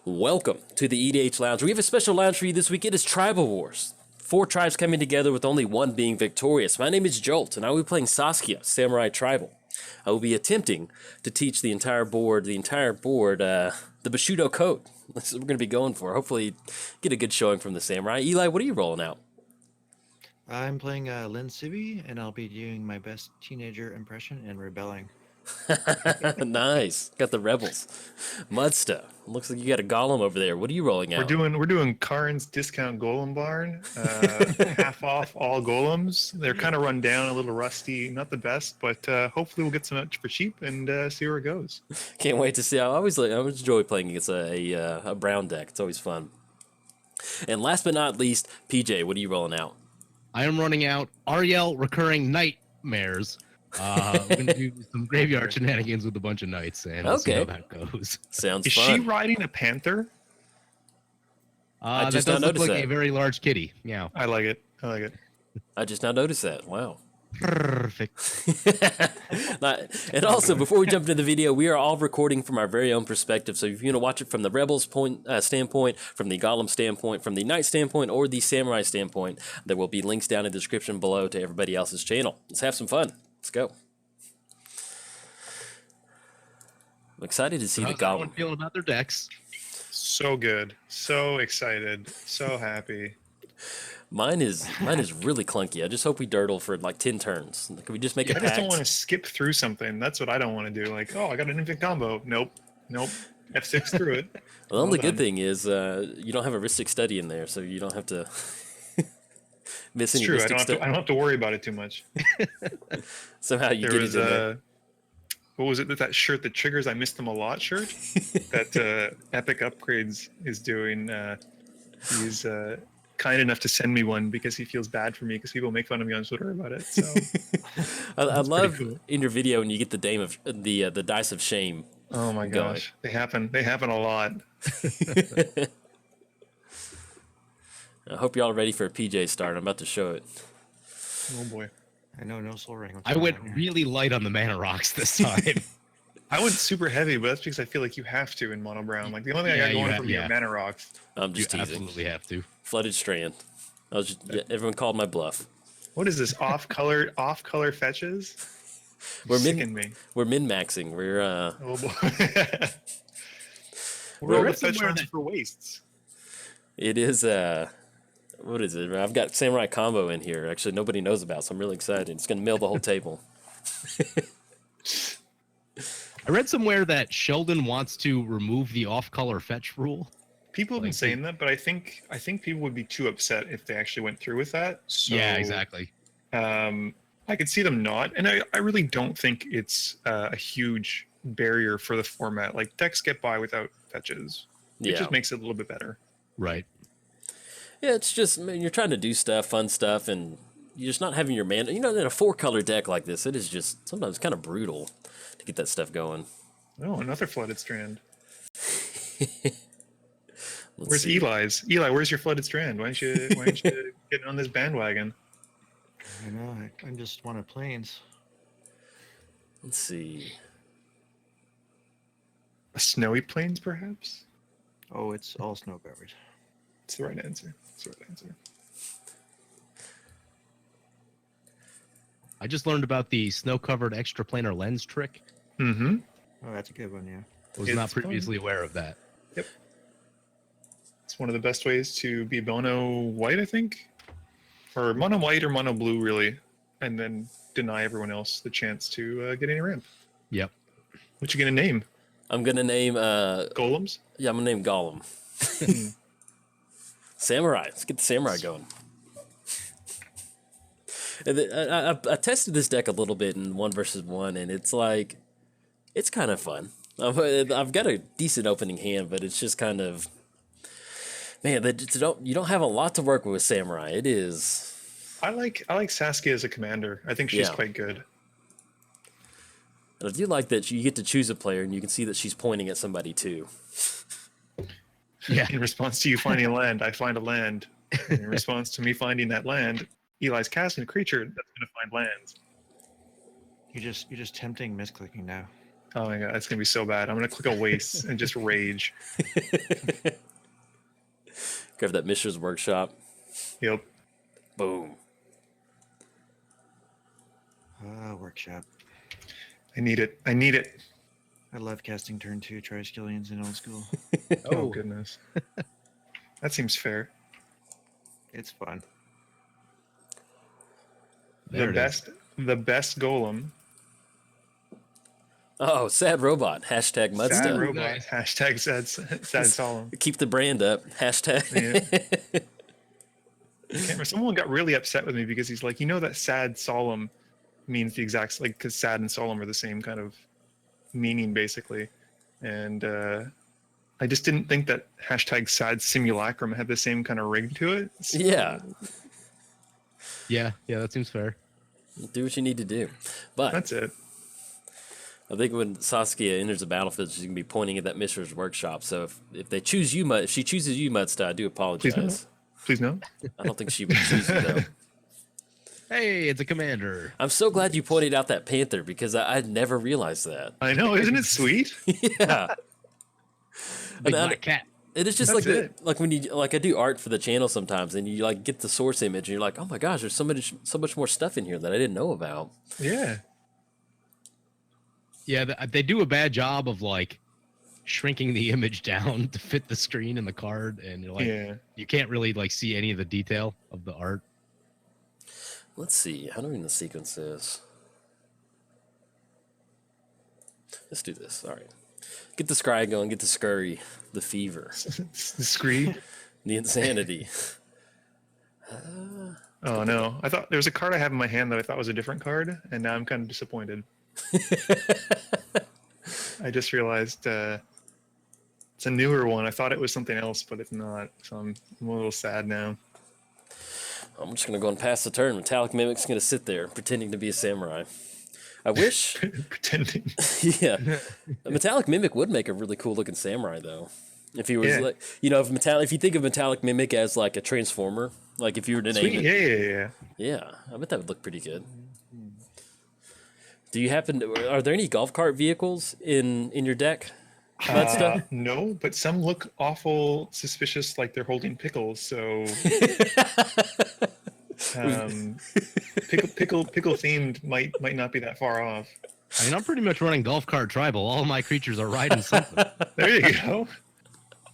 Welcome to the EDH Lounge. We have a special lounge for you this week. It is Tribal Wars. 4 tribes coming together with only one being victorious. My name is Jolt, and I will be playing Saskia, Samurai Tribal. I will be attempting to teach the entire board, the Bushido code. That's what we're going to be going for. Hopefully get a good showing from the Samurai. Eli, what are you rolling out? I'm playing Sivvi, and I'll be doing my best teenager impression and rebelling. Nice. Got the rebels. Muddstah. Looks like you got a golem over there. What are you rolling out? We're doing Karn's discount golem barn. Half off all golems. They're kind of run down, a little rusty, not the best, but hopefully we'll get some for cheap and see where it goes. Can't wait to see. I always enjoy playing against a brown deck. It's always fun. And last but not least, PJ, what are you rolling out? I am running out Aryel recurring knightmares. I'm going to do some graveyard shenanigans with a bunch of knights, and we'll see how that goes. Sounds Is fun. she riding a panther? I just that now does look noticed like that. a very large kitty. Yeah. I like it. I like it. I just now noticed that. Wow. Perfect. And also, before we jump into the video, we are all recording from our very own perspective. So if you want to watch it from the Rebels standpoint, from the Golem standpoint, from the Knight standpoint, or the Samurai standpoint, there will be links down in the description below to everybody else's channel. Let's have some fun. Let's go. I'm excited to see the How's everyone Golem. feeling about their decks? So good. So excited. So happy. Mine is really clunky. I just hope we dirtle for like 10 turns. Can we just make I a just don't pact? want to skip through something. That's what I don't want to do. Like, oh, I got an infant combo. Nope. F6 through it. Well, the good thing is you don't have a Ristic Study in there, so you don't have to miss It's any true. I Ristic Study. don't have to worry about it too much. Somehow you There get was it in there. what was it? That shirt that triggers I missed them a lot shirt that Epic Upgrades is doing. He's kind enough to send me one because he feels bad for me because people make fun of me on Twitter about it. So I love cool. in your video when you get the dame of the dice of shame. oh my Going. gosh, they happen a lot. I hope you're all ready for a PJ start. I'm about to show it. Oh boy. I know no soul ring. I went really light on the mana rocks this time. I went super heavy, but that's because I feel like you have to in Mono Brown. Like the only thing I got going for me are mana rocks. I'm You just teasing. absolutely have to. Flooded Strand. Everyone called my bluff. What is this off color fetches? We're Sicking me. We're min-maxing. We're Oh boy. Well, We're read fetch somewhere runs that- for wastes. It is what is it? I've got Samurai combo in here. Actually, nobody knows about, so I'm really excited. It's gonna mail the whole table. I read somewhere that Sheldon wants to remove the off-color fetch rule. People have been saying that, but I think people would be too upset if they actually went through with that. So, Yeah, exactly. I could see them not, and I really don't think it's a huge barrier for the format. Like decks get by without fetches. It Yeah. just makes it a little bit better. Right. Yeah, it's just, man, you're trying to do stuff, fun stuff, and you're just not having your mana. You know, in a 4-color deck like this, it is just sometimes kind of brutal to get that stuff going. Oh, another flooded strand. Let's Where's see. Eli's? Eli, where's your flooded strand? Why don't you get on this bandwagon? I know. I just wanted planes. Let's see. A snowy plains, perhaps? Oh, it's all snow covered. It's the right answer. It's the right answer. I just learned about the snow-covered extraplanar lens trick. Mm-hmm. Oh, that's a good one. Yeah. Was It's not fun. previously aware of that. Yep. It's one of the best ways to be mono white, I think. Or mono white or mono blue, really. And then deny everyone else the chance to get any ramp. Yep. What you gonna name? I'm gonna name Golems? yeah, I'm gonna name Golem. Samurai. Let's get the Samurai going. And I tested this deck a little bit in 1 versus 1, and it's like, it's kind of fun. I've got a decent opening hand, but it's just kind of, man, you don't have a lot to work with Samurai. It is. I like Saskia as a commander. I think she's Yeah. quite good. And I do like that you get to choose a player, and you can see that she's pointing at somebody too. Yeah. In response to you finding a land, I find a land. And in response to me finding that land, Eli's casting a creature that's gonna find lands. You're just tempting misclicking now. Oh my god, that's gonna be so bad. I'm gonna click a waste and just rage. Grab that Mishra's Workshop. Yep. Boom. Workshop. I need it. I need it. I love casting turn 2 Triskelions in old school. Oh goodness. That seems fair. It's fun. There it is. The best golem. Oh, sad robot. Hashtag Sad Muddstah. robot. Nice. Hashtag sad solemn. Keep the brand up. Hashtag. Yeah. I can't remember. Someone got really upset with me because he's like, you know that sad solemn means the exact, like, because sad and solemn are the same kind of meaning basically, and I just didn't think that hashtag sad simulacrum had the same kind of rig to it. So, Yeah. Yeah, that seems fair. Do what you need to do. But that's it. I think when Saskia enters the battlefield, she's going to be pointing at that Mishra's Workshop. So if they choose you, if she chooses you, Muddstah, I do apologize. Please no. I don't think she would choose you, though. Hey, it's a commander. I'm so glad you pointed out that Panther because I'd never realized that. I know, isn't it sweet? Yeah. Big And black cat. It is just That's like it. like when you like I do art for the channel sometimes, and you like get the source image, and you're like, oh my gosh, there's so much more stuff in here that I didn't know about. Yeah. Yeah, they do a bad job of like shrinking the image down to fit the screen and the card, and you're like, Yeah. you can't really like see any of the detail of the art. Let's see. How do we know the sequence is? Let's do this. All right. Get the scry going. Get the scurry. The fever. The scree. The insanity. Oh no! I thought there was a card I have in my hand that I thought was a different card, and now I'm kind of disappointed. I just realized it's a newer one. I thought it was something else, but it's not. So I'm a little sad now. I'm just going to go and pass the turn. Metallic Mimic's going to sit there pretending to be a samurai. I wish. Pretending. Yeah. A Metallic Mimic would make a really cool looking samurai, though. If he was Yeah. like, if you think of Metallic Mimic as like a transformer, like if you were to name Sweet. it. Yeah. Yeah, I bet that would look pretty good. Do you happen to, are there any golf cart vehicles in your deck? Muddstah? No, but some look awful suspicious, like they're holding pickles. So, pickle themed might not be that far off. I mean, I'm pretty much running golf cart tribal. All of my creatures are riding something. There you go.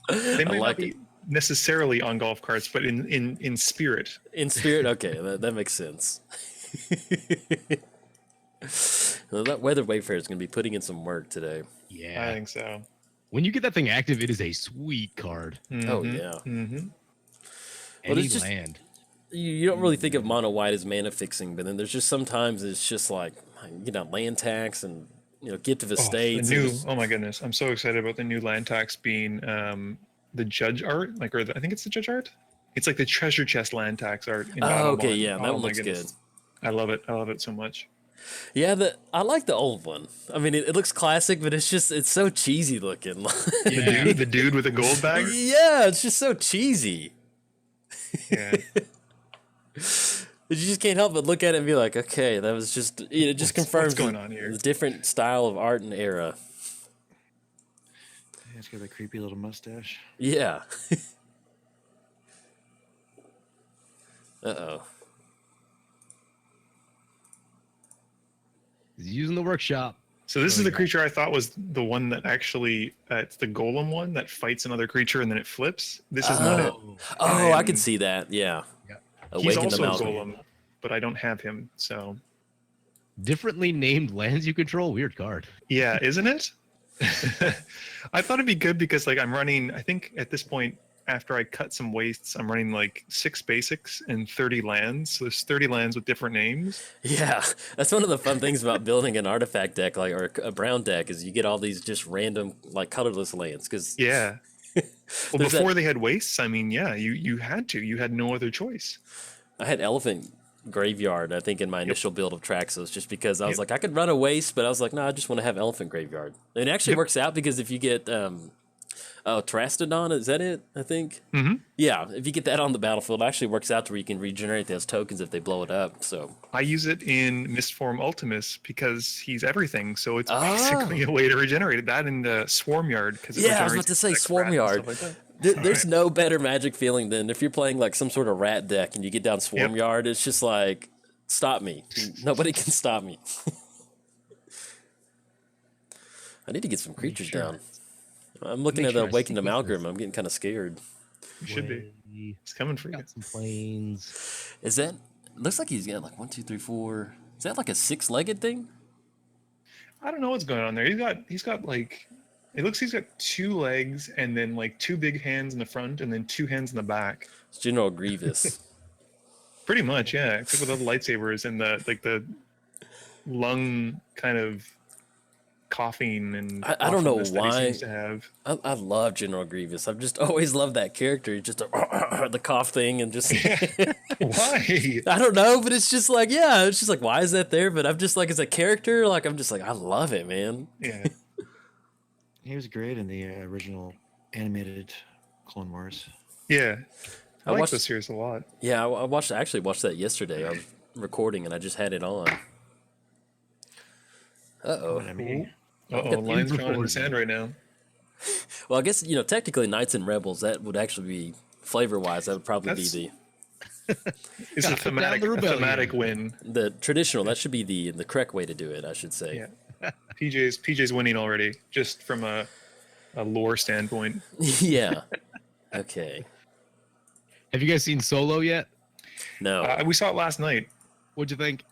They might like not be necessarily on golf carts, but in spirit. In spirit? Okay, that makes sense. Well, that Weather Wayfarer is going to be putting in some work today. Yeah. I think so. When you get that thing active, it is a sweet card. Oh, yeah. Mm-hmm. Well, Any it's just- land. You don't really think of mono white as mana fixing, but then there's just sometimes it's just like, land tax and, gift of estates. The and new, just- oh my goodness, I'm so excited about the new land tax being the judge art, I think it's the judge art. It's like the treasure chest land tax art. In Oh, okay, Battleborn. yeah, that Oh one my looks goodness. good. I love it. I love it so much. Yeah, I like the old one. I mean, it looks classic, but it's so cheesy looking. Yeah. The dude with the gold bag. Yeah, it's just so cheesy. Yeah. You just can't help but look at it and be like, okay, that was just, it just confirms what's going on here? the different style of art and era. Yeah, it's got a creepy little mustache. Yeah. Uh-oh. He's using the workshop. So this Oh, is the yeah. creature I thought was the one that actually it's the golem one that fights another creature and then it flips. This is not it. Oh, I can see that. Yeah. Yeah. He's Awaken the also a Mountain. golem, but I don't have him. So Differently named lands you control. Weird card. yeah, isn't it? I thought it'd be good because I'm running. I think at this point, after I cut some wastes, I'm running 6 basics and 30 lands. So there's 30 lands with different names. Yeah, that's one of the fun things about building an artifact deck, or a brown deck, is you get all these just random, colorless lands. Because Yeah. Well, There's before they had wastes, I mean, yeah, you had to. You had no other choice. I had Elephant Graveyard, I think, in my initial build of Traxos, just because I was Yep. like, I could run a waste, but I was like, no, I just want to have Elephant Graveyard. And it actually Yep. works out because if you get Oh, Trastodon, is that it? I think. Mm-hmm. Yeah, if you get that on the battlefield, it actually works out to where you can regenerate those tokens if they blow it up. So I use it in Mistform Ultimus because he's everything. So it's Oh. basically a way to regenerate it. That in the Swarm Yard. Because yeah, I was about to say Swarm Yard. There's no better Magic feeling than if you're playing like some sort of rat deck and you get down Swarm Yard. It's just like, stop me. Nobody can stop me. I need to get some creatures down. I'm looking at the Awakened Amalgam. I'm getting kind of scared. You should be. It's coming for you. Got some planes. Is that? Looks like he's got like 1, 2, 3, 4. Is that like a 6-legged thing? I don't know what's going on there. He's got like, it looks he's got 2 legs and then like 2 big hands in the front and then 2 hands in the back. It's General Grievous. Pretty much, yeah. Except with all the lightsabers and the lung kind of coughing and I don't know awfulness that he why. seems to have. I love General Grievous. I've just always loved that character. Just the cough thing and just Why? I don't know, but it's just like, yeah, it's just like, why is that there? But I'm just like, as a character, like I'm just like, I love it, man. Yeah. He was great in the original animated Clone Wars. Yeah. I like watched- this series a lot. Yeah, I actually watched that yesterday. I was recording and I just had it on. Uh-oh. What I mean, Uh-oh, lines drawn in the sand right now. Well, I guess, technically Knights and Rebels, that would actually be, flavor-wise, that would probably be It's a Gotta put down the rebellion. thematic win. the traditional. That should be the correct way to do it, I should say. Yeah. PJ's winning already, just from a lore standpoint. Yeah. Okay. Have you guys seen Solo yet? No. We saw it last night. What'd you think?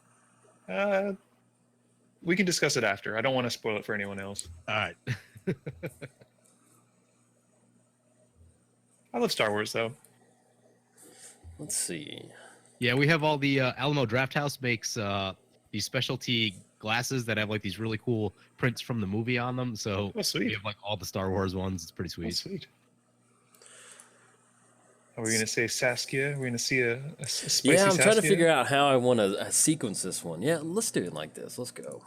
We can discuss it after. I don't want to spoil it for anyone else. All right. I love Star Wars, though. Let's see. Yeah, we have all the Alamo Draft House makes these specialty glasses that have like these really cool prints from the movie on them. So Oh, sweet. we have like all the Star Wars ones. It's pretty Oh, sweet. sweet. Are we going to say Saskia? We're going to see a spicy Yeah, I'm trying to Saskia? figure out how I want to sequence this one. Yeah, let's do it like this. Let's go.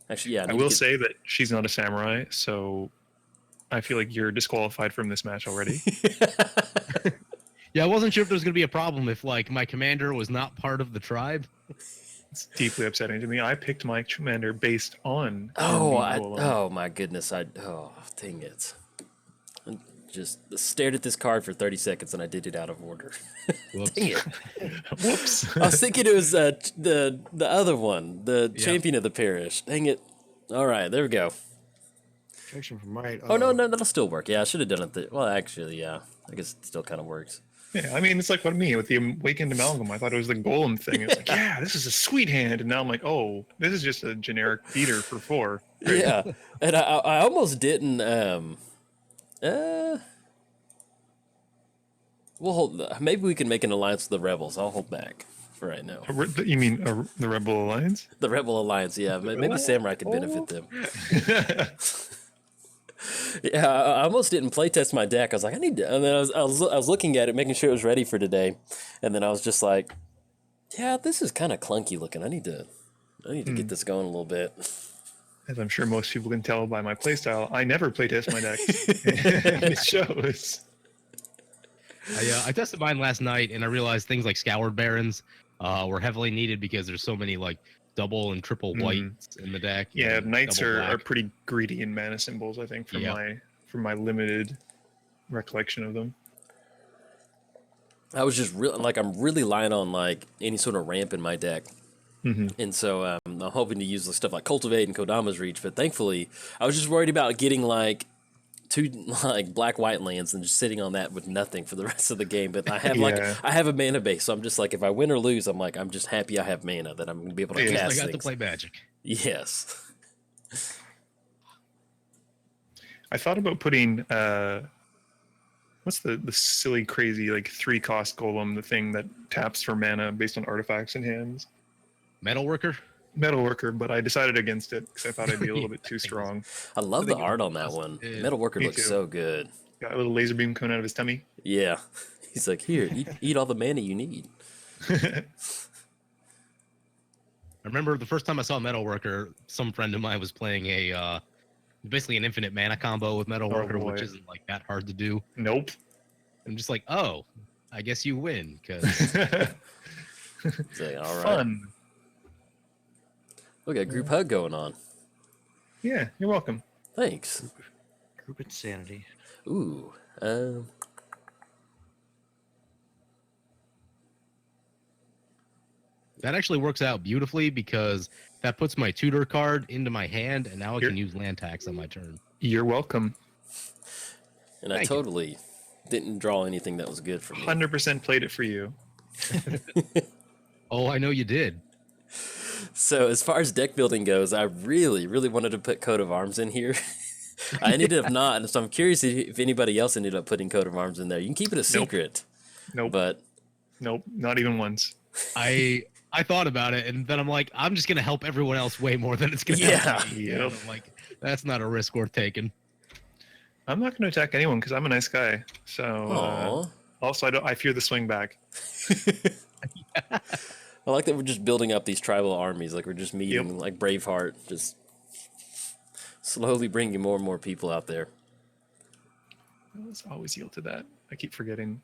Actually, yeah. I will say that she's not a samurai, so I feel like you're disqualified from this match already. Yeah, I wasn't sure if there was going to be a problem if like my commander was not part of the tribe. It's deeply upsetting to me. I picked my commander based on. Oh my goodness! Dang it! I just stared at this card for 30 seconds and I did it out of order. Whoops. Dang it! Whoops. I was thinking it was the other one, the champion of the parish. Dang it! All right, there we go. Traction from right. Oh no, that'll still work. Yeah, I should have done it. Well, actually, yeah, I guess it still kind of works. Yeah, I mean, it's like what me with the Awakened Amalgam. I thought it was the Golem thing. It's like, yeah, this is a sweet hand. And now I'm like, oh, this is just a generic beater for 4. Great. Yeah, and I almost didn't. We'll hold. Maybe we can make an alliance with the rebels. I'll hold back for right now. You mean the Rebel Alliance? The rebel alliance. Yeah, maybe Samurai could benefit them. Yeah, I almost didn't playtest my deck. I was like, I need to. And then I was looking at it, making sure it was ready for today, and then I was just like, yeah, this is kind of clunky looking. I need to get this going a little bit. As I'm sure most people can tell by my playstyle, I never playtest my deck. And it shows. I tested mine last night and I realized things like Scoured Barons were heavily needed because there's so many like double and triple whites in the deck. Yeah, and knights double are black. pretty greedy in mana symbols, I think, from my limited recollection of them. I was just I'm really lying on like any sort of ramp in my deck. And so I'm hoping to use the stuff like Cultivate and Kodama's Reach, but thankfully I was just worried about getting like 2 like black-white lands and just sitting on that with nothing for the rest of the game. But I have I have a mana base, so I'm just like, if I win or lose, I'm just happy I have mana that I'm gonna be able to cast I got things. to play Magic. Yes. I thought about putting what's the silly crazy like 3-cost golem, the thing that taps for mana based on artifacts in hands. Metalworker. Metalworker, but I decided against it because I thought I'd be a little bit too strong. I love the art on that one. Metalworker Me looks too. so good. Got a little laser beam coming out of his tummy. Yeah. He's like, here, eat all the mana you need. I remember the first time I saw Metalworker, some friend of mine was playing a basically an infinite mana combo with Metal Worker, which boy. isn't like that hard to do. Nope. I'm just like, oh, I guess you win because It's like, all right. Fun. We got a group hug going on. Yeah, you're welcome. Thanks. Group insanity. Ooh. that actually works out beautifully because that puts my tutor card into my hand, and now I Here. can use land tax on my turn. You're welcome. And I Thank you. totally didn't draw anything that was good for me. 100% played it for you. Oh, I know you did. So as far as deck building goes, I really, really wanted to put Coat of Arms in here. I ended up not, so I'm curious if anybody else ended up putting Coat of Arms in there. You can keep it a secret, Nope. but Nope. Not even once. I thought about it, and then I'm like, I'm just gonna help everyone else way more than it's gonna help me. Yep. And I'm like, that's not a risk worth taking. I'm not going to attack anyone because I'm a nice guy. So Aw. also I fear the swing back. I like that we're just building up these tribal armies. Like we're just meeting, like Braveheart, just slowly bringing more and more people out there. I always yield to that. I keep forgetting.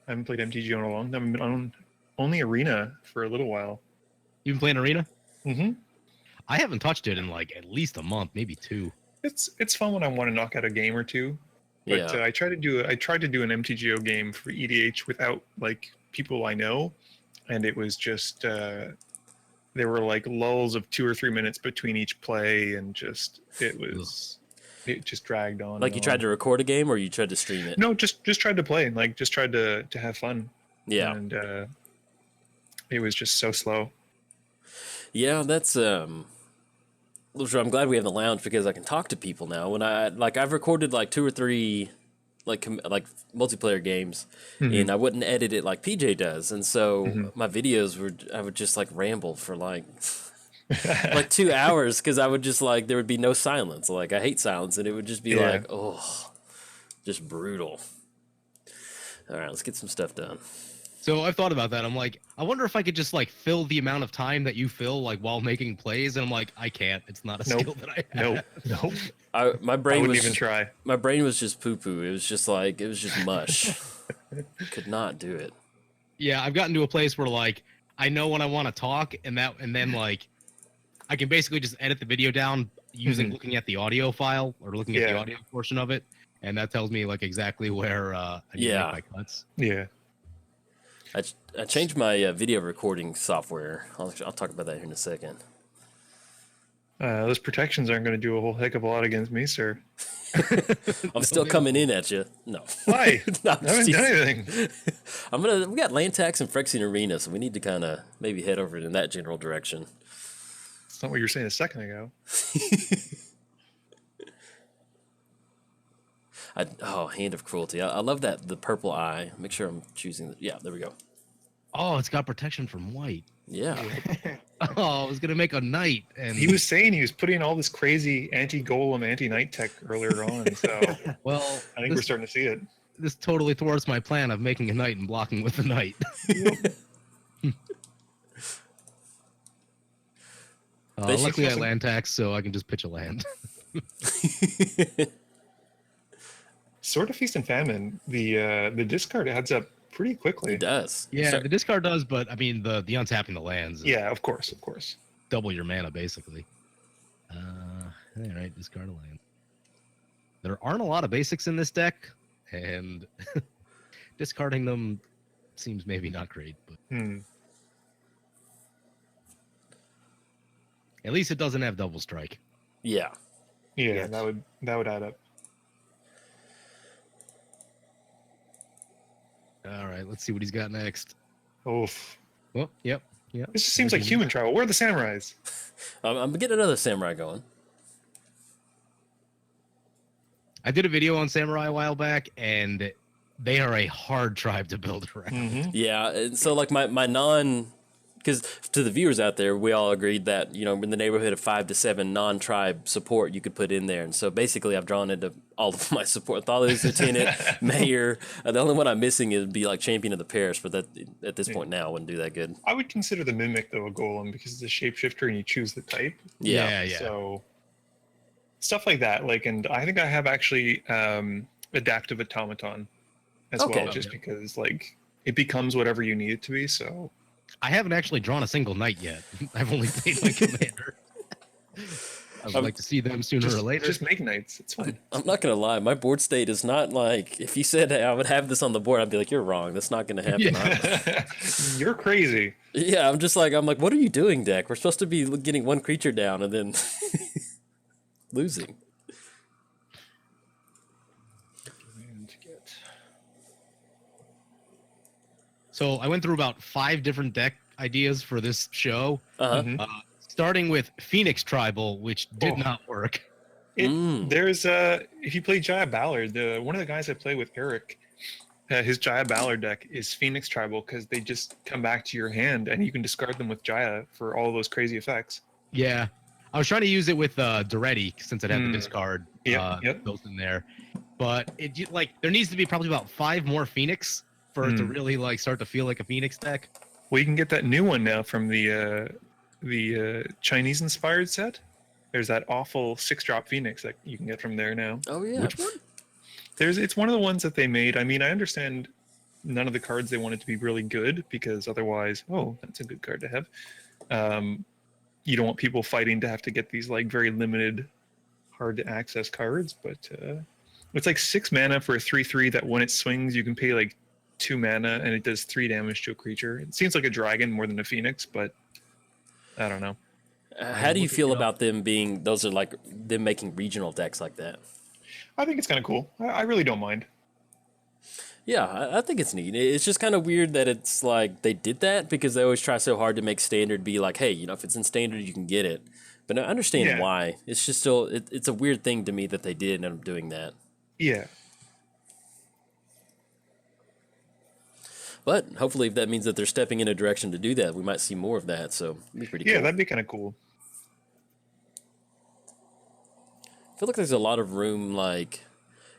I haven't played MTG in a long time. I've been on only Arena for a little while. You been playing Arena? Mm-hmm. I haven't touched it in like at least a month, maybe 2. It's fun when I want to knock out a game or two. But Yeah. I tried to do an MTGO game for EDH without like people I know, and it was just there were like lulls of 2 or 3 minutes between each play, and just it just dragged on. Like you tried to record a game or you tried to stream it? No, just tried to play, like just tried to have fun. Yeah. And it was just so slow. Yeah, that's I'm glad we have the lounge because I can talk to people now. When I've recorded like 2 or 3 like multiplayer games, and I wouldn't edit it like PJ does, and so my videos I would just like ramble for like like 2 hours because I would just like there would be no silence. Like I hate silence, and it would just be like just brutal. All right, let's get some stuff done. So I've thought about that. I'm like, I wonder if I could just like fill the amount of time that you fill like while making plays, and I'm like, I can't. It's not a skill that I have. Nope. My I brain wouldn't was even try. my brain was just poo poo. It was just mush. Could not do it. Yeah, I've gotten to a place where like I know when I want to talk, and then like I can basically just edit the video down using looking at the audio file or looking at the audio portion of it, and that tells me like exactly where I need to make my cuts. Yeah. I changed my video recording software. I'll talk about that here in a second. Those protections aren't going to do a whole heck of a lot against me, sir. I'm still coming in at you. No. Why? No, I haven't done anything. we got land tax and Phyrexian Arena, so we need to kind of maybe head over in that general direction. That's not what you were saying a second ago. Hand of Cruelty. I love that, the purple eye. Make sure I'm choosing yeah, there we go. Oh, it's got protection from white. Yeah. Oh, I was gonna make a knight, and He was saying he was putting all this crazy anti-golem, anti-knight tech earlier on, so well, I think we're starting to see it. this totally thwarts my plan of making a knight and blocking with the knight. Luckily, I land tax, so I can just pitch a land. Sword of Feast and Famine, the discard adds up pretty quickly. It does. Yeah, So- the discard does, but I mean the untapping the lands. Is Yeah, of course. double your mana basically. All right, discard a land. There aren't a lot of basics in this deck, and discarding them seems maybe not great, but at least it doesn't have double strike. Yeah. Yeah, Yes. that would add up. All right, let's see what he's got next. Oof. Oh, yep. This just seems like human travel. Where are the samurais? I'm getting another samurai going. I did a video on Samurai a while back, and they are a hard tribe to build around. Yeah, and so like my non, because to the viewers out there, we all agreed that in the neighborhood of 5 to 7 non-tribe support you could put in there, and so basically I've drawn into all of my support. Thales, Lieutenant, Mayor. The only one I'm missing is be like Champion of the Parish, but that at this point now wouldn't do that good. I would consider the Mimic though a golem because it's a shapeshifter and you choose the type. Yeah. Yeah. So stuff like that. Like, and I think I have actually adaptive automaton as Okay. well, just because like it becomes whatever you need it to be. So I haven't actually drawn a single knight yet. I've only played my commander. I would like to see them sooner or later. just make knights. It's fine. I'm not gonna lie, my board state is not like if you said I would have this on the board, I'd be like, you're wrong. That's not gonna happen. Yeah. You're crazy. Yeah, I'm like, what are you doing, deck? We're supposed to be getting one creature down and then losing. So I went through about 5 different deck ideas for this show, Uh-huh. Mhm. starting with Phoenix Tribal, which did not work. There's if you play Jaya Ballard, one of the guys I play with, Eric, his Jaya Ballard deck is Phoenix Tribal because they just come back to your hand and you can discard them with Jaya for all those crazy effects. Yeah. I was trying to use it with Duretti since it had the discard Yep. built in there. But there needs to be probably about 5 more Phoenix for it to really like start to feel like a Phoenix deck. Well, you can get that new one now from the Chinese inspired set. There's that awful 6-drop Phoenix that you can get from there now. Oh yeah. Which one? It's one of the ones that they made. I mean, I understand none of the cards they wanted to be really good because otherwise, that's a good card to have. You don't want people fighting to have to get these like very limited, hard to access cards. But it's like 6 mana for a 3/3 that when it swings, you can pay like 2 mana and it does 3 damage to a creature. It seems like a dragon more than a phoenix, but I don't know. How do you feel about them being? Those are like them making regional decks like that. I think it's kind of cool. I really don't mind. Yeah, I think it's neat. It's just kind of weird that it's like they did that because they always try so hard to make standard be like, hey, if it's in standard, you can get it. But I understand why. It's just still, it's a weird thing to me that they did end up doing that. Yeah. But hopefully, if that means that they're stepping in a direction to do that, we might see more of that. So it'd be pretty cool. Yeah, that'd be kind of cool. I feel like there's a lot of room, like,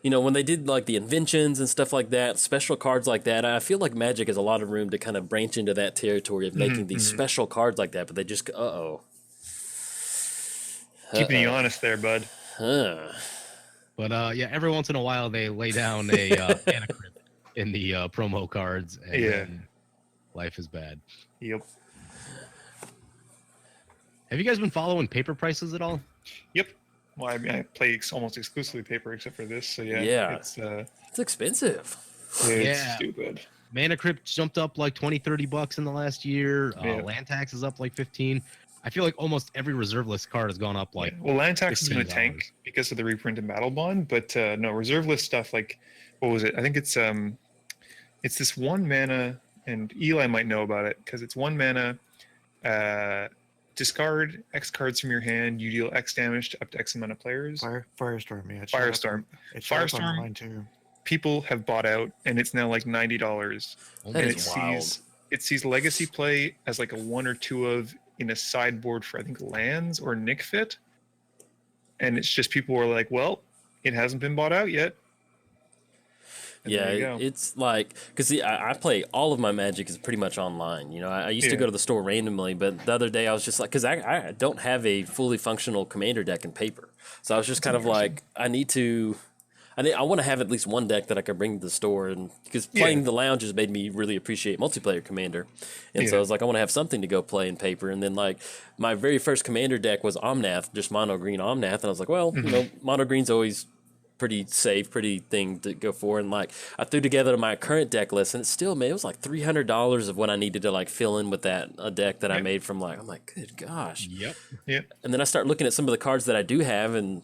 when they did like the inventions and stuff like that, special cards like that, I feel like Magic has a lot of room to kind of branch into that territory of making these special cards like that, but they just, Keeping you honest there, bud. But every once in a while they lay down a mana crypt in the promo cards, and then life is bad. Yep. Have you guys been following paper prices at all? Yep. Well, I play almost exclusively paper except for this, so Yeah. it's expensive. stupid. Mana Crypt jumped up like $20-$30 in the last year. Land Tax is up like 15. I feel like almost every reserve list card has gone up like. Well, Land Tax is going to $15. tank because of the reprint and Battle Bond, but no, reserve list stuff like, what was it? I think it's this 1 mana, and Eli might know about it because it's 1 mana. Discard X cards from your hand. You deal X damage to up to X amount of players. Firestorm, yeah. Firestorm. It showed up Firestorm. on mine too. People have bought out, and it's now like $90. That And is it wild. sees legacy play as like a 1 or 2 of in a sideboard for I think lands or Nick Fit, and it's just people were like, well, it hasn't been bought out yet. And there you go. It's like, because I play all of my Magic is pretty much online. I used to go to the store randomly, but the other day I was just like, because I don't have a fully functional commander deck in paper, so I was just kind of like, I want to have at least one deck that I can bring to the store, and because playing the lounge has made me really appreciate multiplayer commander, and so I was like, I want to have something to go play in paper, and then like my very first commander deck was Omnath, just mono green Omnath, and I was like, well, mono green's always pretty safe, pretty thing to go for, and like I threw together my current deck list, and it still made, it was like $300 of what I needed to like fill in with a deck that I made from like, I'm like, good gosh. Yep. And then I start looking at some of the cards that I do have, and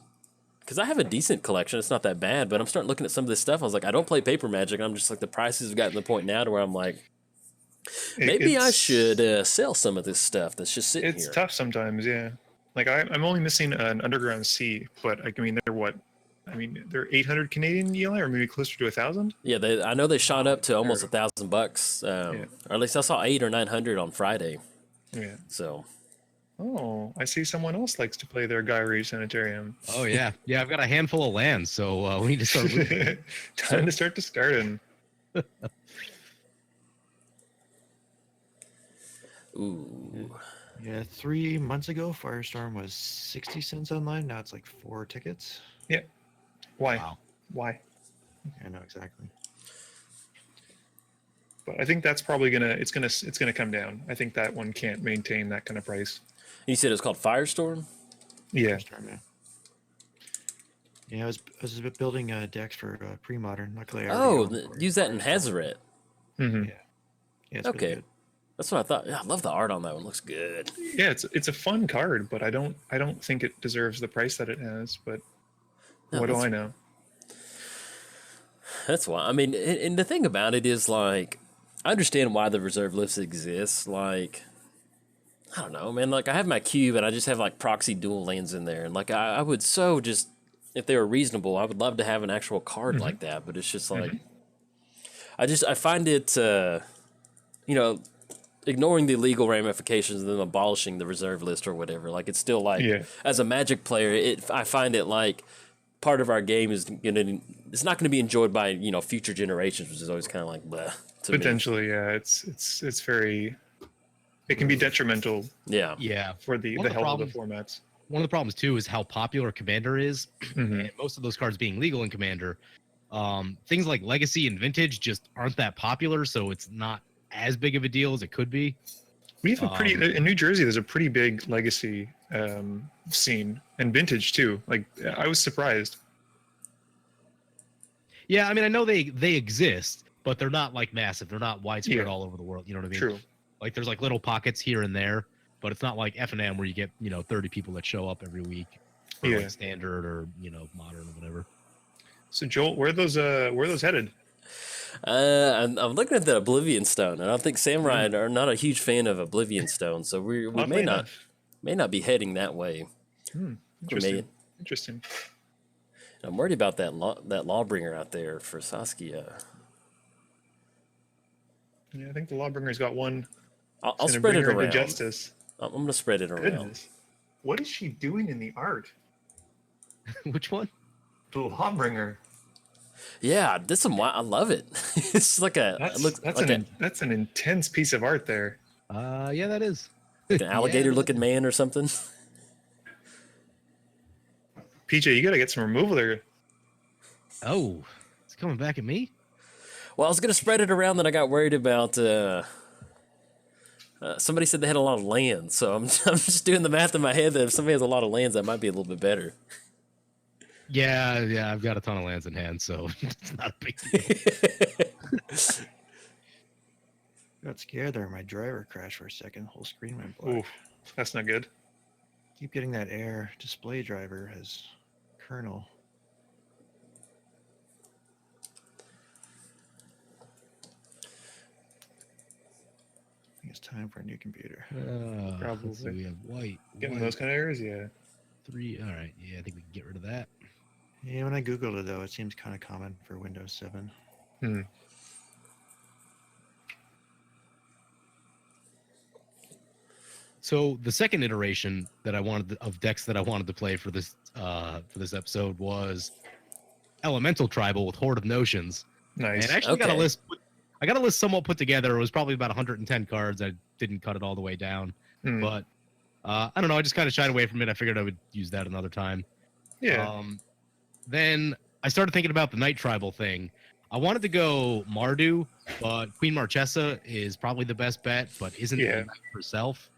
because I have a decent collection, it's not that bad, but I'm starting looking at some of this stuff. I was like, I don't play paper Magic. I'm just like, the prices have gotten to the point now to where I'm like, maybe I should sell some of this stuff that's just sitting here. It's tough sometimes, yeah. Like I'm only missing an Underground Sea, but I mean they're what? I mean they're 800 Canadian Eli, or maybe closer to 1,000. Yeah, I know they shot up to almost $1,000, or at least I saw 800 or 900 on Friday. Yeah. So. Oh, I see someone else likes to play their Gyri Sanitarium. Oh yeah, I've got a handful of lands, so we need to start. Time to start discarding. Ooh. Yeah, 3 months ago, Firestorm was 60 cents online. Now it's like 4 tickets. Why? Wow. Why? I know exactly. But I think that's probably it's gonna come down. I think that one can't maintain that kind of price. You said it's called Firestorm? Yeah. Firestorm, yeah. Yeah, I was building decks for pre-modern. Luckily, I already Oh, own use that in Firestorm. Hazaret. Hmm. Yeah, yeah, it's Okay. pretty good. That's what I thought. Yeah, I love the art on that one. Looks good. Yeah, it's a fun card, but I don't think it deserves the price that it has. But No, what do that's- I know? That's why. I mean, and the thing about it is, like, I understand why the reserve list exists. Like, I don't know, man. Like, I have my cube and I just have like proxy dual lands in there, and like, I would so just, if they were reasonable, I would love to have an actual card like that. But it's just like, I find it, you know, ignoring the legal ramifications and then abolishing the reserve list or whatever. Like, it's still like, Yeah. as a Magic player, I find it like part of our game is it's not gonna be enjoyed by, you know, future generations, which is always kind of like bleh to me. Potentially, yeah. It's very. It can be detrimental Yeah. Yeah. for the One of the health of the problems- formats. One of the problems too is how popular Commander is, Mhm. and most of those cards being legal in Commander. Things like Legacy and Vintage just aren't that popular, so it's not as big of a deal as it could be. We have a pretty in New Jersey. There's a pretty big legacy scene and vintage too. Like I was surprised. Yeah, I mean, I know they exist, but they're not like massive. They're not widespread Yeah. all over the world. You know what I mean? True. Like there's like little pockets here and there, but it's not like F&M where you get 30 people that show up every week for Yeah. like standard or modern or whatever. So Jolt, where are those headed? I'm looking at the Oblivion Stone, and I think Samurai are not a huge fan of Oblivion Stone, so we Oddly may not be heading that way. Interesting. Interesting. I'm worried about that Lawbringer out there for Saskia. Yeah, I think the Lawbringer's got one. I'll Gonna spread bring it her into around. Justice. I'm gonna spread it around. Goodness. What is she doing in the art? Which one? The Lawbringer. Yeah, this one I love it. It's like a That's an intense piece of art there. Yeah, that is. like an alligator looking man or something. PJ, you got to get some removal there. Oh, it's coming back at me. Well, I was gonna spread it around, then I got worried about. Somebody said they had a lot of lands, so I'm just doing the math in my head that if somebody has a lot of lands, that might be a little bit better. Yeah, I've got a ton of lands in hand, so it's not a big deal. Got scared there. My driver crashed for a second. Whole screen went black. Ooh, that's not good. Keep getting that air display driver as kernel. I think it's time for a new computer. Probably. So we have white. Getting white, those kind of errors, yeah. 3. All right. Yeah, I think we can get rid of that. Yeah, when I googled it though, it seems kind of common for Windows 7. Hmm. So the second iteration that I wanted of decks that I wanted to play for this episode was Elemental Tribal with Horde of Notions. Nice. And I actually got a Okay. list. I got a list somewhat put together. It was probably about 110 cards. I didn't cut it all the way down, Hmm. but I don't know. I just kind of shied away from it. I figured I would use that another time. Yeah. Then I started thinking about the Night Tribal thing. I wanted to go Mardu, but Queen Marchesa is probably the best bet, but isn't Yeah. the Knight herself.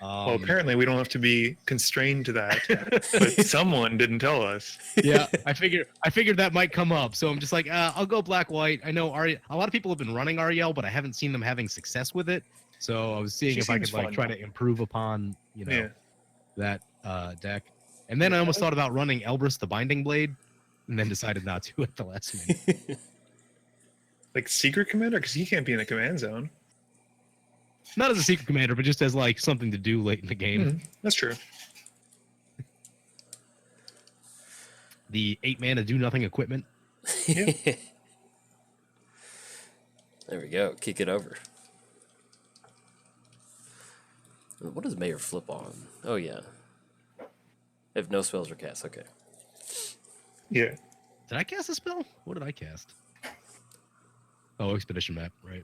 Well, apparently we don't have to be constrained to that, but someone didn't tell us. Yeah, I figured that might come up. So I'm just like, I'll go black white. I know a lot of people have been running Aryel, but I haven't seen them having success with it. So I was seeing She if I seems could like fun. try to improve upon Yeah. that deck. And then I almost thought about running Elbrus the Binding Blade, and then decided not to at the last minute. Like secret commander, because he can't be in the command zone. Not as a secret commander, but just as like something to do late in the game. Mhm. That's true. The 8-mana do nothing equipment. There we go. Kick it over. What does Mayor flip on? Oh yeah. If no spells are cast, okay. Yeah. Did I cast a spell? What did I cast? Oh, Expedition Map, right.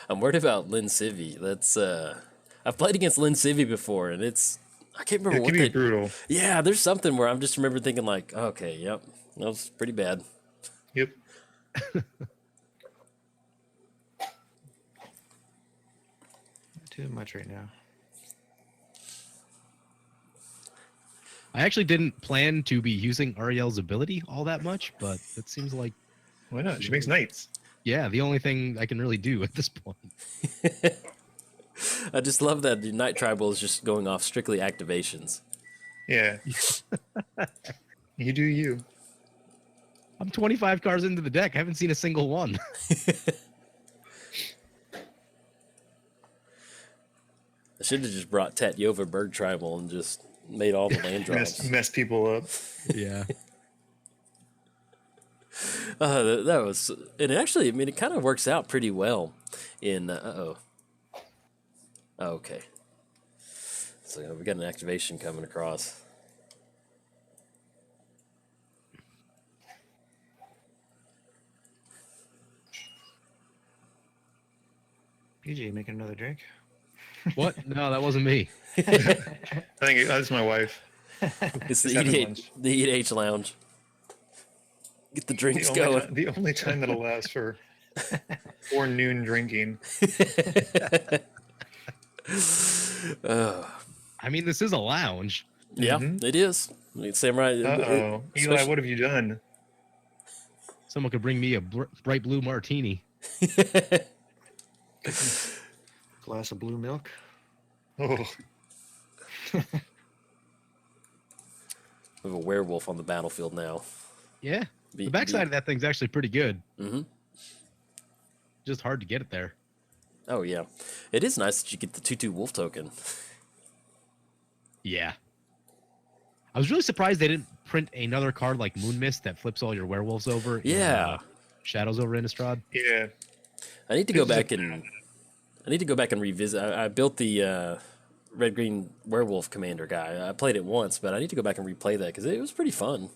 I'm worried about Lynn Sivvi. That's I've played against Lynn Sivvi before, and I can't remember It what can be brutal. Yeah, there's something where I'm just remember thinking like, okay, yep, that was pretty bad. Yep. Not too much right now. I actually didn't plan to be using Aryel's ability all that much, but it seems like, Why not? She makes knights. yeah, the only thing I can really do at this point. I just love that the Night Tribal is just going off strictly activations. Yeah. You do you. I'm 25 cards into the deck. I haven't seen a single one. I should have just brought Tatyova Bird Tribal and just made all the land drops. Mess people up. Yeah. That was, and actually, I mean, it kind of works out pretty well in, okay. So we got an activation coming across. PG, making another drink? What? No, that wasn't me. I think that's my wife. It's the Just having EDH, lunch. the EDH Lounge. Get the drinks going. The only time that allows for before noon drinking. I mean, this is a lounge. Yeah, it is. I mean, Samurai. Uh-oh. Eli, what have you done? Someone could bring me a bright blue martini. Glass of blue milk? Oh, We have a werewolf on the battlefield now. Yeah. The backside of that thing's actually pretty good. Mm-hmm. Just hard to get it there. Oh, yeah. It is nice that you get the 2/2 wolf token. Yeah. I was really surprised they didn't print another card like Moon Mist that flips all your werewolves over. Yeah. Shadows over Innistrad. yeah. I need to go back and revisit. I built the red-green werewolf commander guy. I played it once, but I need to go back and replay that because it was pretty fun.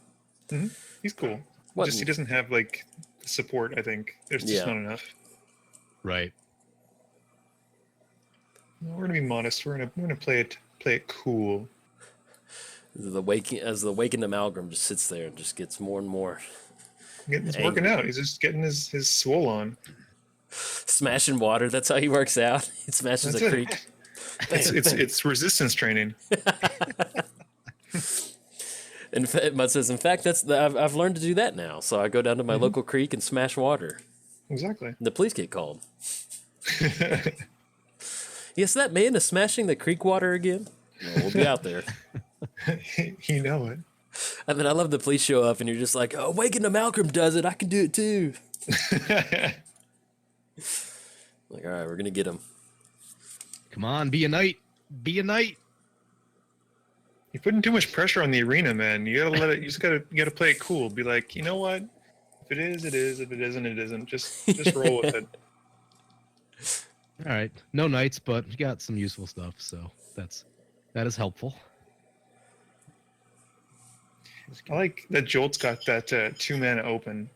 He's cool. What- Just he doesn't have like support, I think. There's just Yeah. not enough. Right. We're gonna be modest. We're gonna play it cool. As the Wakened Amalgam just sits there and just gets more and more It's Angry. working out. He's just getting his swole on. smashing water. That's how he works out. He smashes That's a it. creek. It's resistance training. And Mud says, in fact, I've learned to do that now. So I go down to my local creek and smash water. Exactly. The police get called. Yes, that man is smashing the creek water again. Well, we'll be out there. You know it. I mean, I love the police show up and you're just like, oh, Wakened Amalgam does it. I can do it too. Like, all right, we're gonna get him. Come on, be a knight. Be a knight. You're putting too much pressure on the arena, man. You gotta let it. You gotta play it cool. Be like, you know what? If it is, it is. If it isn't, it isn't. Just roll with it. All right. No knights, but you got some useful stuff, so that is helpful. I like that Jolt's got that 2-mana open.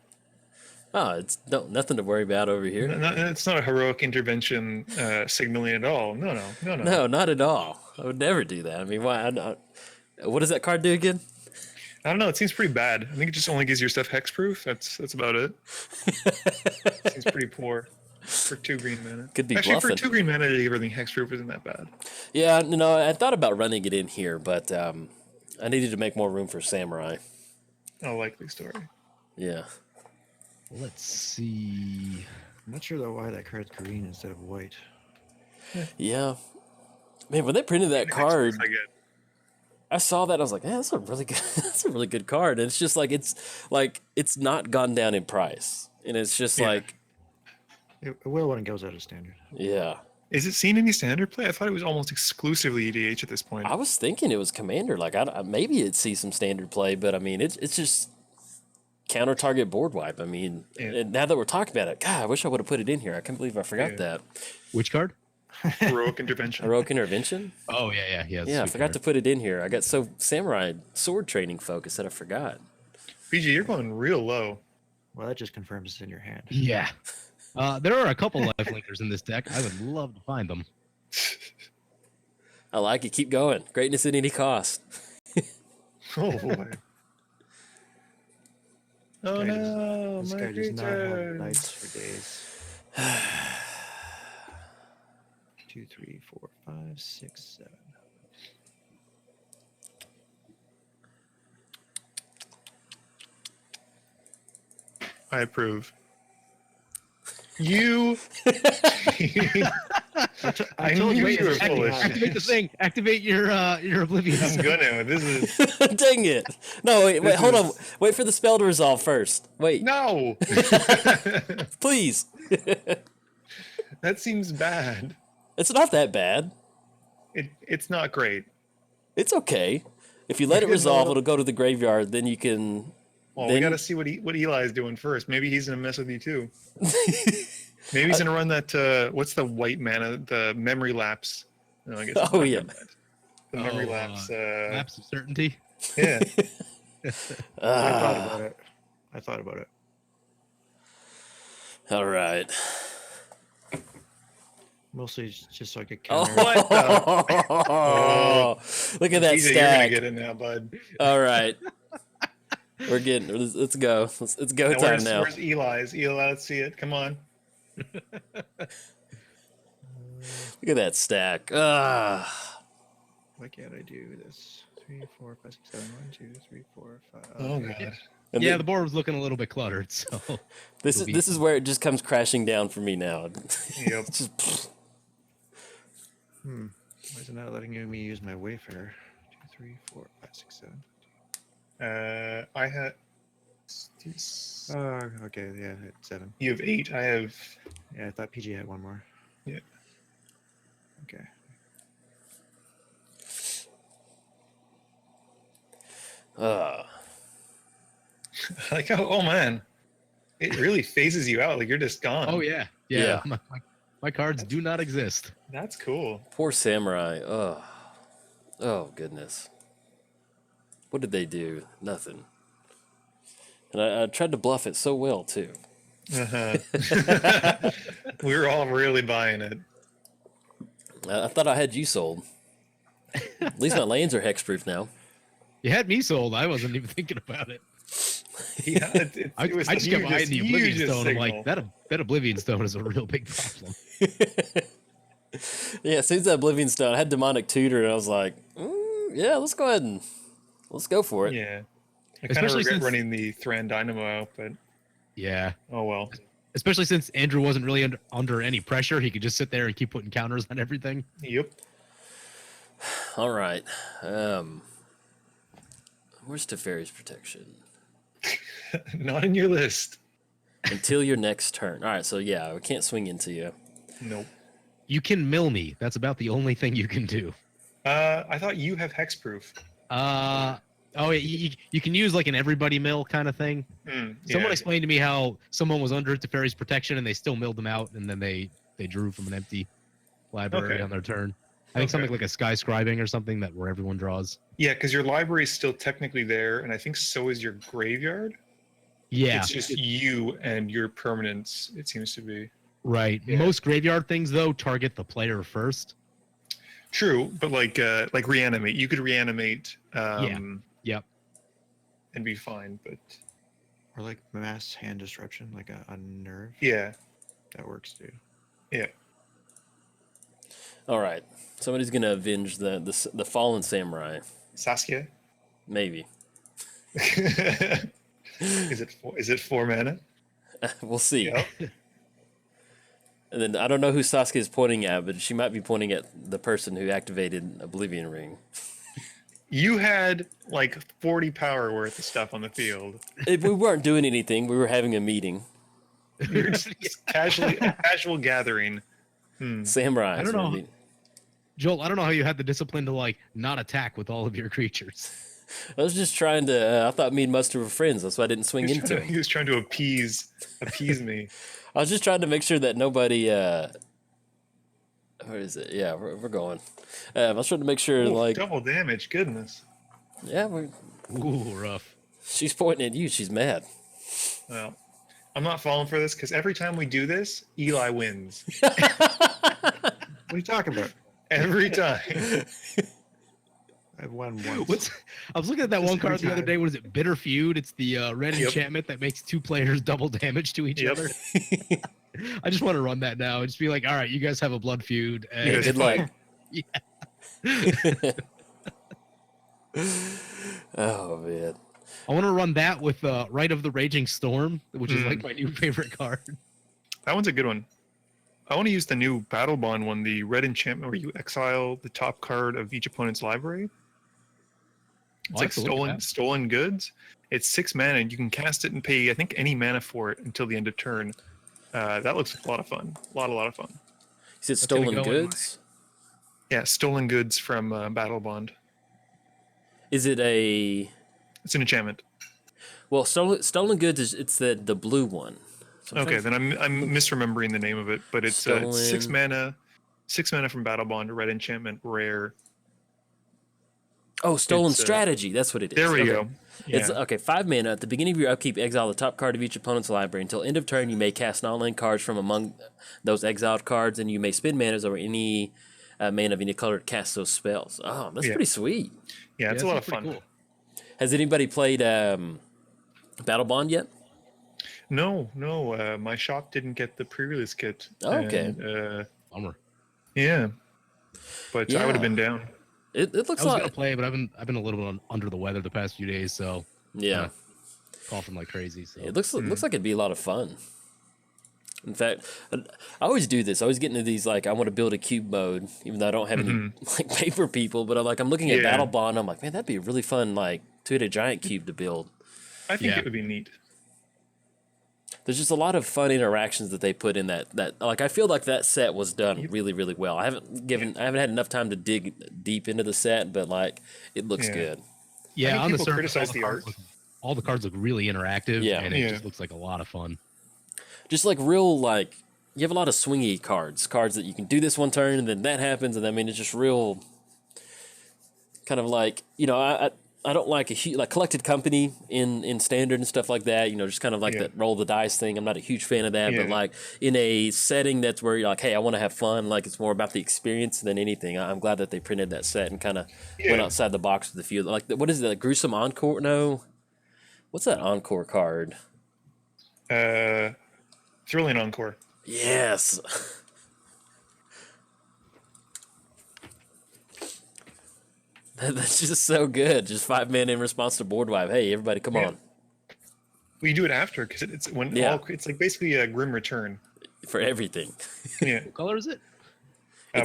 Oh, it's nothing to worry about over here. It's not a heroic intervention signaling at all. No. No, not at all. I would never do that. I mean, why? What does that card do again? I don't know. It seems pretty bad. I think it just only gives your stuff hexproof. That's about it. Seems pretty poor for 2 green mana. Could be Actually, bluffing. for 2 green mana to give everything hexproof isn't that bad. Yeah, no, I thought about running it in here, but I needed to make more room for Samurai. A likely story. Yeah. Let's see. I'm not sure though why that card's green instead of white. Yeah. Man, when they printed that card, I get. I saw that. I was like, "Yeah, that's a really good. That's a really good card." And it's just it's not gone down in price, and it's just Yeah. like, It will when it goes out of standard. yeah. Is it seen any standard play? I thought it was almost exclusively EDH at this point. I was thinking it was Commander. Like, maybe it'd see some standard play, but I mean, it's just counter target board wipe. I mean, Yeah. and now that we're talking about it, God, I wish I would have put it in here. I can't believe I forgot Yeah. that. Which card? Heroic intervention. Heroic Intervention. Oh yeah. Yeah, I forgot to put it in here. I got so Samurai sword training focused that I forgot. BG, you're going real low. Well, that just confirms it's in your hand. Yeah. There are a couple lifelinkers in this deck. I would love to find them. I like it. Keep going. Greatness at any cost. Oh boy. Oh Guy does- no, This my guy does not have creature. knights for days. 2, 3, 4, 5, 6, 7. I approve. You. I told knew you you were activate- foolish. Activate the thing. Activate your Oblivion. I'm gonna. This is Dang it. No, wait, This hold on. is- Wait for the spell to resolve first. Wait, no. please. That seems bad. It's not that bad. It's not great. It's okay. If you let it resolve, it'll go to the graveyard. Then you can. Well, we Then- got to see what Eli's doing first. Maybe he's gonna mess with you too. Maybe he's gonna run that. What's the white mana? The memory lapse. No, I guess. it's Oh, not yeah. that. The memory lapse. Lapse of certainty. Yeah. I thought Ah, about it. I thought about it. all right. Mostly just so I could Oh, counter. What the- look at that TJ, you're gonna stack. get it now, bud. All right. We're getting. Let's go. It's go Now, time now. Where's Eli's? Eli, let's see it. Come on. Look at that stack. Ah. Why can't I do this? 3, 4, 5, 6, 7. 1, 2, 3, 4, 5. Oh god. And Yeah, then- the board was looking a little bit cluttered, so this it'll be- is where it just comes crashing down for me now. Yep. It's just, Why is it not letting me use my Wayfarer? 2, 3, 4, 5, 6, 7. I had. Oh, okay. Yeah, it's 7. You have 8. I have. Yeah, I thought PG had one more. Yeah. Okay. Like, oh man, it really phases you out. Like you're just gone. Oh yeah, Yeah. yeah. My cards do not exist. That's cool. poor samurai. Oh. Oh goodness. What did they do? Nothing. And I tried to bluff it so well too. Uh-huh. We were all really buying it. I thought I had you sold. At least my lanes are hexproof now. You had me sold. I wasn't even thinking about it. Yeah, I it was just kept eyeing the Oblivion hugest Stone. I'm like, signal. that Oblivion Stone is a real big problem. Yeah, as soon as that Oblivion Stone, I had Demonic Tutor, and I was like, yeah, let's go ahead and let's go for it. Yeah. I kind of Especially regret since- running the Thran Dynamo out, but Yeah, oh well. especially since Andrew wasn't really under any pressure. He could just sit there and keep putting counters on everything. Yep. All right. Where's Teferi's Protection? Not in your list. Until your next turn. All right, so yeah, we can't swing into you. Nope. You can mill me. That's about the only thing you can do. I thought you have hexproof. Oh, you can use like an everybody mill kind of thing. Mm, Someone yeah. explained to me how someone was under Teferi's Protection and they still milled them out, and then they drew from an empty library Okay. on their turn. I think something Okay. like a Sky Scribing or something that where everyone draws. Yeah, because your library is still technically there, and I think so is your graveyard. Yeah, It's just you and your permanents, it seems to be. right. Yeah. Most graveyard things though target the player first. True, but like reanimate. You could reanimate Yep. and be fine, but Or like mass hand disruption, like a nerve. yeah. That works too. Yeah. All right. Somebody's going to avenge the fallen samurai. Saskia? Maybe. Is it 4 mana? We'll see. Yep. And then I don't know who Saskia is pointing at, but she might be pointing at the person who activated Oblivion Ring. You had like 40 power worth of stuff on the field. We weren't doing anything. We were having a meeting. You're just casual gathering. Samurai. I don't know. Joel, I don't know how you had the discipline to like not attack with all of your creatures. I was just trying to. I thought me and Muddstah were friends. That's why I didn't swing into He him. was trying to appease me. I was just trying to make sure that nobody. Where is it? Yeah, we're going. I was trying to make sure, Ooh, like, double damage, goodness. yeah, Ooh, rough. she's pointing at you. She's mad. Well, I'm not falling for this because every time we do this, Eli wins. What are you talking about? Every time. I've won once. I was looking at that Just one card every the other time. day. What is it? Bitter Feud. It's the red Yep. enchantment that makes 2 players double damage to each Yep. other. I just want to run that now. Just be like, all right, you guys have a blood feud. And You guys Good luck. Yeah. Oh man. I want to run that with Rite of the Raging Storm, which is like my new favorite card. That one's a good one. I want to use the new Battle Bond one, the red enchantment where you exile the top card of each opponent's library. It's I like have to look at stolen goods. It's 6 mana and you can cast it and pay, I think, any mana for it until the end of turn. That looks like a lot of fun. A lot of fun. Is it gonna stolen go in goods? Yeah, stolen goods from Battle Bond. Is it a It's an enchantment. well stolen goods is it's the blue one. So I'm Okay, trying then I'm misremembering the name of it, but it's 6 Stolen- mana, 6 mana from Battle Bond, a red enchantment, rare. Oh, stolen It's, strategy. That's what it is. There we Okay. go. It's Yeah. okay. 5 mana. At the beginning of your upkeep, exile the top card of each opponent's library. Until end of turn, you may cast non-land cards from among those exiled cards, and you may spend manas over any mana of any color to cast those spells. Oh, that's Yeah. pretty sweet. Yeah, it's a that lot of sounds fun. pretty cool. Has anybody played Battle Bond yet? No, my shop didn't get the pre-release kit. Oh, okay. And, Bummer. yeah, but I would have been down. It looks I was like gonna play, but I've been a little bit under the weather the past few days, so yeah. coughing like crazy. So It looks like it'd be a lot of fun. In fact, I always do this. I always get into these like I want to build a cube mode, even though I don't have any like paper people. But I'm looking at Yeah. Battle Bond. I'm like, man, that'd be a really fun like 2-hit giant cube to build. I think Yeah. it would be neat. There's just a lot of fun interactions that they put in that like I feel like that set was done really really well. I haven't had enough time to dig deep into the set, but like it looks Yeah. good. yeah, I think on the people surface, criticize the art. all the cards look really interactive, Yeah. and it Yeah. just looks like a lot of fun. Just like real like you have a lot of swingy cards that you can do this one turn and then that happens, and I mean it's just real kind of like I don't like a huge like collected company in standard and stuff like that. Just kind of like Yeah. that roll the dice thing. I'm not a huge fan of that, but Yeah. like in a setting that's where you're like, hey, I want to have fun. Like it's more about the experience than anything. I'm glad that they printed that set and kind of went Yeah. outside the box with a few. Like what is it? Like Gruesome Encore? No, what's that Encore card? Thrilling Encore. Yes. That's just so good. Just 5 mana in response to board wipe. Hey, everybody, come Yeah. on We do it after because it's when Yeah. it's like basically a Grim Return. for everything. Yeah, What color is it?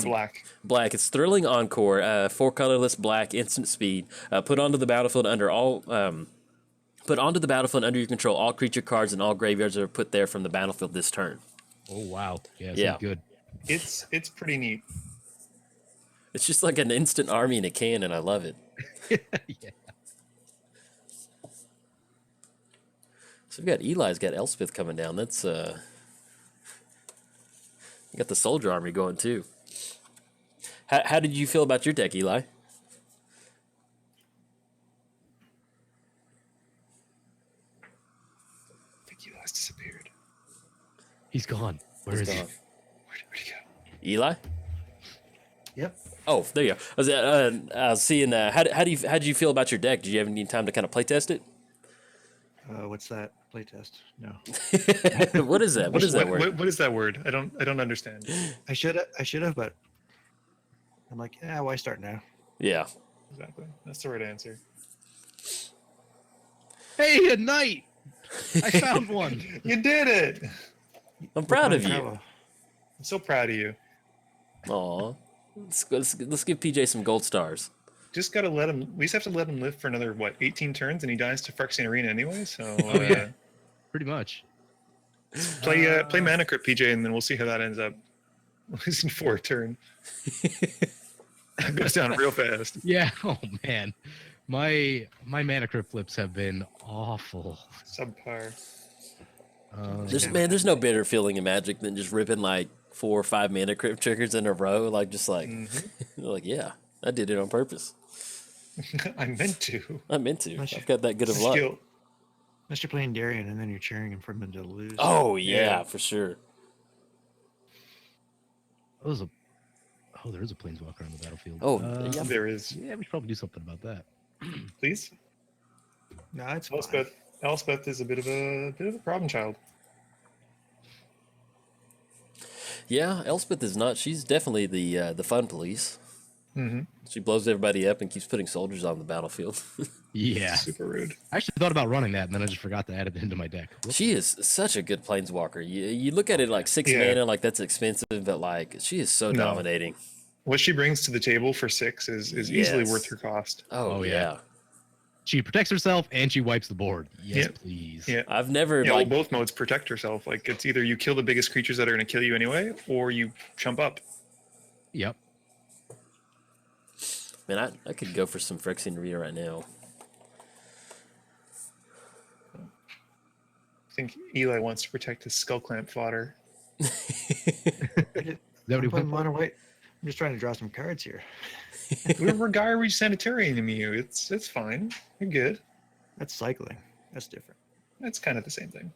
black. Black. It's Thrilling Encore. 4 colorless black, instant speed. Put onto the battlefield under all. Put onto the battlefield under your control all creature cards and all graveyards that are put there from the battlefield this turn. Oh wow, yeah, Yeah. sounds good. It's pretty neat. It's just like an instant army in a can, and I love it. Yeah. So we got Eli's got Elspeth coming down. That's you got the soldier army going too. How did you feel about your deck, Eli? I think Eli's disappeared. He's gone. Where is he? gone. Where'd he go? Eli? Yep. Oh, there you go. I was seeing. How did you feel about your deck? Did you have any time to kind of play test it? What's that? Playtest? No. What is that? What is that word? What is that word? I don't understand. I should have, but I'm like, yeah, why start now? Yeah. Exactly. That's the right answer. Hey, a knight! I found one. You did it. I'm proud of you. Bravo. I'm so proud of you. Aw. Let's give PJ some gold stars. Just gotta let him. We just have to let him live for another 18 turns, and he dies to Phyrexian Arena anyway. So Oh, yeah. Pretty much. play Mana Crypt, PJ, and then we'll see how that ends up. Losing 4 a turn. It goes down real fast. Yeah. Oh man, my mana crypt flips have been awful. Subpar. There's no better feeling in Magic than just ripping like 4 or 5 mana crypt triggers in a row. Like just like like yeah, I did it on purpose. I meant to. I meant to. I've got that good of luck. Skill. Unless you're playing Darien and then you're cheering him for him to lose. Oh yeah, Yeah. for sure. Oh, there is a planeswalker on the battlefield. Oh, yeah. There is. Yeah, we should probably do something about that. Please. No, it's fine. Elspeth is a bit of a problem child. Yeah, Elspeth is not. She's definitely the fun police. Mm-hmm. She blows everybody up and keeps putting soldiers on the battlefield. Yeah. Super rude. I actually thought about running that, and then I just forgot to add it into my deck. Whoops. She is such a good planeswalker. You look at it like 6 Yeah. mana, like that's expensive, but like she is so No. dominating. What she brings to the table for 6 is easily Yes. worth her cost. Oh, Oh, yeah. yeah. She protects herself and she wipes the board. Yes, Yeah. please. Yeah. I've never Yeah, like well, both modes protect herself. Like it's either you kill the biggest creatures that are going to kill you anyway, or you jump up. Yep. man, I could go for some Phyrexian Rhea right now. I think Eli wants to protect his skull clamp fodder. Is that what he I'm went playing for? mono white. I'm just trying to draw some cards here. We're Gyre Sanitarian Emu. It's fine. You're good. That's cycling. That's different. That's kind of the same thing.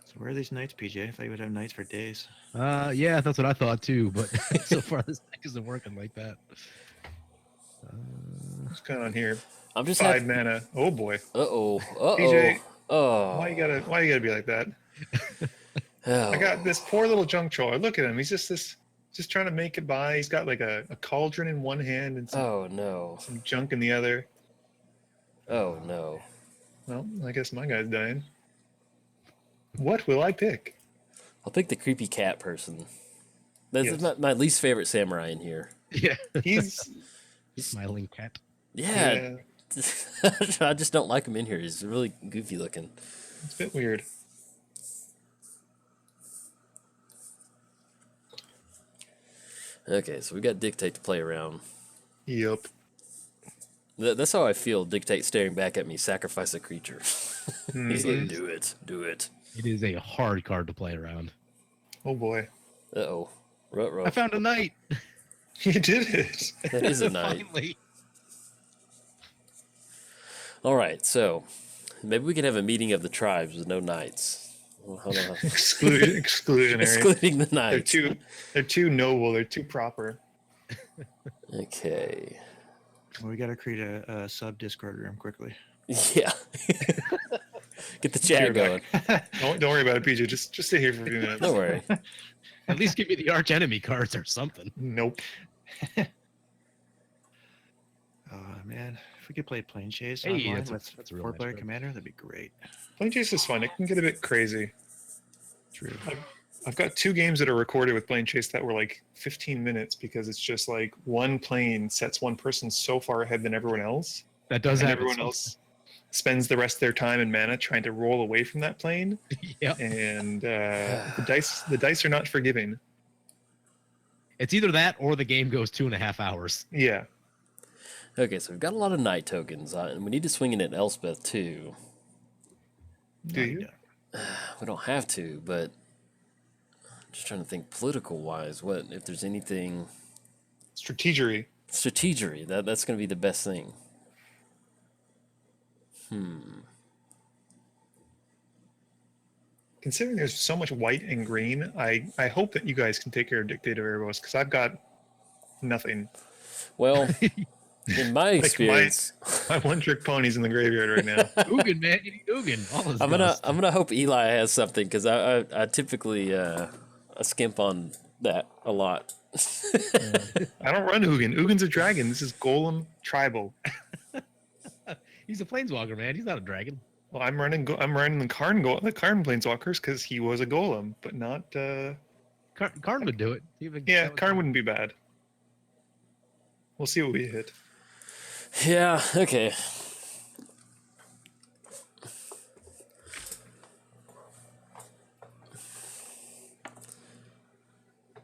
So where are these knights, PJ? I thought you would have knights for days. Yeah, that's what I thought too, but so far this deck isn't working like that. What's going on here? I'm just 5 mana. Oh boy. Uh-oh. Uh-oh. PJ, Oh. Why you gotta be like that? Oh. I got this poor little junk troller. Look at him. He's just trying to make it by. He's got like a cauldron in one hand and Oh no. some junk in the other. Oh no. Well, I guess my guy's dying. What will I pick? I'll pick the creepy cat person. That's Yes. my least favorite samurai in here. Yeah. He's Smiling cat. Yeah. I just don't like him in here. He's really goofy looking. it's a bit weird. Okay, so we got Dictate to play around. Yep. That's how I feel. Dictate staring back at me, sacrifice a creature. He's like, Mhm. do it, do it. It is a hard card to play around. Oh boy. Uh-oh. Ruh-roh. I found a knight. You did it. That is a knight. Finally. All right, so maybe we can have a meeting of the tribes with no knights. Well, hold on. Exclusionary. Excluding the They're knights. too noble. They're too proper. Okay. Well, we got to create a sub Discord room quickly. Yeah. Get the chat Be right going. Don't worry about it, PJ. Just stay here for a few minutes. Don't worry. At least give me the arch enemy cards or something. Nope. Oh man, if we could play Plane Chase Hey, online that's a real nice with 4-player card. commander, that'd be great. Plane chase is fun. It can get a bit crazy. True. I've got 2 games that are recorded with plane chase that were like 15 minutes because it's just like one plane sets one person so far ahead than everyone else, That does and happen. everyone else spends the rest of their time and mana trying to roll away from that plane, Yep. and the dice are not forgiving. It's either that or the game goes 2.5 hours. Yeah. Okay, so we've got a lot of knight tokens, and we need to swing in at Elspeth too. Do you? We don't have to, but I'm just trying to think political-wise. What if there's anything Strategery. strategery? That's going to be the best thing. Considering there's so much white and green, I hope that you guys can take care of Dictator Erebos because I've got nothing. Well, in my Like experience, my one-trick pony's in the graveyard right now. Ugin, man. You need Ugin. All his I'm dust. gonna hope Eli has something because I typically I skimp on that a lot. I don't run Ugin. Ugin's a dragon. This is Golem tribal. He's a planeswalker, man. He's not a dragon. Well, I'm running the Karn planeswalkers because he was a golem, but not. Karn would do it. Yeah, Karn wouldn't be bad. We'll see what we hit. Yeah. Okay.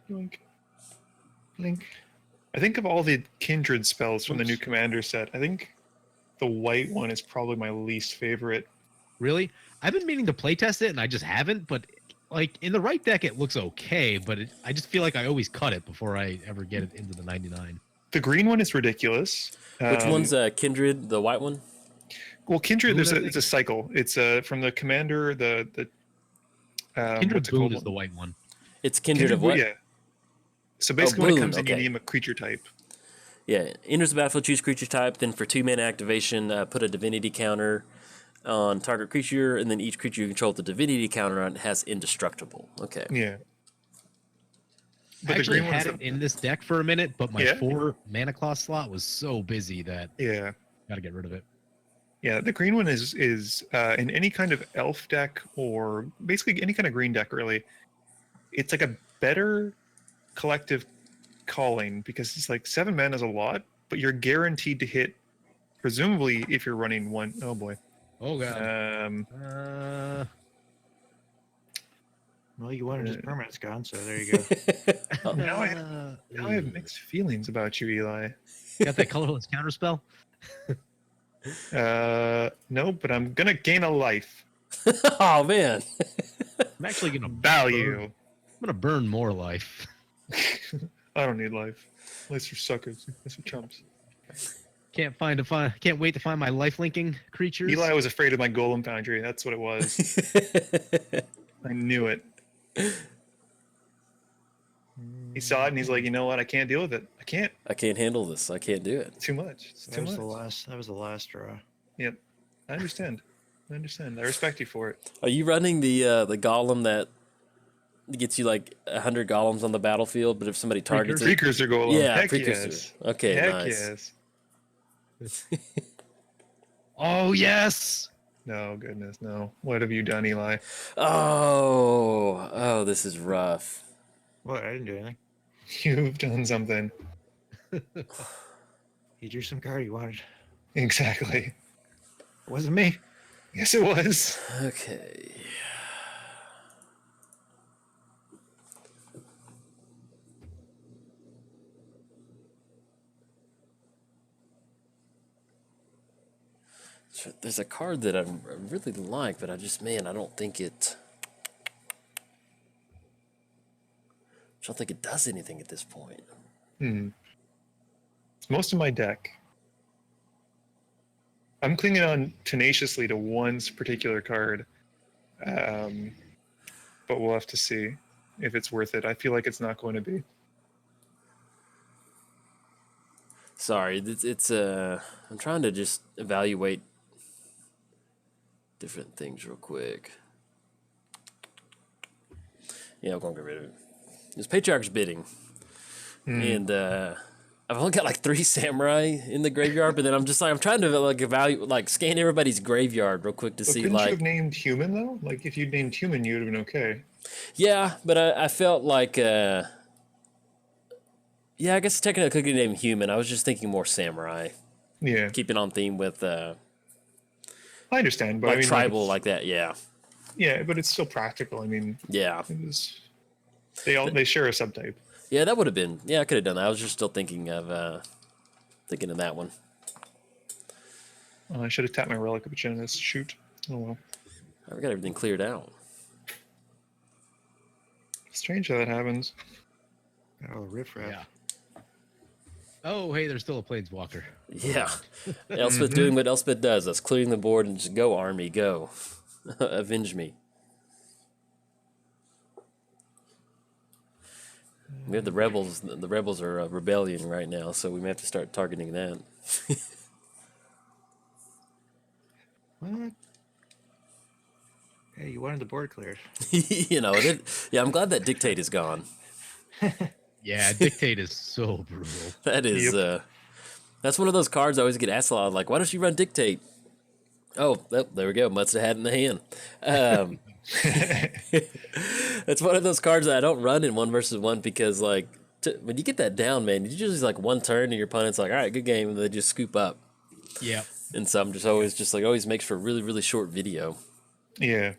Blink. Blink. I think of all the kindred spells from the new commander set, I think the white one is probably my least favorite. Really? I've been meaning to playtest it, and I just haven't. But like in the right deck, it looks okay. But I just feel like I always cut it before I ever get it into the 99. The green one is ridiculous. Which one's Kindred, the white one? Well, Kindred, Boon, it's a cycle. It's from the commander. Kindred what's it Boon called? is the white one. It's Kindred of what? Yeah. So basically, when it Boon, comes in, you okay. name a creature type. Yeah, enters the battlefield, choose creature type, then for 2-mana activation, put a divinity counter on target creature, and then each creature you control with the divinity counter on has indestructible. Okay. Yeah. I actually one's had it in this deck for a minute, but my Yeah? 4 mana cost slot was so busy that Yeah. gotta get rid of it. Yeah, the green one is in any kind of elf deck or basically any kind of green deck, really. It's like a better collective calling because it's like 7 mana is a lot, but you're guaranteed to hit, presumably if you're running one. Oh boy. Oh god. Well, you wanted his permanent's gone, so there you go. Now I have mixed feelings about you, Eli. Got that colorless counterspell? No, but I'm gonna gain a life. Oh, man. I'm actually gonna Value. I'm gonna burn more life. I don't need life. Lives are suckers. Lives are chumps. Can't wait to find my life linking creatures. Eli was afraid of my Golem Foundry. That's what it was. I knew it. He saw it and he's like, you know what? I can't deal with it. I can't. I can't handle this. I can't do it. Too much. It's too much. That was the last draw. Yep. I understand. I respect you for it. Are you running the golem that gets you like 100 golems on the battlefield, but if somebody targets it... Precursor Golem. Yeah, Heck precursor. yes. Okay, Heck nice. yes. Oh yes. No, goodness, no. What have you done, Eli? Oh, this is rough. What? I didn't do anything. You've done something. He drew some card he wanted. Exactly. It wasn't me. Yes, it was. Okay. So there's a card that I really like, but I don't think it... I don't think it does anything at this point. Most of my deck. I'm clinging on tenaciously to one particular card. But we'll have to see if it's worth it. I feel like it's not going to be. Sorry, it's I'm trying to just evaluate different things real quick. Yeah, I'm gonna get rid of it. It's Patriarch's Bidding. And I've only got like 3 samurai in the graveyard, but then I'm trying to like evaluate, scan everybody's graveyard real quick to see Couldn't like... you have named human though? Like if you'd named human, you would have been okay. Yeah, but I felt like yeah, I guess technically I could get named human. I was just thinking more samurai. Yeah. Keeping on theme with I understand, but like I mean, tribal like that, yeah. Yeah, but it's still practical. I mean, Yeah. it was, they share a subtype. Yeah, that would have been... Yeah, I could have done that. I was just still thinking of that one. I should have tapped my Relic of Agenus. Shoot. Oh well. I got everything cleared out. Strange how that happens. Oh, riffraff. Yeah. Oh, hey, there's still a planeswalker. Yeah. Elspeth doing what Elspeth does. That's clearing the board and just go, army, go. Avenge me. We have the rebels. The rebels are rebellion right now, so we may have to start targeting that. What? Hey, you wanted the board cleared. You know, yeah, I'm glad that Dictate is gone. Yeah, Dictate is so brutal. That is, that's one of those cards I always get asked a lot, like, why don't you run Dictate? Oh, there we go. Muddstah had it in the hand. That's one of those cards that I don't run in 1 versus 1 because, like, when you get that down, man, you just like one turn and your opponent's like, all right, good game, and they just scoop up. Yeah. And so I'm just always makes for a really, really short video. Yeah.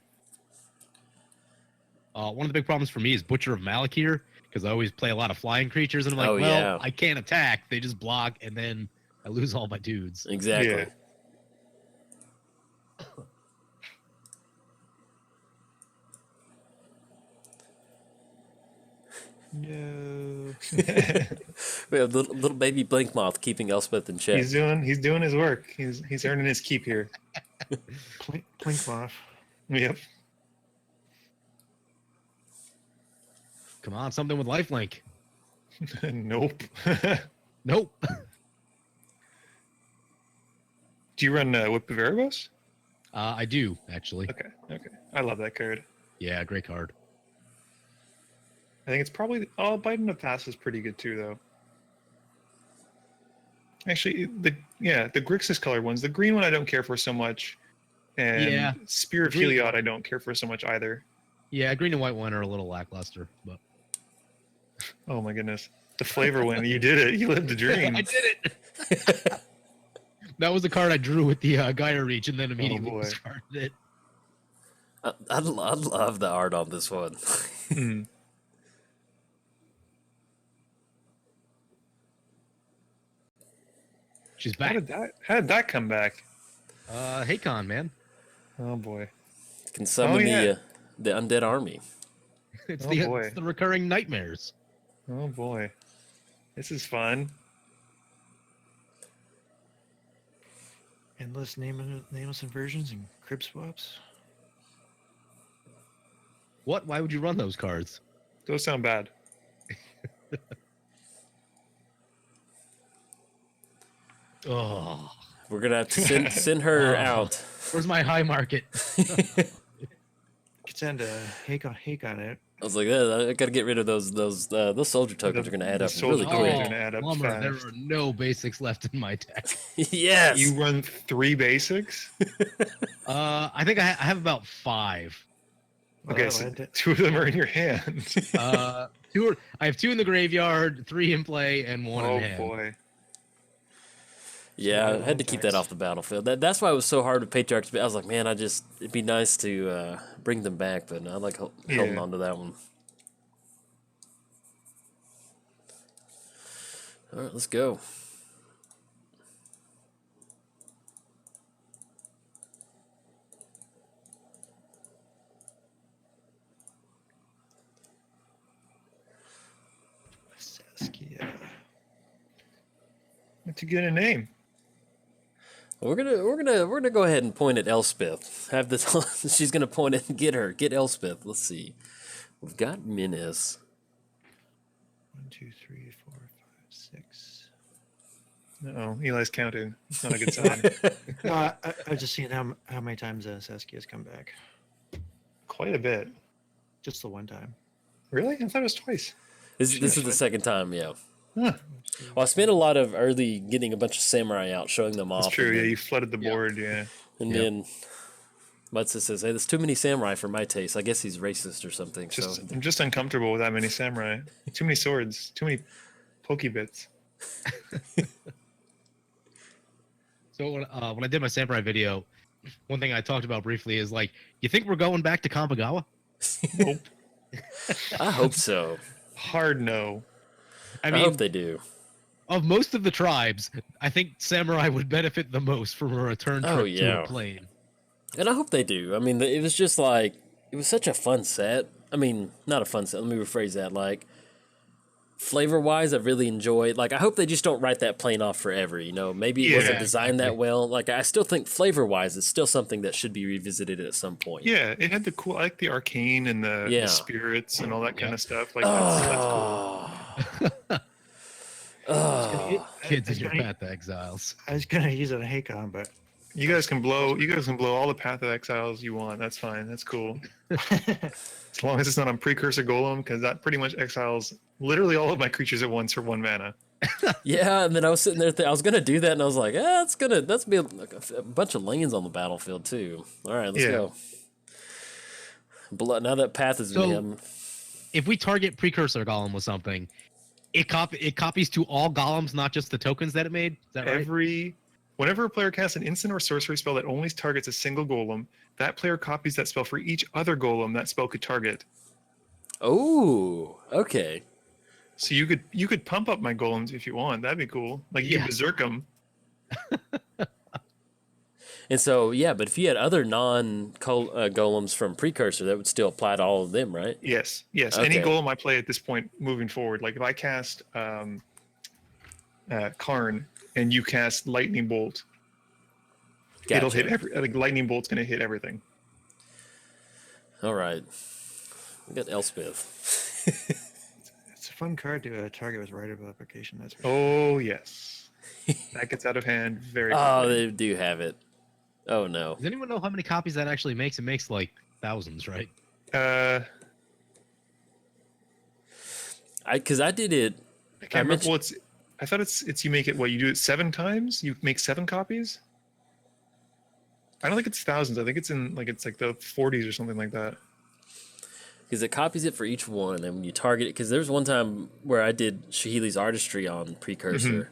One of the big problems for me is Butcher of Malakir because I always play a lot of flying creatures and I'm like, yeah. I can't attack. They just block and then I lose all my dudes. Exactly. Yeah. No. We have little baby Blinkmoth keeping Elspeth in check. He's doing his work. He's earning his keep here. Plinkmoff. Yep. Come on, something with lifelink. Nope. Nope. Do you run Whip of Erebos? I do actually. Okay. I love that card. Yeah, great card. I think it's probably Biden of Pass is pretty good too, though. Actually, the Grixis color ones, the green one I don't care for so much, and Yeah. Spear of Green- Heliod I don't care for so much either. Yeah, green and white one are a little lackluster, but Oh my goodness, the flavor win! You did it. You lived the dream. I did it. That was the card I drew with the Gaia Reach, and then immediately boy. discarded it. I love the art on this one. Mm. She's How back. did that come back? Hey, Con, man. Oh boy. Can summon yeah. the undead army. It's, Oh, the, boy. it's the recurring nightmares. Oh boy. This is fun. Endless nameless inversions and crib swaps. What? Why would you run those cards? Those sound bad. Oh, We're gonna have to send her out. where's my high market? Could send a Hake on it. I was like, I gotta get rid of those soldier tokens are gonna add The up soldier really tokens quick. are gonna add up Lumber, there fast. are no basics left in my deck. Yes. You run 3 basics? I think I have about 5. Okay, Oh, so and 2 of them are in your hand. I have 2 in the graveyard, 3 in play, and 1 Oh in hand. boy. Yeah, I had to keep that off the battlefield. That's why it was so hard with Patriarchs. I was like, man, it'd be nice to bring them back, but I like holding on to that one. All right, let's go. Saskia. That's a good name. We're gonna go ahead and point at Elspeth. Have this. She's gonna point it and get Elspeth. Let's see. We've got Menace. 1, 2, 3, 4, 5, 6. Uh-oh, Eli's counting. It's not a good sign. No, I was just seeing how many times Saskia's come back. Quite a bit. Just the one time. Really? I thought it was twice. This is the second time, yeah. Huh. Well, I spent a lot of early getting a bunch of samurai out, showing them off. That's true. and Yeah, then- you flooded the board. Yeah. And then Muddstah says, "Hey, there's too many samurai for my taste. I guess he's racist or something." I'm just uncomfortable with that many samurai. Too many swords. Too many pokey bits. So when I did my samurai video, one thing I talked about briefly is like, you think we're going back to Kampagawa? Nope. I hope so. Hard no. I hope they do. Of most of the tribes, I think samurai would benefit the most from a return trip to a plane. And I hope they do. I mean, it was just like, it was such a fun set. I mean, not a fun set. Let me rephrase that. Like, flavor-wise, I really enjoyed. Like, I hope they just don't write that plane off forever, you know? Maybe it wasn't designed that well. Like, I still think flavor-wise, it's still something that should be revisited at some point. Yeah, it had the cool. I like the arcane and the spirits and all that kind of stuff. Like that's cool. Kids in your path to exiles. I was gonna use it on Hakon, but You guys can blow all the Path of Exiles you want. That's fine. That's cool. As long as it's not on Precursor Golem, because that pretty much exiles literally all of my creatures at once for 1 mana. Yeah, and then I was sitting there, I was gonna do that, and I was like, that's be like a bunch of lanes on the battlefield too. All right, let's go. Now that path is in him. If we target Precursor Golem with something, it copies to all golems, not just the tokens that it made. Is that right? Whenever a player casts an instant or sorcery spell that only targets a single golem, that player copies that spell for each other golem that spell could target. Oh, okay. So you could pump up my golems if you want. That'd be cool. Like you could berserk them. And so, yeah, but if you had other golems from Precursor, that would still apply to all of them, right? Yes, yes. Okay. Any golem I play at this point moving forward, like if I cast Karn and you cast Lightning Bolt, it'll hit like Lightning Bolt's gonna hit everything. All right. We got Elspeth. It's a fun card to target with write-up application. That's for Oh yes, that gets out of hand very Oh, quickly. they do have it. Oh no. Does anyone know how many copies that actually makes? It makes like thousands, right? Because I did it. I can't remember. Well, I thought it's you make it what you do it 7 times. You make 7 copies. I don't think it's thousands. I think it's in it's like the 40s or something like that. Because it copies it for each one, and when you target it, because there was one time where I did Shahili's Artistry on Precursor,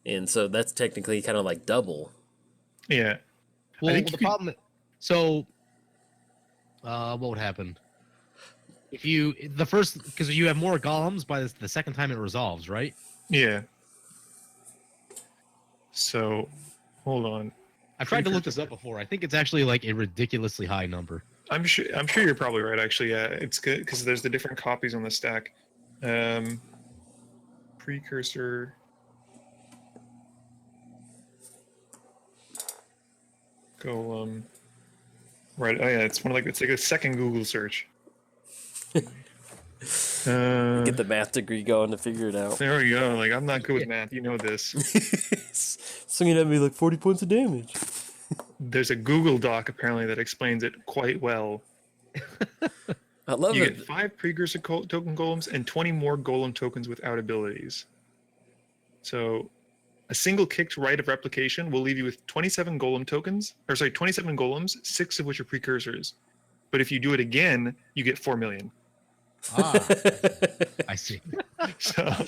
and so that's technically kind of like double. Yeah. Well, the problem. So, what would happen if because you have more golems by the second time it resolves, right? Yeah. So, hold on. I've tried to look this up before. I think it's actually like a ridiculously high number. I'm sure you're probably right. Actually, yeah, it's good because there's the different copies on the stack. Precursor. Golem. Right. Oh yeah, it's like a second Google search. Get the math degree going to figure it out. There we go. Like I'm not good with math. You know this. Swinging at me like 40 points of damage. There's a Google Doc apparently that explains it quite well. I love You it. get 5 precursor token golems and 20 more golem tokens without abilities. So, a single kicked Rite of Replication will leave you with 27 golem tokens, 27 golems, 6 of which are precursors. But if you do it again, you get 4 million. Ah, I see. So,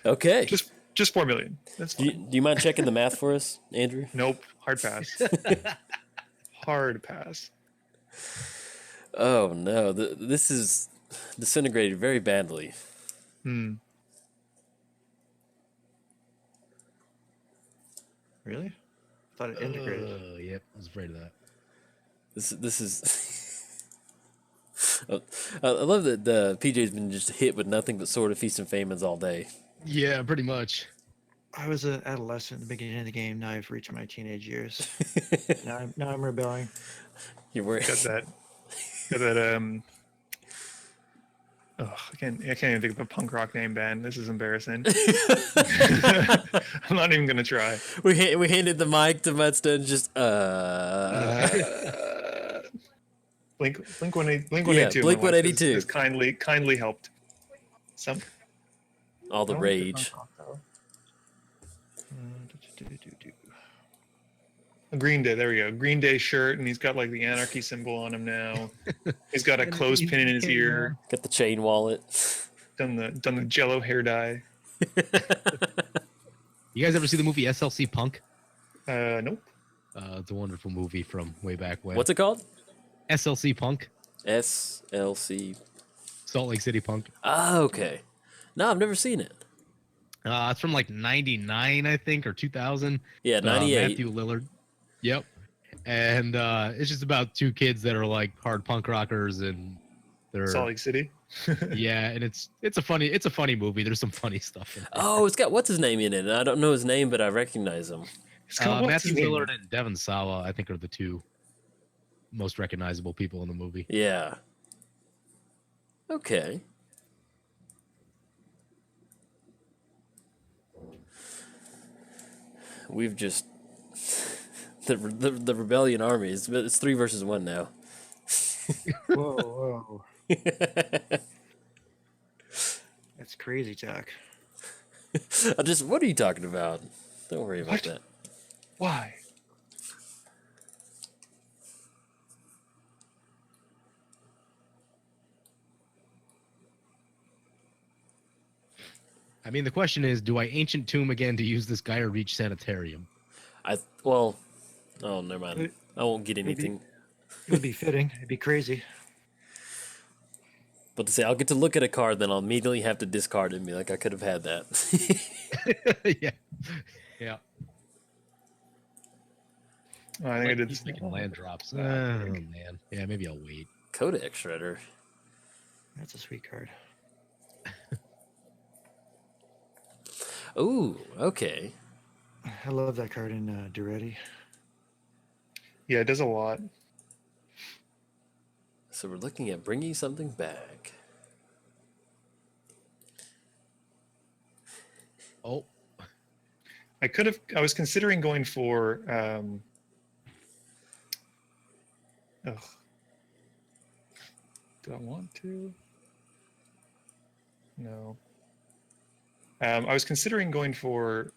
Okay. just 4 million. That's Do fine. you mind checking the math for us, Andrew? Nope. Hard pass. Hard pass. Oh no, this is disintegrated very badly. Really? I thought it integrated. Yep, I was afraid of that. This is. I love that the PJ's been just hit with nothing but Sword of Feast and Famines all day. Yeah, pretty much. I was an adolescent at the beginning of the game. Now I've reached my teenage years. now I'm rebelling. You're worried. Got that. Oh, I can't even think of a punk rock name band. This is embarrassing. I'm not even gonna try. We handed the mic to Muddstah and just Blink 182. Blink 182 has kindly helped. Some all the no, rage. A Green Day, there we go. Green Day shirt, and he's got like the anarchy symbol on him now. He's got a clothespin in his ear. Got the chain wallet. Done the Jello hair dye. You guys ever see the movie SLC Punk? Nope. It's a wonderful movie from way back when. What's it called? SLC Punk? SLC. Salt Lake City Punk. Ah, okay. No, I've never seen it. It's from like 99, I think, or 2000. Yeah, 98. Matthew Lillard. Yep. And it's just about 2 kids that are like hard punk rockers, and they're Salt Lake City. yeah, and it's a funny movie. There's some funny stuff in it. Oh, it's got what's his name in it. I don't know his name, but I recognize him. Matthew Lillard and Devon Sawa, I think, are the 2 most recognizable people in the movie. Yeah. Okay. We've just the rebellion army it's 3 versus 1 now. Whoa. That's crazy talk. What are you talking about? Don't worry about that. Why? I mean, the question is, do I Ancient Tomb again to use this Gaia Reach Sanitarium? Oh, never mind. I won't get anything. It would be fitting. It'd be crazy. But to say, I'll get to look at a card, then I'll immediately have to discard it and be like, I could have had that. Yeah. Yeah. Oh, I think I did. He's thinking land drops. I Oh think. man. Yeah, maybe I'll wait. Codex Shredder. That's a sweet card. Ooh, okay. I love that card in Duretti. Yeah, it does a lot. So we're looking at bringing something back. Oh, I was considering going for ugh. Do I want to? No. I was considering going for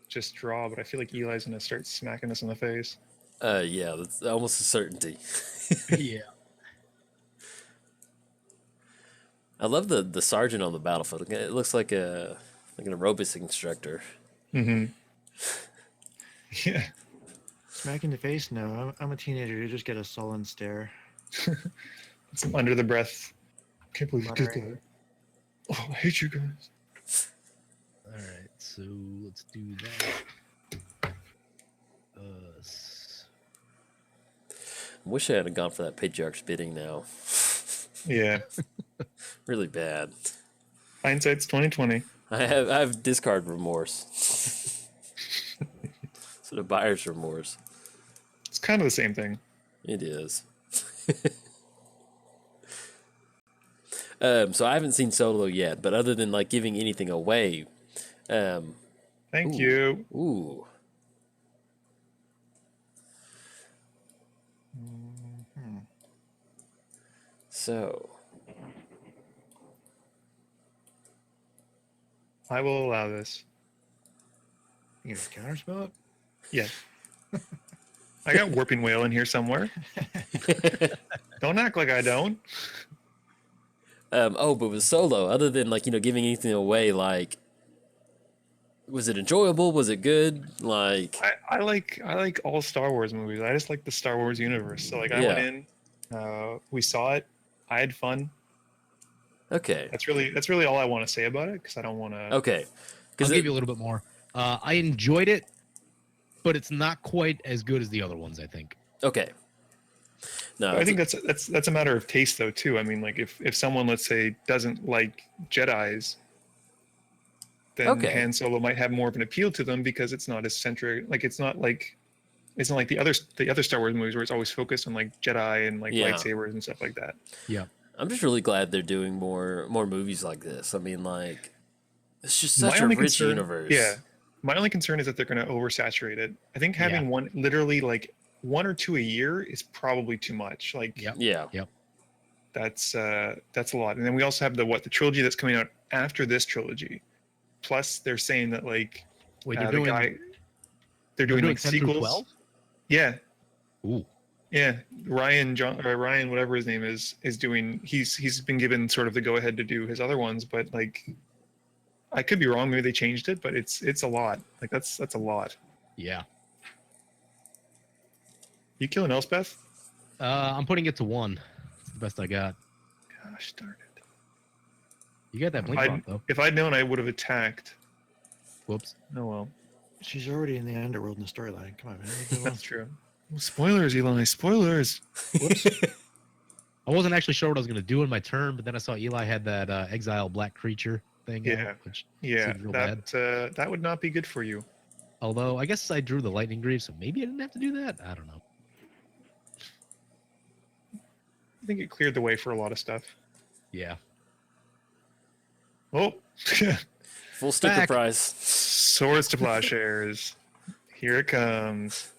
just draw, but I feel like Eli's gonna start smacking us in the face. Yeah, that's almost a certainty. yeah. I love the sergeant on the battlefield. It looks like an aerobics instructor. Mm-hmm. Yeah. Smack in the face? No, I'm a teenager. You just get a sullen stare. Some under the breath. Can't believe you did Muttering. that. Oh, I hate you guys. All right, so let's do that. Wish I had gone for that Patriarch's bidding now. Yeah. Really bad. Hindsight's 2020. I have discard remorse. Sort of buyer's remorse. It's kind of the same thing. It is. So I haven't seen Solo yet, but other than like giving anything away, Thank Ooh. you. ooh, Mhm. so I will allow this. You gonna counterspell it? Yeah. I got Warping Whale in here somewhere. Don't act like I don't. but with Solo, other than like giving anything away, like was it enjoyable? Was it good? Like I like all Star Wars movies. I just like the Star Wars universe. So like I went in, we saw it, I had fun. okay, That's really all I want to say about it because I don't want to. okay, I'll give you a little bit more. I enjoyed it, but it's not quite as good as the other ones, I think. okay. No, I think that's a matter of taste though too. I mean, like if someone, let's say, doesn't like Jedis, then Okay. Han Solo might have more of an appeal to them because it's not as centric. Like it's not like the other Star Wars movies where it's always focused on like Jedi and like Yeah. lightsabers and stuff like that. Yeah. I'm just really glad they're doing more movies like this. I mean, like it's just such My a only rich concern- universe. Yeah. My only concern is that they're going to oversaturate it. I think having one, literally like 1 or 2 a year, is probably too much. Like Yep. Yeah. that's a lot. And then we also have the trilogy that's coming out after this trilogy. Plus, they're saying that like Wait, they're they're doing like 10 through sequels. 12? Yeah, Ooh. yeah. Ryan, whatever his name is doing. He's been given sort of the go ahead to do his other ones, but like I could be wrong. Maybe they changed it, but it's a lot. Like that's a lot. Yeah. You killing Elspeth? I'm putting it to 1. That's the best I got. Gosh darn it! You got that blink bot, though. If I'd known, I would have attacked. Whoops. Oh well, She's already in the underworld in the storyline. Come on, man. Leave her alone. that's true. Spoilers, Eli. Spoilers. Whoops. I wasn't actually sure what I was going to do in my turn, but then I saw Eli had that exile black creature thing. Yeah. Out, which Yeah, seemed real bad. that would not be good for you. Although I guess I drew the lightning greave, so maybe I didn't have to do that. I don't know. I think it cleared the way for a lot of stuff. Yeah. Oh, Full sticker Back. prize. Swords to Plowshares. Here it comes.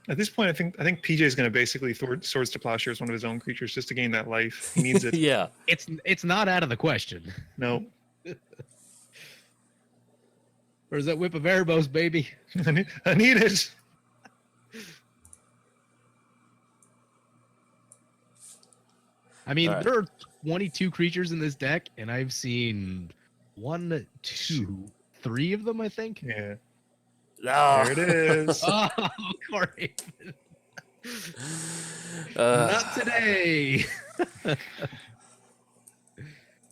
At this point, I think PJ is going to basically Swords to Plowshares one of his own creatures just to gain that life. He needs it. Yeah. It's not out of the question. No, Or is that Whip of Erebos, baby? I need it. I mean, All right. there are 22 creatures in this deck, and I've seen 1, 2, 3 of them, I think. Yeah, Ah. there it is. Oh, Corey. Not today.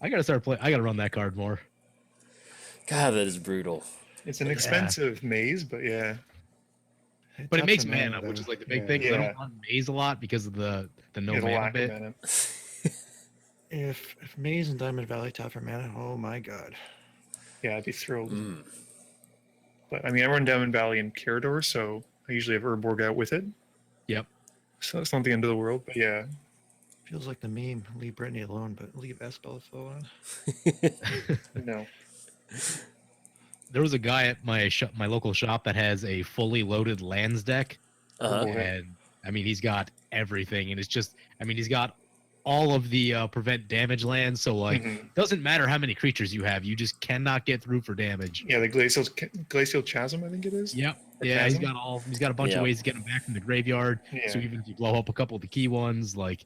I gotta start playing. I gotta run that card more. God, that is brutal. It's an expensive maze, but yeah. But it Tap makes the mana, though. which is like the big Yeah. thing. 'Cause I Yeah. don't run maze a lot because of the no Yeah, the mana lack of bit. mana. If Maze and Diamond Valley tap for mana, oh my god. Yeah, I'd be thrilled. Mm. But I mean, I run Diamond Valley and Carador, so I usually have Urborg out with it. Yep. So it's not the end of the world. But yeah, Feels like the meme. Leave Brittany alone, but leave Espelfo on. no. There was a guy at my my local shop that has a fully loaded lands deck, Uh-huh. boy. and I mean he's got everything, and it's just I mean he's got all of the prevent damage lands, so like Mhm. doesn't matter how many creatures you have, you just cannot get through for damage. Yeah, the glacial chasm, I think it is. Yep. Or Yeah, chasm? he's got a bunch Yeah. of ways to get him back from the graveyard. Yeah. So even if you blow up a couple of the key ones, like,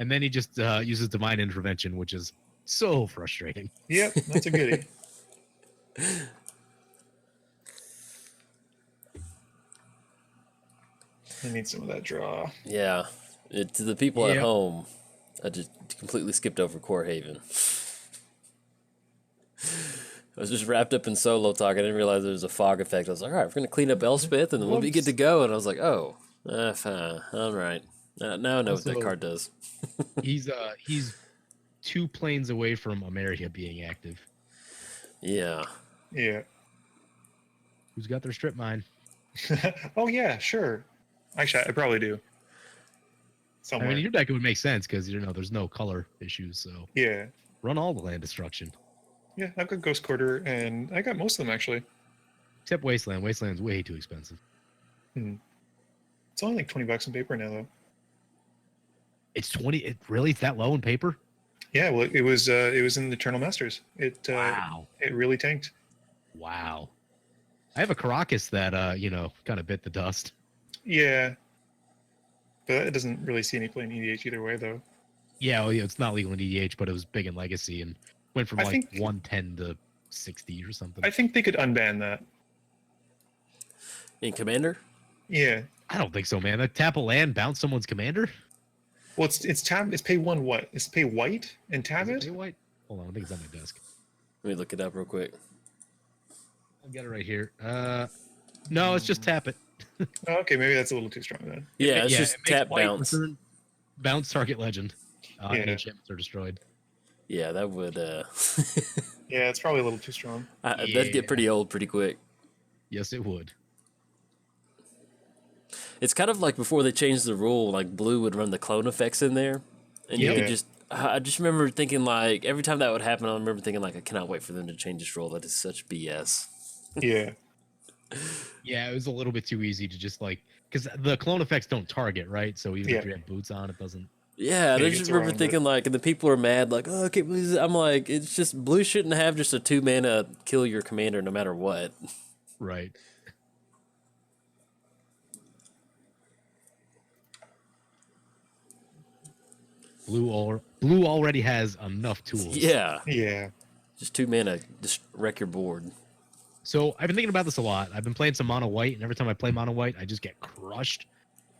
and then he just uses divine intervention, which is so frustrating. Yep, that's a goodie. I need some of that draw. Yeah. To the people at Yep. home, I just completely skipped over Core Haven. I was just wrapped up in solo talk. I didn't realize there was a fog effect. I was like, all right, we're going to clean up Elspeth and then we'll be good to go. And I was like, oh, fine. All right. Now I know what that Also- card does. He's 2 planes away from Ameria being active. Yeah. Yeah. Who's got their strip mine? Oh yeah, sure. Actually, I probably do. I Somewhere. mean, your deck would make sense because there's no color issues, so Yeah. run all the land destruction Yeah, I've got Ghost Quarter, and I got most of them actually. except Wasteland. Wasteland's way too expensive. It's only like $20 on paper now, though. It's 20. It really it's that low in paper? Yeah, well, it was in the Eternal Masters. It Wow. it really tanked. Wow. I have a Caracas that kind of bit the dust. Yeah, but it doesn't really see any play in EDH either way, though. Yeah, well, it's not legal in EDH, but it was big in Legacy and went from I like think- 110 to 60 or something. I think they could unban that. In Commander? Yeah. I don't think so, man. That tap a land, bounce someone's commander. Well, it's tab. It's pay one what? It's pay white and tab Is it. pay white? Hold on, I think it's on my desk. Let me look it up real quick. I've got it right here. No, it's just tap it. Oh, okay, maybe that's a little too strong then. Yeah, it's it just makes tap white bounce. return- bounce target legend. Yeah. And enchantments are destroyed. Yeah, that would Yeah, it's probably a little too strong. that'd Yeah. get pretty old pretty quick. Yes, it would. It's kind of like before they changed the rule, like blue would run the clone effects in there, and you Yeah. could I just remember thinking like every time that would happen, I remember thinking like I cannot wait for them to change this rule. That is such BS. Yeah. Yeah, it was a little bit too easy to just like because the clone effects don't target, right? So even Yeah. if you have boots on, it doesn't. Yeah, it I gets just remember around it. thinking like, and the people are mad like, oh, I can't believe this. I'm like, it's just blue shouldn't have just a 2-mana kill your commander no matter what. Right. Blue already has enough tools. Yeah, Yeah. just 2-mana, just wreck your board. So I've been thinking about this a lot. I've been playing some mono white, and every time I play mono white, I just get crushed.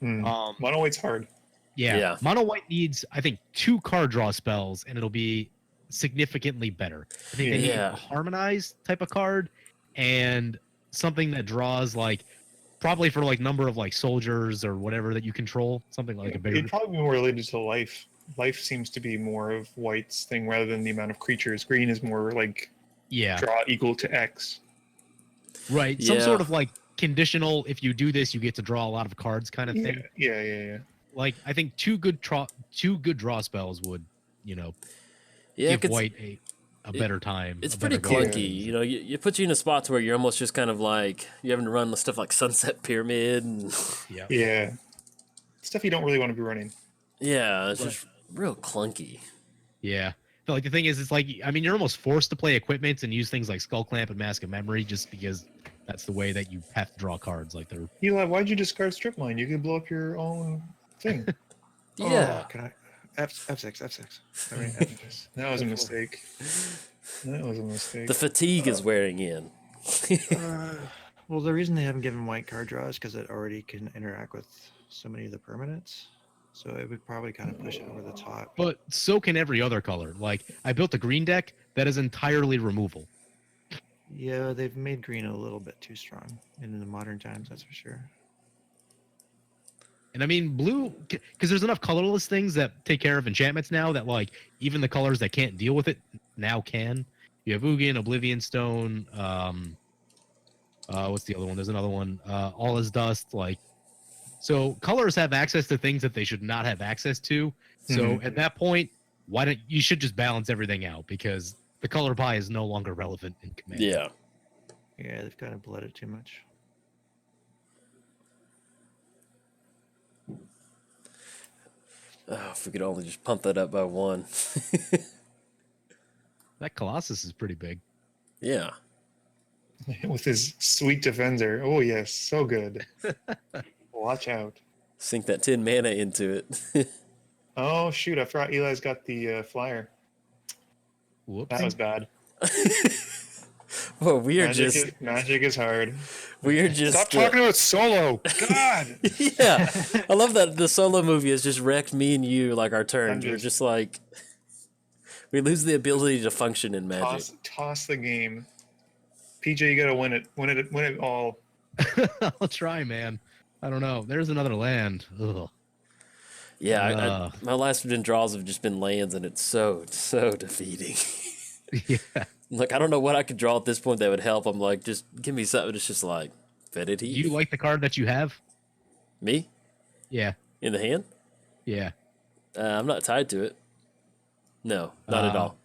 Mono white's hard. Yeah. Mono white needs, I think, 2 card draw spells, and it'll be significantly better. I think they need Yeah. a harmonized type of card and something that draws like probably for like number of like soldiers or whatever that you control, something like a bigger. It'd probably be more related to life. Life seems to be more of white's thing rather than the amount of creatures. Green is more like Yeah. draw equal to X. Right. Some Yeah. sort of like conditional. If you do this, you get to draw a lot of cards, kind of Yeah. thing. Yeah. Like I think two good draw spells would, Yeah, give 'cause white a better time. it's a pretty better game. clunky. You know, you put you in a spot to where you're almost just kind of like you having to run stuff like Sunset Pyramid. And, Yeah. Yeah. Stuff you don't really want to be running. yeah, it's just real clunky. Yeah. But like the thing is, it's like I mean, you're almost forced to play equipment and use things like Skull Clamp and Mask of Memory just because that's the way that you have to draw cards. Like they're Eli, why'd you discard strip mine? You could blow up your own thing. Yeah. Oh, can I? F6, F6. I mean, that was a mistake. That was a mistake. The fatigue is wearing in. Well, the reason they haven't given white card draw is because it already can interact with so many of the permanents. So it would probably kind of push it over the top. but so can every other color. Like I built a green deck that is entirely removal. Yeah, they've made green a little bit too strong in the modern times, that's for sure. And I mean, blue, because there's enough colorless things that take care of enchantments now that, like, even the colors that can't deal with it now can. You have Ugin, Oblivion Stone, what's the other one? There's another one, All is Dust. Like, so colors have access to things that they should not have access to. So at that point, you should just balance everything out, because the color pie is no longer relevant in Command. Yeah. Yeah, they've kind of blooded too much. Oh, if we could only just pump that up by 1. That Colossus is pretty big. Yeah. With his sweet defender. Oh yes, so good. Watch out. Sink that 10 mana into it. Oh shoot, I forgot Eli's got the flyer. Whoops. That was bad. Well, we are just magic is hard. we are just Stop talking about solo. God. Yeah. I love that the solo movie has just wrecked me and you like our turns. We're just like we lose the ability to function in Magic. Toss the game. PJ, you gotta win it. Win it all. I'll try, man. I don't know. There's another land. Ugh. Yeah, my last 10 draws have just been lands, and it's so defeating. Yeah. Like, I don't know what I could draw at this point that would help. I'm like, just give me something. It's just like, Fetid Heath. Do you like the card that you have? Me? Yeah. In the hand? Yeah. I'm not tied to it. No, not at all.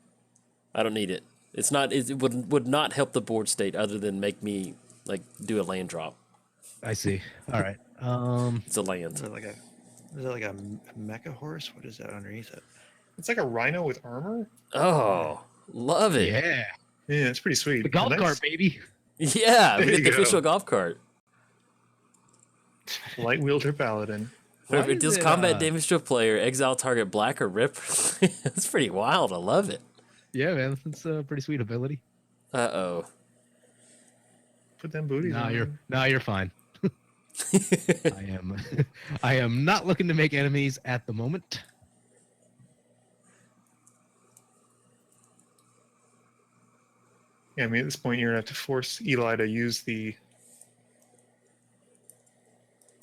I don't need it. It's not. It would not help the board state other than make me like do a land drop. I see. All right. It's a land. Is it like a mecha horse? What is that underneath it? It's like a rhino with armor. Oh, love it. Yeah. Yeah, it's pretty sweet. The golf cart, baby. Yeah, we There get you the go. official golf cart. Light wielder paladin. If it is deals it, combat damage to a player, exile target black or rip. That's pretty wild. I love it. Yeah, man. It's a pretty sweet ability. Uh-oh. Put them booties on. You're fine. I am not looking to make enemies at the moment. Yeah, I mean, at this point, you're gonna have to force Eli to use the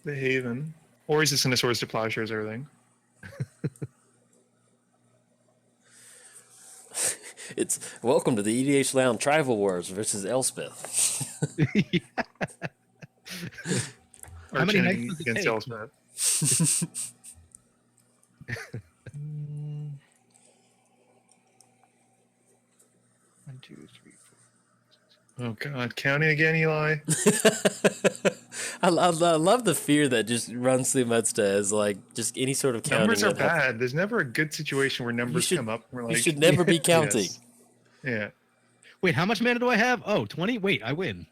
Haven, or he's just gonna Swords to Plowshares everything. It's welcome to the EDH Lounge Tribal Wars versus Elspeth. How many Archenemy nights does it against take? Elspeth. One, two, three, four. Oh God, counting again, Eli. I love the fear that just runs through Muddstah as like just any sort of counting. Numbers are that helps. bad. There's never a good situation where numbers should- come up. And we're You like, should never be counting. yes. Yeah. Wait, how much mana do I have? Oh, 20? Wait, I win.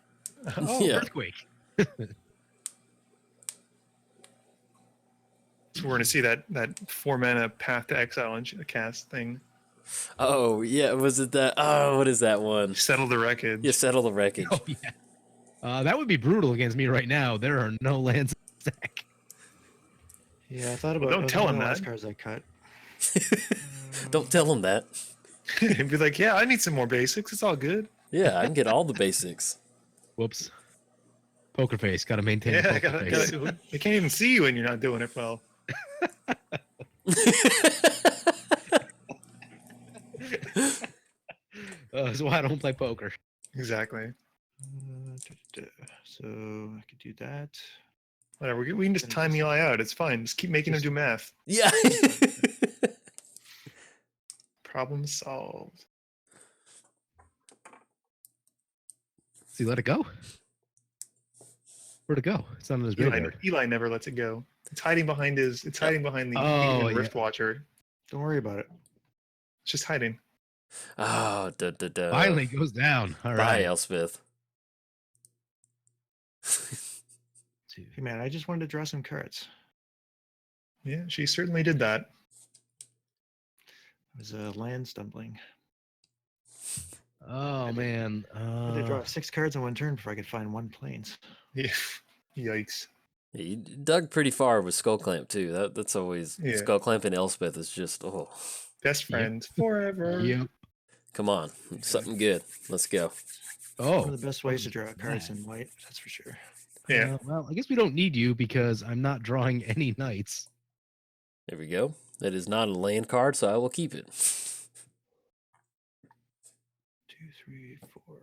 Oh, Yeah. Earthquake. So we're gonna see that 4 mana Path to Exile and cast thing. Oh yeah, was it that? Oh, what is that one? Settle the wreckage. You settle the wreckage. Oh, yeah. That would be brutal against me right now. There are no lands in stack. Yeah, I thought about. don't those tell are him the last that. cards I cut. Don't tell them that. And be like, yeah, I need some more basics. It's all good. Yeah, I can get all the basics. Whoops. Poker face. Got to maintain Yeah, poker face. they can't even see you when you're not doing it well. That's why I don't play poker. Exactly. So I could do that. Whatever. We can just time Eli out. It's fine. Just keep making him do math. Yeah. Problem solved. See, let it go. Where'd it go? It's not in his graveyard. Eli never lets it go. It's hiding behind his. It's hiding behind the Oh, Rift Watcher. Don't worry about it. It's just hiding. Oh, da. Finally goes down. All Bye, right. Elspeth. Hey man, I just wanted to draw some cards. Yeah, she certainly did that. It was a land stumbling. Oh man. I had to draw 6 cards in one turn before I could find 1 planes. Yeah. Yikes. Yeah, you dug pretty far with Skull Clamp too. That's always Yeah. Skull Clamp and Elspeth is just Best friends forever. Yep. come on, something good. Let's go. Oh. One of the best ways to draw cards in white, that's for sure. Yeah. Well, I guess we don't need you because I'm not drawing any knights. There we go. That is not a land card, so I will keep it. 2, 3, 4,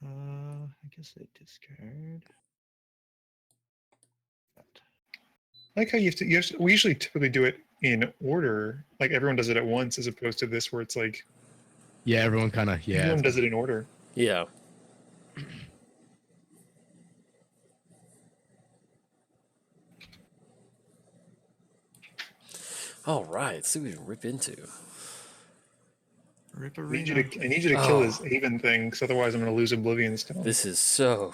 5. I guess I discard. That. I like how we usually typically do it in order. Like everyone does it at once, as opposed to this where it's like Yeah, everyone kind of everyone does it in order. Yeah. All right, let's see what we can rip into. Rip I arena. need you to kill this Haven thing, because otherwise I'm going to lose Oblivion Stone. This is so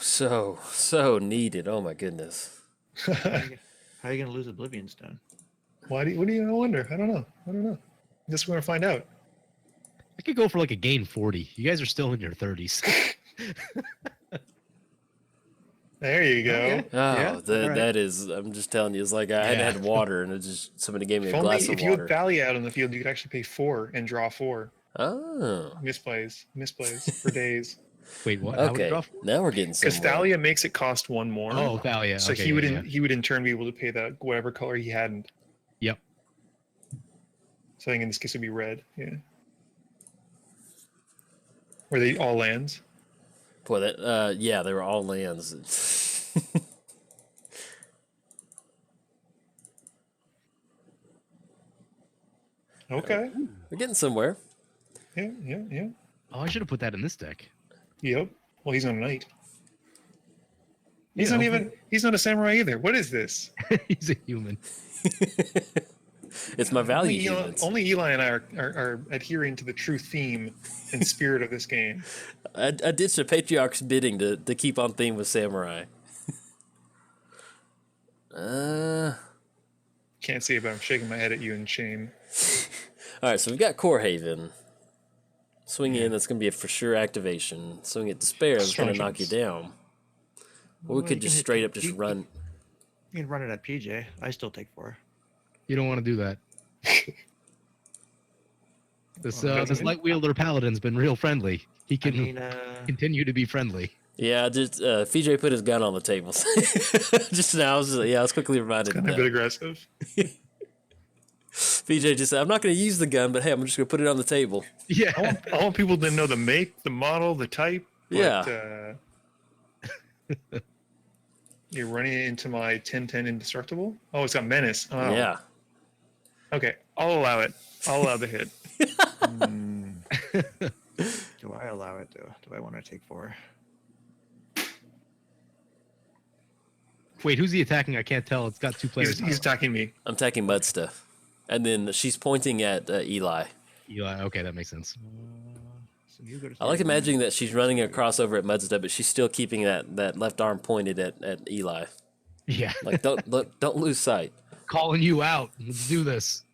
needed. Oh my goodness. How are you gonna lose Oblivion Stone? What do you wonder? I don't know. Just want to find out. I could go for like a gain 40. You guys are still in your 30s. There you go. Okay. Oh, Yeah, all right. that is. I'm just telling you, it's like I hadn't had water, and it just somebody gave me If a glass of if you had water. Valley out on the field, you could actually pay 4 and draw 4. Oh, Misplays for days. Wait, what? How would it okay. draw? Now we're getting Because somewhere. Thalia makes it cost 1 more. Oh, Thalia. So okay, he would yeah. he would in turn be able to pay the whatever color he hadn't. Yep. So I think in this case it'd be red. Yeah. Were they all lands? Boy, that yeah, they were all lands. Okay. We're getting somewhere. Yeah. Oh, I should have put that in this deck. Yep. Well, he's not a knight. He's Yeah, not okay. even. He's not a samurai either. What is this? He's a human. It's my value humans. Only Eli and I are adhering to the true theme and spirit of this game. I ditched the patriarch's bidding to keep on theme with samurai. Can't see it, but I'm shaking my head at you in shame. All right, so we've got Core Haven. Swing in, that's going to be a for sure activation. Swing at Despair, that's going to Strong knock you chance. down. Or we Well, could you just can straight up just you- run. You can run it at PJ. I still take 4. You don't want to do that. This Well, this light wielder paladin's been real friendly. He I can mean, continue to be friendly. Yeah, just FJ put his gun on the table just now. I was quickly reminded of Kind of a bit that. aggressive. FJ just said, "I'm not going to use the gun, but hey, I'm just going to put it on the table." Yeah. I want people to know the make, the model, the type. But, you're running it into my 10/10 indestructible. Oh, it's got menace. Oh. Yeah. Okay, I'll allow it. I'll allow the hit. do I allow it though? Do I want to take 4? Wait, who's he attacking? I can't tell. It's got 2 players. He's attacking me. I'm attacking Muddstah. And then she's pointing at Eli. Eli. Okay, that makes sense. So you go to I like 31. imagining that she's running a crossover at Muddstah, but she's still keeping that left arm pointed at Eli. Yeah. Like, don't lose sight. Calling you out. Let's do this.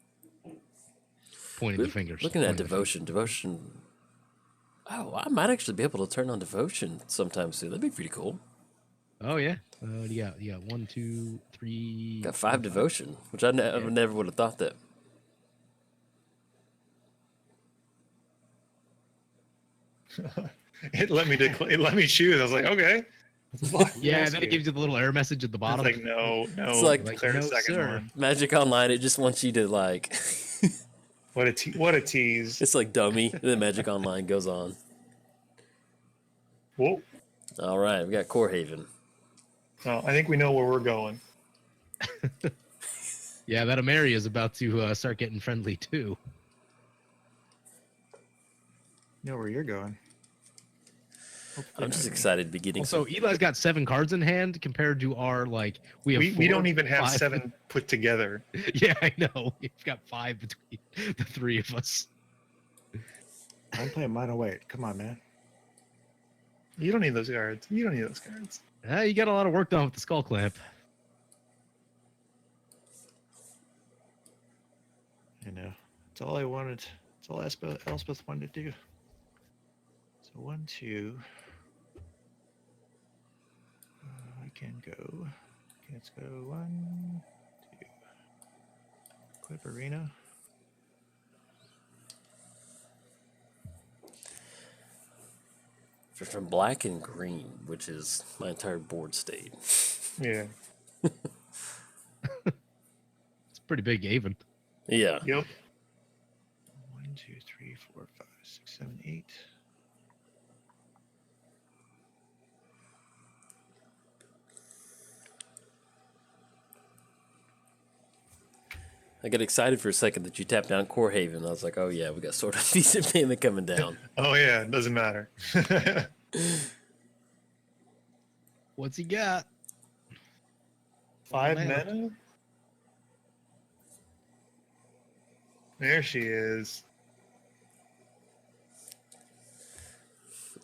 Pointing the fingers. Looking at Pointing the devotion. Devotion. Oh, I might actually be able to turn on devotion sometime soon. That'd be pretty cool. fingers. Oh yeah. What do you got? You got 1, 2, 3. Got 5 devotion, which I never would have thought that. It let me choose. I was like, okay. Yeah, and then it gives you the little error message at the I bottom. was like, no. It's like, declare a no, second sir. one. Magic Online, it just wants you to like. What a tease. It's like dummy. And then Magic Online goes on. Whoa. All right, we got Core Haven. Well, I think we know where we're going. Yeah, that Amari is about to start getting friendly too. You know where you're going. Hopefully I'm just not me. excited to be getting Also, Eli's got 7 cards in hand compared to our we have. We 4, don't even have 5. 7 put together. Yeah, I know. We've got 5 between the 3 of us. I'm playing mine away. Come on, man. You don't need those cards. You don't need those cards. You got a lot of work done with the skull clamp. I know. That's all I wanted. That's all Elspeth wanted to do. So 1, 2. I can go. Okay, let's go 1, 2. Equip arena. From black and green, which is my entire board state. Yeah. It's pretty big even. Yeah. Yep. 1, 2, 3, 4, 5, 6, 7, 8. I got excited for a second that you tapped down Core Haven. I was like, oh yeah, we got sort of decent payment coming down. Oh yeah, it doesn't matter. What's he got? 5 mana. mana? There she is.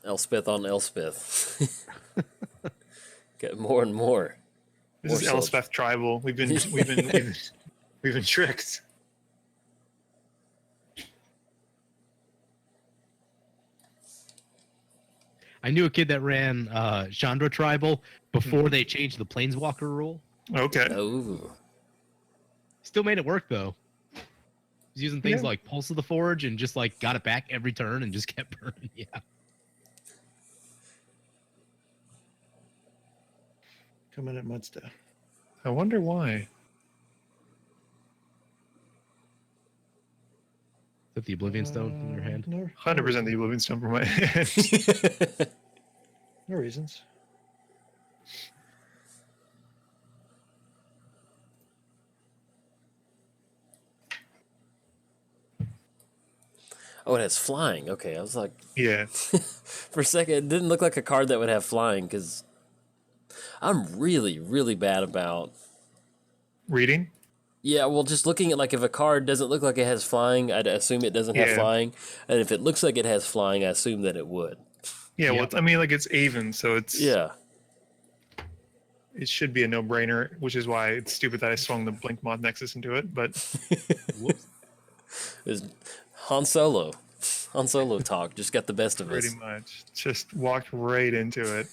Elspeth on Elspeth. Get more and more. This More is so. Elspeth tribal. We've been tricked. I knew a kid that ran Chandra Tribal before they changed the Planeswalker rule. Okay. Oh. Still made it work though. He's using things Yeah. like Pulse of the Forge and just like got it back every turn and just kept burning. Yeah. Coming at Muddstah. I wonder why. Is that the Oblivion Stone in your hand? No, 100% the Oblivion Stone from my hand. no reasons. Oh, it has flying. Okay, I was like, Yeah. for a second, it didn't look like a card that would have flying because I'm really, really bad about. Reading? Yeah, well, just looking at like if a card doesn't look like it has flying, I'd assume it doesn't have Yeah. flying, and if it looks like it has flying, I assume that it would. Yeah, well, Yeah. I mean, like it's Avon, so it's Yeah, it should be a no-brainer, which is why it's stupid that I swung the Blink Moth Nexus into it. But Whoops. it's Han Solo. Han Solo talk just got the best of us. pretty much just walked right into it.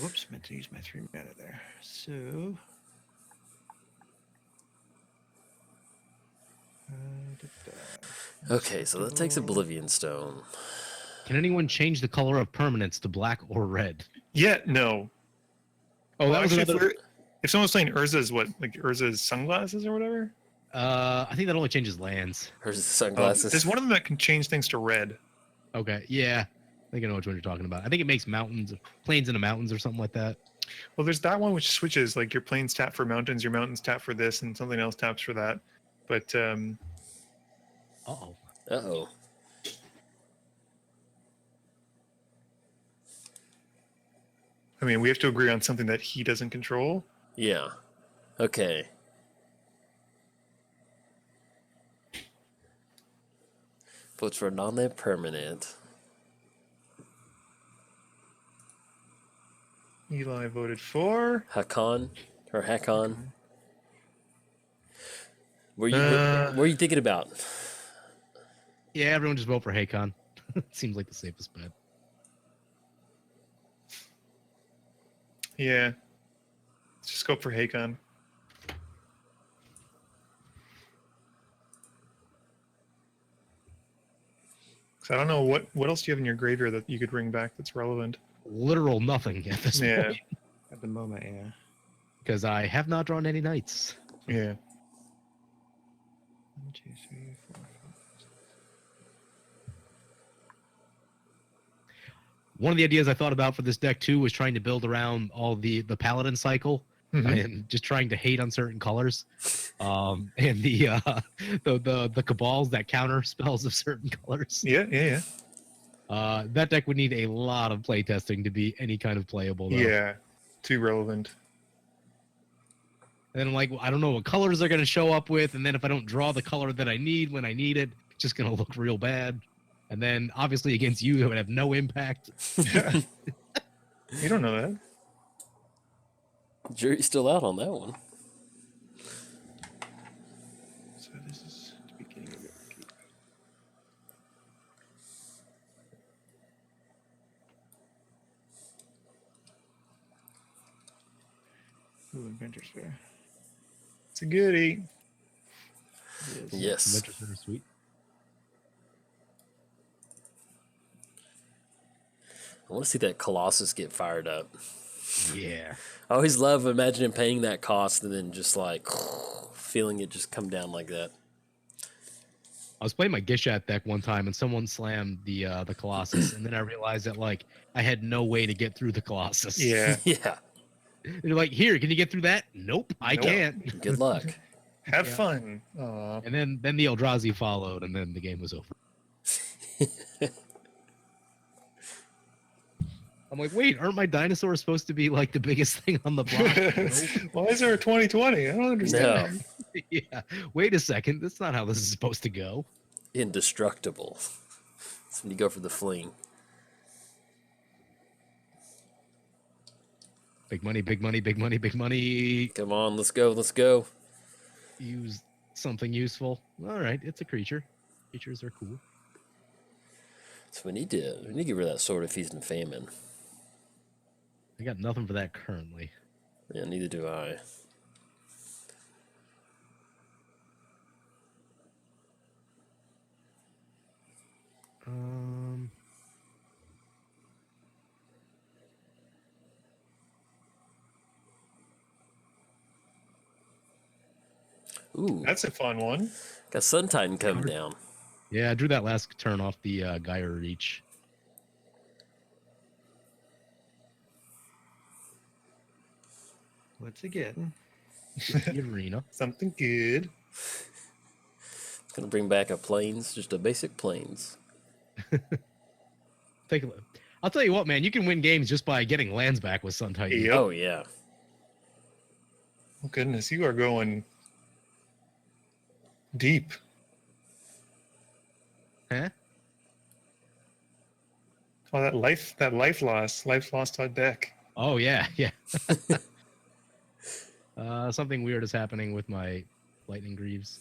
Whoops, meant to use my 3 mana there. So. Okay, so that takes Oblivion Stone. Can anyone change the color of permanents to black or red? Yeah, no. Oh, that was actually, another. if someone's playing Urza's, what, like Urza's sunglasses or whatever? I think that only changes lands. Hers is sunglasses. There's one of them that can change things to red. Okay, yeah. I think I know which one you're talking about. I think it makes mountains, plains into mountains or something like that. Well, there's that one which switches, like your planes tap for mountains, your mountains tap for this, and something else taps for that. But Uh-oh. Uh-oh. I mean, we have to agree on something that he doesn't control. Yeah. Okay. Votes for a non-land permanent. Eli voted for. Hakon or Hakon. What Uh, are you thinking about? Yeah, everyone just vote for Hakon. Seems like the safest bet. Yeah. Let's just go for Hakon. So I don't know what else do you have in your graveyard that you could bring back that's relevant. Literal nothing at this Yeah. point. At the moment, yeah. Because I have not drawn any knights. Yeah. 1, 2, 3, 4. One of the ideas I thought about for this deck too was trying to build around all the paladin cycle Mhm. and just trying to hate on certain colors, and the cabals that counter spells of certain colors. Yeah. That deck would need a lot of play testing to be any kind of playable. Though. Yeah. Too relevant. And then I'm like, well, I don't know what colors they're going to show up with, and then if I don't draw the color that I need when I need it, it's just going to look real bad. And then obviously against you, it would have no impact. Yeah. You don't know that. Jury's still out on that one. So this is the beginning of your upkeep. Ooh, Inventor's Fair. It's a goodie. It is. Yes. Adventure Center Suite. I want to see that Colossus get fired up. Yeah. I always love imagining paying that cost and then just like feeling it just come down like that. I was playing my Gishat deck one time and someone slammed the Colossus, and then I realized that like I had no way to get through the Colossus. Yeah. Yeah. They're like, here, can you get through that? Nope, I Nope. can't. Good luck. Have Yeah. fun. Aw. And then the Eldrazi followed, and then the game was over. I'm like, wait, aren't my dinosaurs supposed to be like the biggest thing on the block? Nope. Why is there a 2020? I don't understand. No. Yeah. Wait a second. That's not how this is supposed to go. Indestructible. That's when you go for the fling. Big money, big money, big money, big money. Come on, let's go, let's go. Use something useful. All right, it's a creature. Creatures are cool. So we need to get rid of that Sword of Feast and Famine. I got nothing for that currently. Yeah, neither do I. Ooh, That's a fun one. got Sun Titan coming down. Yeah, I drew that last turn off the Gaia Reach. What's it getting? The arena. Something good. Gonna bring back a plains, just a basic plains. Take a look. I'll tell you what, man. You can win games just by getting lands back with Sun Titan. Yep. Oh yeah. Oh, goodness, you are going deep. Huh? Oh, that life lost on deck. Oh yeah, yeah. Something weird is happening with my Lightning Greaves.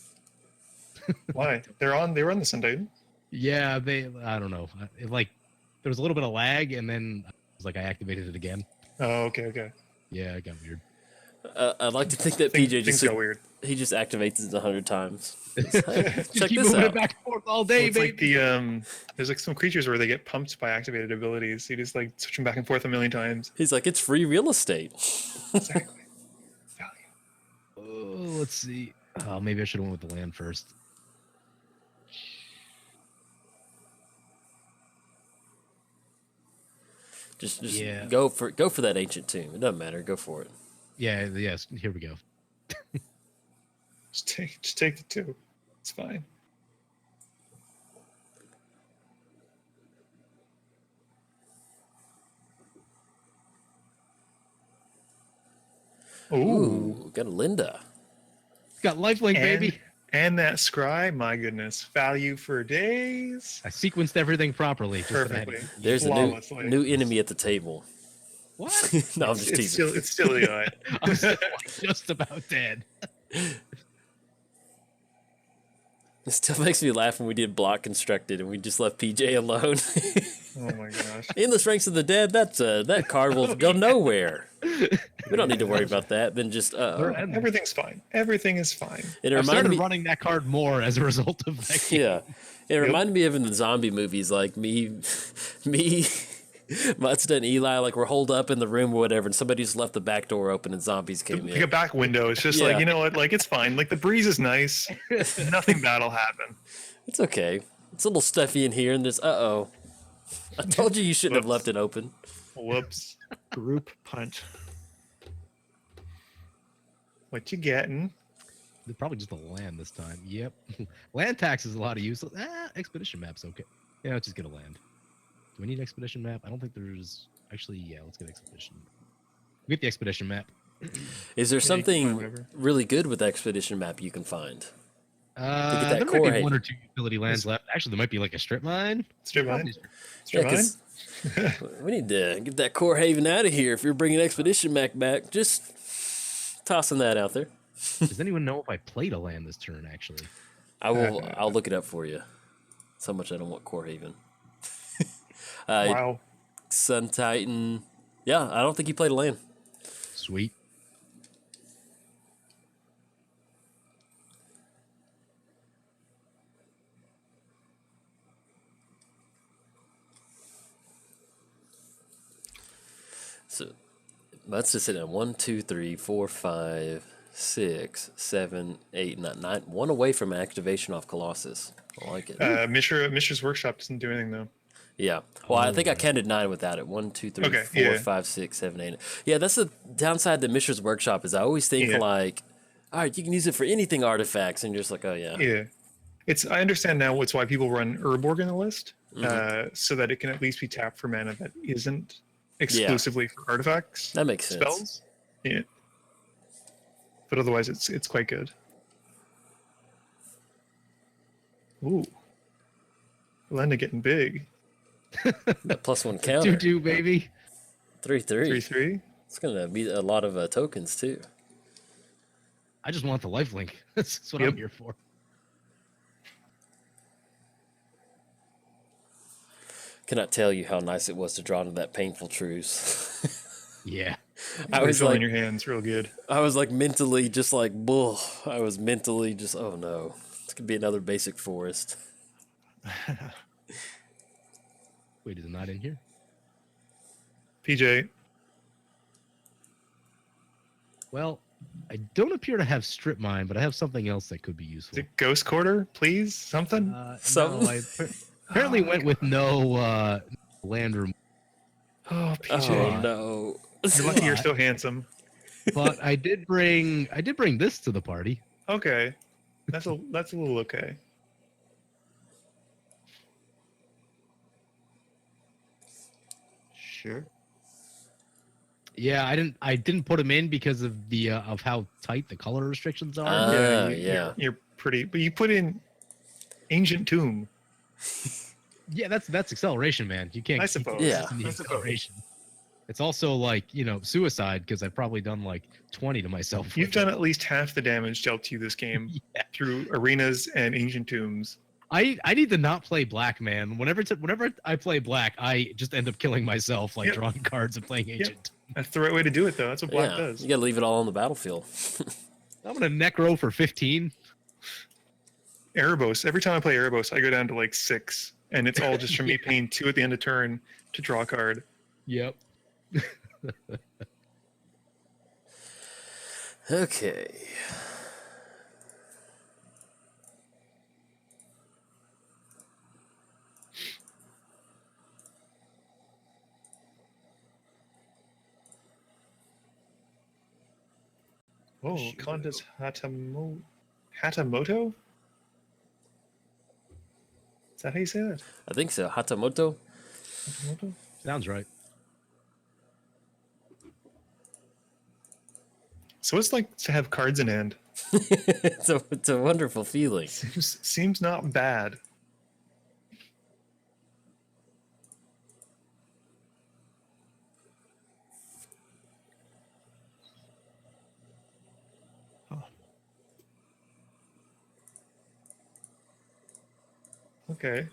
Why? They were on the Sun Titan. Yeah, I don't know. Like there was a little bit of lag, and then I was like, I activated it again. Oh, okay. Yeah, it got weird. I'd like to think that Things PJ just got weird. he just activates it 100 times. Hey, Just check keep this moving it out. back and forth all Well, day, it's like baby. the there's like some creatures where they get pumped by activated abilities. You just like switch them back and forth a million times. He's like, it's free real estate. Exactly. Value. Oh, let's see. Oh, maybe I should have went with the land first. Just Yeah. go for that ancient tomb. It doesn't matter. Go for it. Yeah, yes. Here we go. Just take the two. It's fine. Ooh. Ooh, got a Linda. Got lifelink, baby. And that scry, my goodness, value for days. I sequenced everything properly. Just that I had- Perfectly. There's a Flawlessly. new enemy at the table. What? No, I'm just teasing. It's still the eye. I'm still just about dead. It still makes me laugh when we did block constructed and we just left PJ alone. Oh my gosh. In the Ranks of the Dead, that card will go nowhere. We don't need to worry about that. Then just Everyth's fine. Everything is fine. it I reminded started me. running that card more as a result of that game. Yeah, it reminded me of in the zombie movies, like me, Muddstah and Eli, like we're holed up in the room or whatever, and somebody just left the back door open and zombies came Like a in. back window. It's just Yeah. like, you know what? Like, it's fine. Like, the breeze is nice. Nothing bad will happen. It's okay. It's a little stuffy in here, and there's I told you shouldn't have left it open. Whoops. Group punt. What you getting? They're probably just a land this time. Yep. Land tax is a lot of use. Expedition map's okay. Yeah, let's just get a land. Do we need expedition map? I don't think there's actually. Yeah, let's get expedition. Get the expedition map. Is there something whatever. really good with the expedition map you can find? that There core might be haven. one or two utility lands left. Actually, there might be like a strip mine. Strip mine? Yeah, Strip mine? 'cause we need to get that core haven out of here. If you're bringing expedition map back, just tossing that out there. Does anyone know if I played a land this turn? Actually, I'll look it up for you. So much I don't want core haven. Wow. Sun Titan. Yeah, I don't think you played a land. sweet. So let's just sit at 1, 2, 3, 4, 5, 6, 7, 8, 9. One away from activation off Colossus. I like it. Mishra's Workshop doesn't do anything though. Yeah. Well, I think I counted 9 without it. 1, 2, 3, Okay, 4, yeah. 5, 6, 7, 8. Yeah, that's the downside to Mishra's Workshop is I always think like, all right, you can use it for anything artifacts, and you're just like, oh yeah. Yeah. I understand now why people run Urborg in the list, so that it can at least be tapped for mana that isn't exclusively for artifacts. That makes sense. Spells. Yeah. But otherwise, it's quite good. Ooh. Lenda getting big. That +1 counter. 2/2, baby. 3/3. 3/3. It's gonna be a lot of tokens too. I just want the lifelink. That's what I'm here for. Cannot tell you how nice it was to draw into that painful truce. Yeah. I was feeling like, your hands real good. I was like mentally just like, bull. I was mentally just, oh no, this could be another basic forest. Wait, is it not in here? PJ. Well, I don't appear to have strip mine, but I have something else that could be Is useful. it Ghost Quarter, please? Something? Something? No, I apparently went with no land room, Oh, PJ. Oh no. You're lucky you're so handsome. but I did bring this to the party. Okay. That's a little okay. Sure. Yeah, I didn't put them in because of the of how tight the color restrictions are. Yeah. You're pretty, but you put in Ancient Tomb. Yeah, that's acceleration, man. You can't. I suppose. Yeah. The acceleration. It's also like suicide because I've probably done like 20 to myself. You've done at least half the damage dealt to you this game through arenas and Ancient Tombs. I need to not play black, man. Whenever I play black, I just end up killing myself, like drawing cards and playing ancient. That's the right way to do it, though. That's what black Yeah, does. you gotta leave it all on the battlefield. I'm gonna necro for 15. Erebos. Every time I play Erebos, I go down to like 6, and it's all just from me paying 2 at the end of turn to draw a card. Yep. Okay. Oh, Condas Hatamoto? Is that how you say that? I think so. Hatamoto. Hatamoto? Sounds right. So it's like to have cards in hand. it's a wonderful feeling. Seems not bad.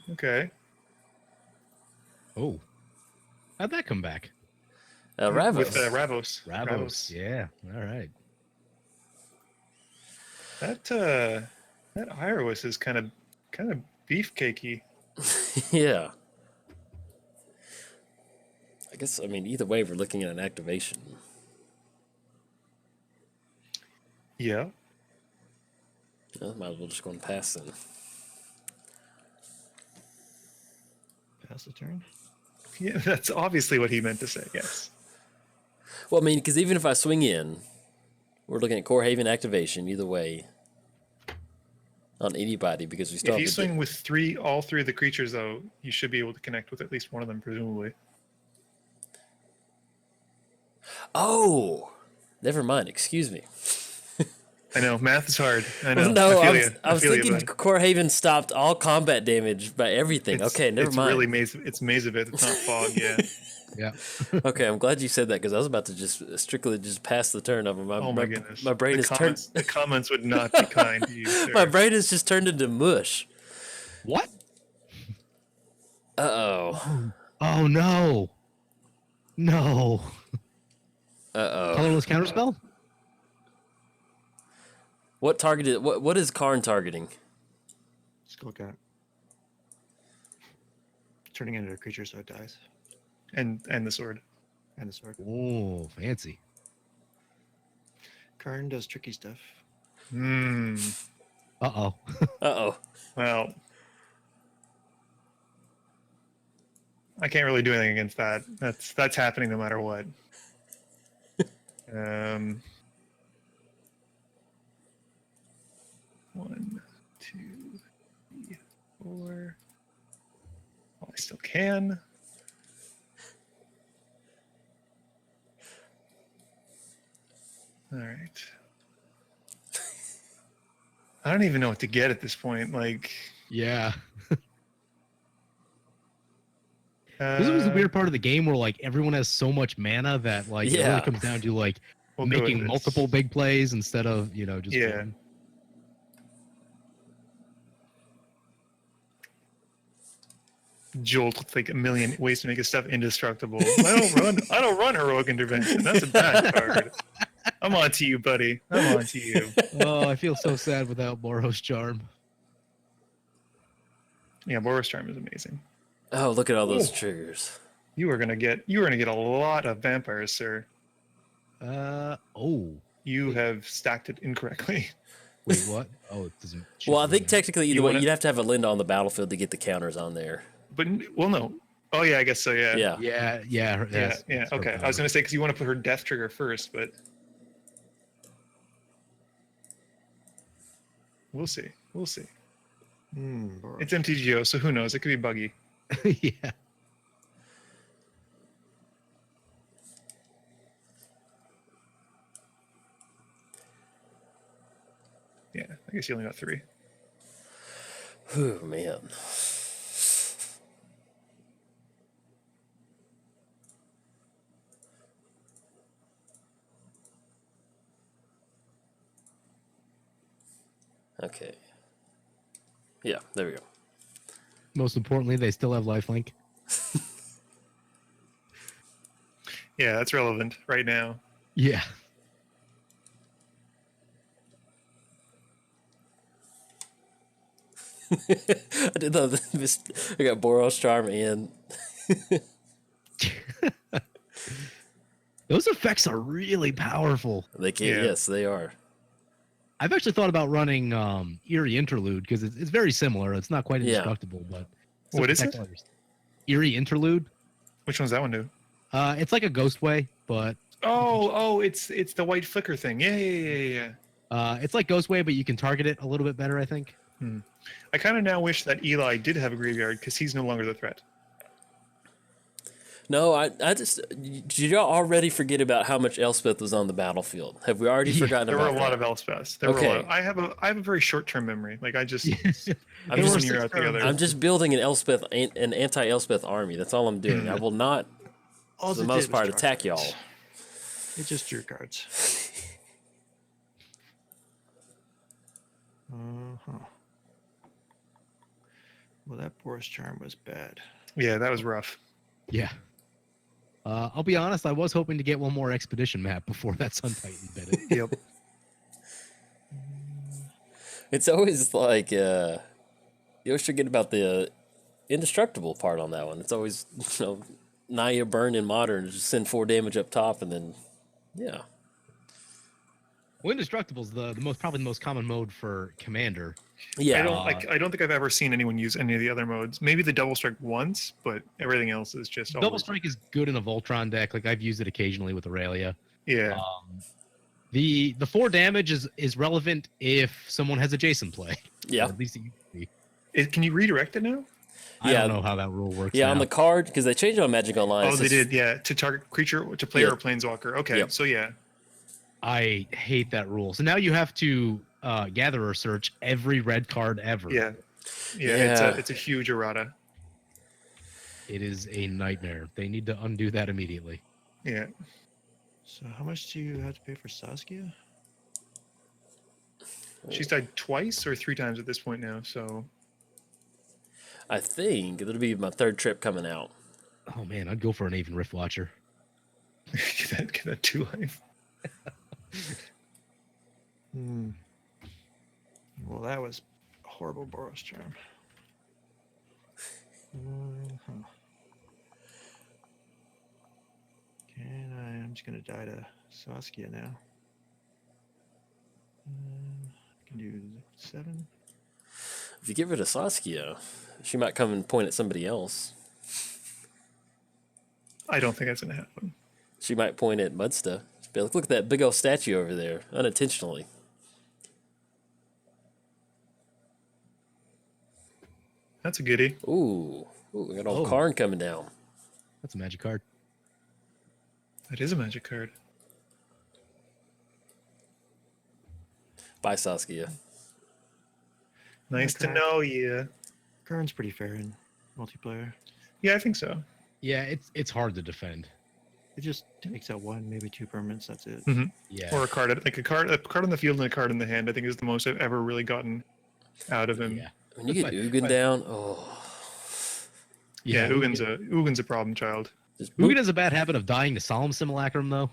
Okay. Oh, how'd that come back? Ravos. With Ravos. Ravos. Yeah. All right. That Iris is kind of beefcakey. Yeah. I guess, either way, we're looking at an activation. Yeah. Might as well just go and pass then. Pass the turn. Yeah, that's obviously what he meant to say, yes. Well, because even if I swing in, we're looking at Core Haven activation either way on anybody because we still If you have swing with all three of the creatures, though, you should be able to connect with at least one of them, presumably. Oh! Never mind, excuse me. I know, math is hard. I know. No, I was feel you, thinking bud. Core Haven stopped all combat damage by everything. Okay, never mind. Really it's Mazevith, it's not Fog, yeah. Yeah. Okay, I'm glad you said that because I was about to just strictly pass the turn of them. My goodness. My brain The comments would not be kind to you, sir. My brain has just turned into mush. What? Uh-oh. Oh no. No. Uh-oh. Colorless counterspell? What is Karn targeting? Skullcat. Turning into a creature so it dies. And the sword. And the sword. Oh, fancy. Karn does tricky stuff. Hmm. Uh-oh. Uh-oh. Well, I can't really do anything against that. That's happening no matter what. One, two, three, four. Well, I still can. All right. I don't even know what to get at this point. Like, Yeah. This was the weird part of the game where like everyone has so much mana that like it Yeah. really comes down to like we'll go with making this. multiple big plays instead of, you know, just Yeah. one. Jolt with like a million ways to make his stuff indestructible. I don't run heroic intervention. That's a bad card. I'm on to you, buddy. I'm on to you. Oh, I feel so sad without Boros Charm. Yeah, Boros Charm is amazing. Oh, look at all those Ooh. triggers. You are gonna get a lot of vampires, sir. Oh. You have stacked it incorrectly. Wait, what? Oh, it doesn't. Well, I think shoot technically either You way, wanna- you'd have to have a Linda on the battlefield to get the counters on there. But well, no. Oh yeah, I guess so. Yeah. Yeah. Yeah. Yeah. Yes, Yeah. that's her Okay. I was power. gonna say because you want to put her death trigger first, but we'll see. We'll see. Boros. It's MTGO, so who knows? It could be buggy. Yeah. Yeah. I guess you only got 3. Oh, man. Okay. Yeah, there we go. Most importantly, they still have lifelink. Yeah, that's relevant right now. Yeah. I did know this. I got Boros Charm and Those effects are really powerful. they can. Yeah. Yes, they are. I've actually thought about running Eerie Interlude because it's very similar. It's not quite Yeah. indestructible, but What is protect it? all your- Eerie Interlude. Which one's that one do? It's like a Ghostway, but Oh, it's the white flicker thing. Yeah. it's like Ghostway, but you can target it a little bit better, I think. I kind of now wish that Eli did have a graveyard because he's no longer the threat. No, I just. Did y'all already forget about how much Elspeth was on the battlefield? Have we already Yeah, forgotten There were about a lot that? of Elspeths. There were Okay. a lot. I have a very short term memory. Like I just I'm put just- one year out together. I'm just building an anti-Elspeth army. That's all I'm doing. I will not, All for the it most did was part, draw attack cards. y'all. It just drew cards. Well, that Boros Charm was bad. Yeah, that was rough. Yeah. I'll be honest, I was hoping to get one more expedition map before that Sun Titan bit it. Yep. It's always like you always forget about the indestructible part on that one. It's always Naya burn in modern, just send 4 damage up top, and then yeah. Well, Indestructible's probably the most common mode for Commander. Yeah, I don't think I've ever seen anyone use any of the other modes. Maybe the double strike once, but everything else is just Double always- Strike is good in a Voltron deck. Like I've used it occasionally with Aryel. Yeah. The 4 damage is relevant if someone has a Jason play. yeah, Or at least it used to be. Can you redirect it now? I Yeah. don't know how that rule works. yeah. now. On the card, because they changed it on Magic Online. Oh, it's they just- did. Yeah, to target creature, to player Yeah. or planeswalker. Okay, Yep. so yeah. I hate that rule. So now you have to gatherer search every red card ever. Yeah. Yeah. It's a huge errata. It is a nightmare. They need to undo that immediately. Yeah. So how much do you have to pay for Saskia? She's died twice or 3 times at this point now, so I think it'll be my 3rd trip coming out. Oh man, I'd go for an Aven Rift Watcher. get that 2 life. Well, that was a horrible Boros Charm. Okay. I'm just gonna die to Saskia now. I can do 7. If you get rid of Saskia, she might come and point at somebody else. I don't think that's gonna happen. She might point at Muddstah. Be like, look at that big old statue over there, unintentionally. That's a goodie. Ooh, we got old Oh. Karn coming down. That's a magic card. That is a magic card. Bye, Saskia. Nice to Okay. know you. Karn's pretty fair in multiplayer. Yeah, I think so. Yeah, it's hard to defend. It just takes out 1, maybe 2 permanents. That's it. Yeah. Or a card, like a card on the field and a card in the hand. I think is the most I've ever really gotten out of him. Yeah. When you get But- Ugin but- down, oh, Yeah, Ugin's a problem child. just Ugin boop. has a bad habit of dying to Solemn Simulacrum, though.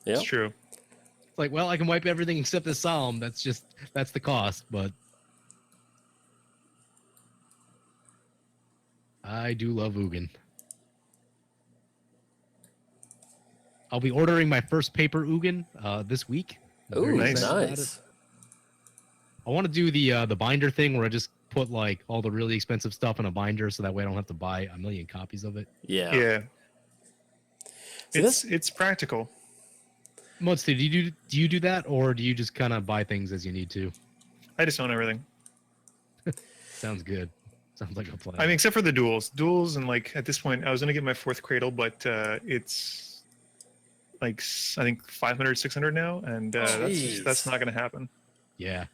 Yeah. It's true. It's like, well, I can wipe everything except the Solemn. That's the cost, but I do love Ugin. I'll be ordering my first paper Ugin this week. I'm very Ooh, nice. excited about nice. it. I want to do the binder thing where I just put like all the really expensive stuff in a binder, so that way I don't have to buy a million copies of it. Yeah. Yeah. See, It's practical. Muddstah, do you do that, or do you just kind of buy things as you need to? I just own everything. Sounds good. Sounds like a plan. I mean, except for the duels, and like at this point, I was gonna get my 4th cradle, but it's like I think 500, 600 now, and Jeez. that's not gonna happen. yeah.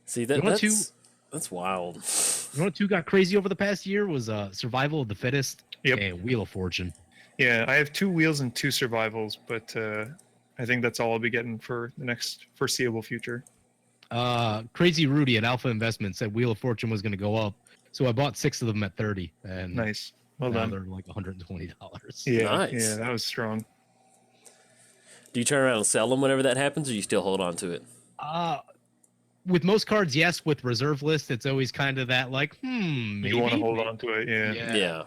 See that You want to- that's wild. You know what two got crazy over the past year was Survival of the Fittest Yep. and Wheel of Fortune. Yeah, I have 2 wheels and 2 survivals, but I think that's all I'll be getting for the next foreseeable future. Crazy Rudy at Alpha Investment said Wheel of Fortune was going to go up, so I bought 6 of them at 30, and Nice. Well now done. they're like $120. Yeah, Nice. yeah, that was strong. Do you turn around and sell them whenever that happens, or you still hold on to it? With most cards, yes. With reserve list, it's always kind of that like, maybe. You want to hold on to it, yeah. Yeah.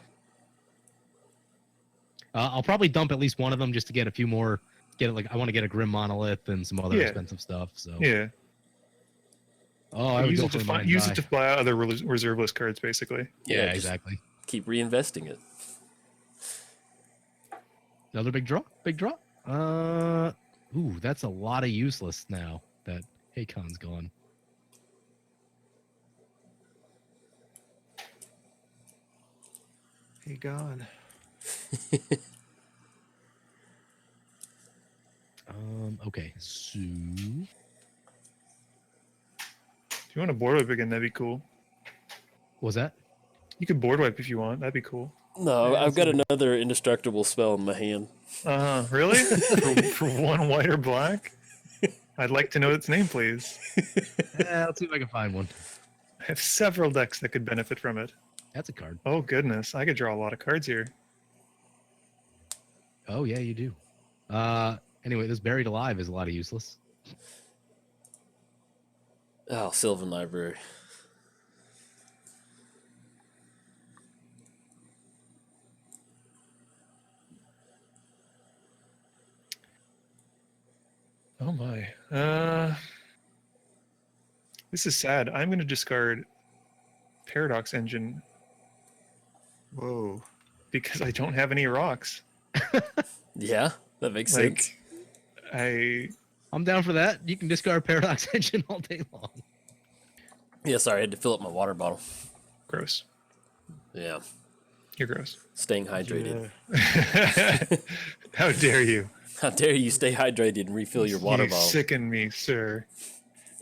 I'll probably dump at least one of them just to get a few more. I want to get a Grim Monolith and some other Yeah. expensive stuff. So Yeah. oh, I would Use go it for to mine. use it to buy other reserve list cards, basically. Yeah, just exactly. Keep reinvesting it. Another big draw. Big draw. Ooh, that's a lot of useless now that Hakon's gone. He gone. Okay, so If you want to board wipe again, that'd be cool. what was that? You could board wipe if you want. That'd be cool. No, I've got another indestructible spell in my hand. Really? for 1 white or black? I'd like to know its name, please. Let's see if I can find one. I have several decks that could benefit from it. That's a card. Oh goodness, I could draw a lot of cards here. Oh yeah, you do. Anyway, this Buried Alive is a lot of useless. Oh, Sylvan Library. Oh my. This is sad. I'm going to discard Paradox Engine Whoa. because I don't have any rocks. Yeah, that makes Like, sense. I'm down for that. You can discard Paradox Engine all day long. Yeah, sorry, I had to fill up my water bottle. Gross. Yeah, You're gross. staying hydrated. Yeah. How dare you? How dare you stay hydrated and refill your water You bottle? sicken me, sir.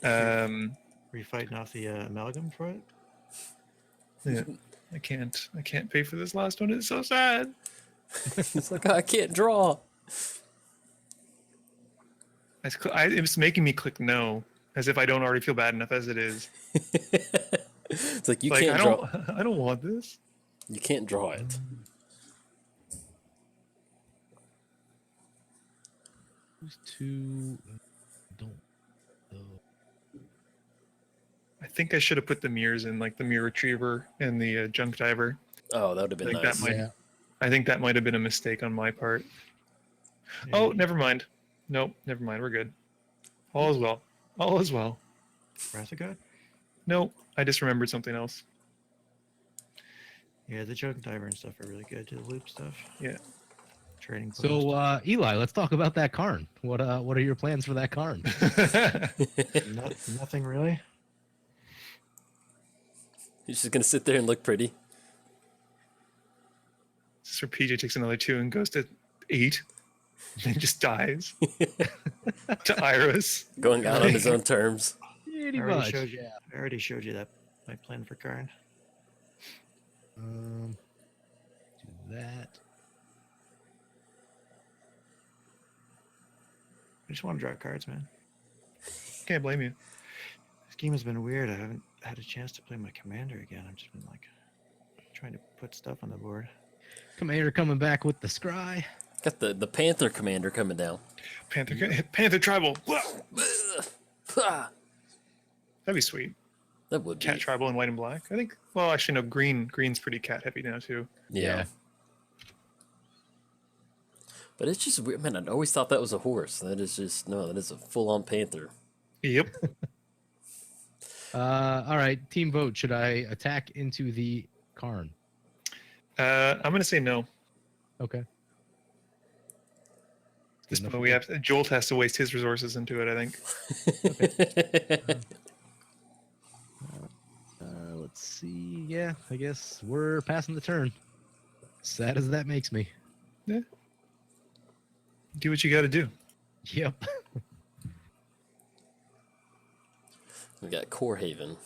Were you fighting off the amalgam for it? Yeah, I can't pay for this last one. It's so sad. It's like I can't draw. It's making me click no, as if I don't already feel bad enough as it is. It's like you Like can't I draw. don't, I don't want this. You can't draw it. Those two don't. I think I should have put the mirrors in, like the mirror retriever and the junk diver. Oh, that would have been Like nice. that might. I think that might have been a mistake on my part. Oh, never mind. Nope, never mind. We're good. All is well. All is well. Wrath of God? No, I just remembered something else. Yeah, the junk diver and stuff are really good. The loop stuff. Yeah. Trading post. So, Eli, let's talk about that Karn. What are your plans for that Karn? Nothing really. He's just gonna sit there and look pretty. So PJ takes another 2 and goes to 8, then just dies to Iris. Going out on his own terms. Pretty I already much. showed you. I already showed you that my plan for Karn. Do that. I just want to draw cards, man. Can't blame you. This game has been weird. I haven't had a chance to play my commander again. I've just been like trying to put stuff on the board. Commander coming back with the scry. Got the Panther commander coming down. Panther tribal. Ah, That'd be sweet. that would be. Cat tribal in white and black. I think. Well, actually, no. Green's pretty cat heavy now too. Yeah. But it's just weird, man. I always thought that was a horse. That is just no. That is a full-on panther. Yep. All right, team vote. Should I attack into the Karn? I'm gonna say no. Okay. This Enough point, of Jolt has to waste his resources into it. I think. Let's see. Yeah, I guess we're passing the turn. Sad as that makes me. Yeah. Do what you got to do. Yep. We got Core Haven.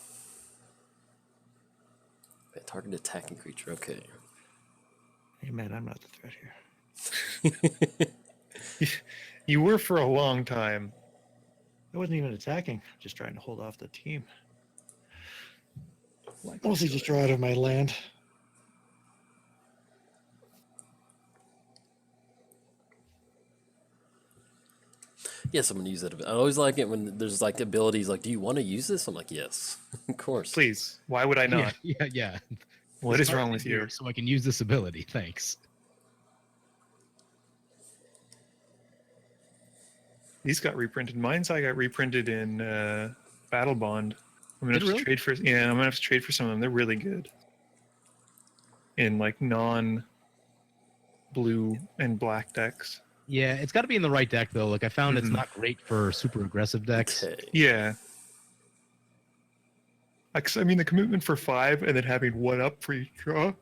Okay, target attacking creature. Okay. Hey, man, I'm not the threat here. You were for a long time. I wasn't even attacking. Just trying to hold off the team. Like Mostly just draw out of my land. Yes, I'm gonna use that. I always like it when there's like abilities like, do you want to use this? I'm like, yes, of course. Please. Why would I not? Yeah. What This is wrong card with here you? So I can use this ability. Thanks. These got reprinted. Mine's I got reprinted in Battle Bond. I'm gonna Did it have to really? trade for. Yeah, I'm gonna have to trade for some of them. They're really good. In like non-blue and black decks. Yeah, it's got to be in the right deck though. Like I found it's Mhm. not great for super aggressive decks. Okay. Yeah. I mean, the commitment for 5 and then having 1 up for each draw.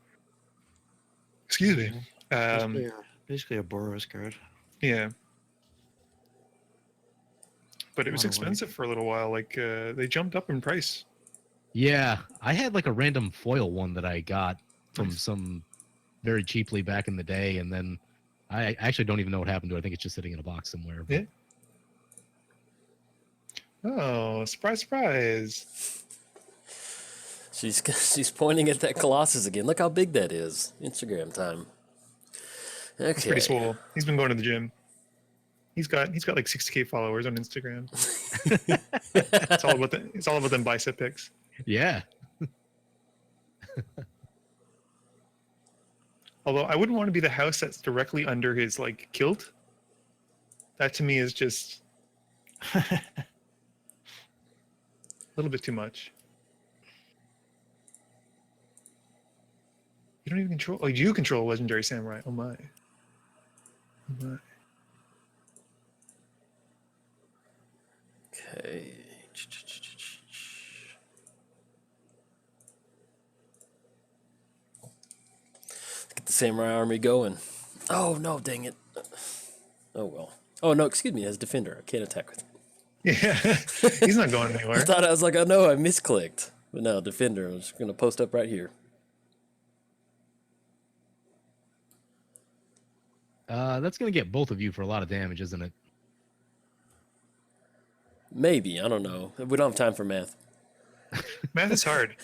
Excuse me. Basically a Boros card. Yeah. But it was Lot of money. expensive for a little while. Like they jumped up in price. Yeah, I had like a random foil one that I got from Nice. some very cheaply back in the day, and then I actually don't even know what happened to it. I think it's just sitting in a box somewhere. but- Yeah. Oh, surprise, surprise. She's pointing at that Colossus again. Look how big that is. Instagram time. Okay. He's pretty swole. He's been going to the gym. He's got like 60K followers on Instagram. It's all about them bicep pics. Yeah. Although I wouldn't want to be the house that's directly under his like kilt. That to me is just a little bit too much. You don't even control. Oh, you control Legendary Samurai. Oh my. Oh my. Okay. Let's get the Samurai Army going. Oh, no, dang it. Oh, well. Oh, no, excuse me. As Defender, I can't attack with him. Yeah, he's not going I anywhere. thought I was like, oh, no, I misclicked. But no, Defender. I'm just going to post up right here. That's gonna get both of you for a lot of damage, isn't it? Maybe. I don't know. We don't have time for math. Math is hard.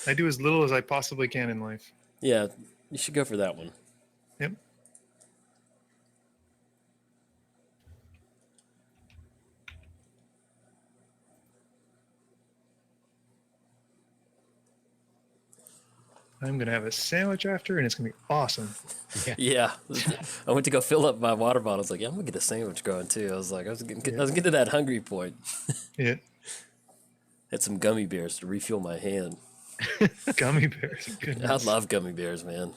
I do as little as I possibly can in life. Yeah, you should go for that one. Yep. I'm gonna have a sandwich after, and it's gonna be awesome. Yeah. I went to go fill up my water bottle. I was like, yeah, I'm gonna get a sandwich going too. I was getting to that hungry point. Yeah, Had some gummy bears to refuel my hand. gummy bears. I Goodness. love gummy bears, man.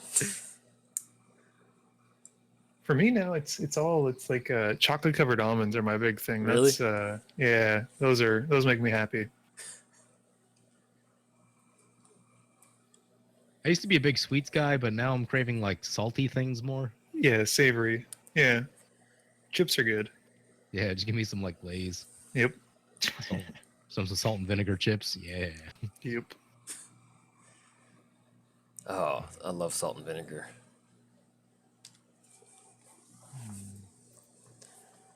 For me now, it's like chocolate covered almonds are my big thing. Really? That's yeah, those make me happy. I used to be a big sweets guy, but now I'm craving like salty things more. Yeah, savory. Yeah, chips are good. Yeah, just give me some like Lay's, Yep. some salt and vinegar chips. Yeah. Yep. Oh, I love salt and vinegar.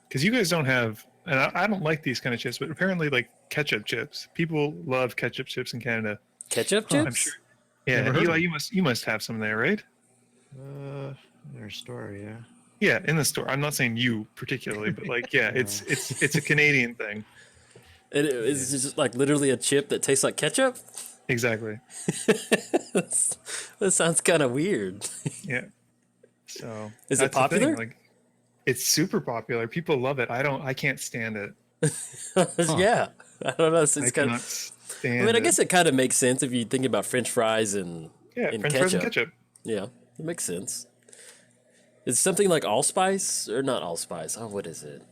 Because you guys don't have, and I don't like these kind of chips, but apparently like ketchup chips. People love ketchup chips in Canada. Ketchup I'm chips? sure. Yeah, Never heard Eli, of you must have some there, right? In our store, yeah. Yeah, in the store. I'm not saying you particularly, but like, yeah, it's a Canadian thing. It's just like literally a chip that tastes like ketchup? Exactly. That sounds kind of weird. Yeah. So Is it that's the thing, popular? like, it's super popular. People love it. I can't stand it. Yeah. I don't know. It's I kind cannot of, stand I mean, I it. guess it kind of makes sense if you think about French fries and Yeah, and French fries and ketchup. Yeah, it makes sense. It's something like allspice or not allspice. Oh, what is it?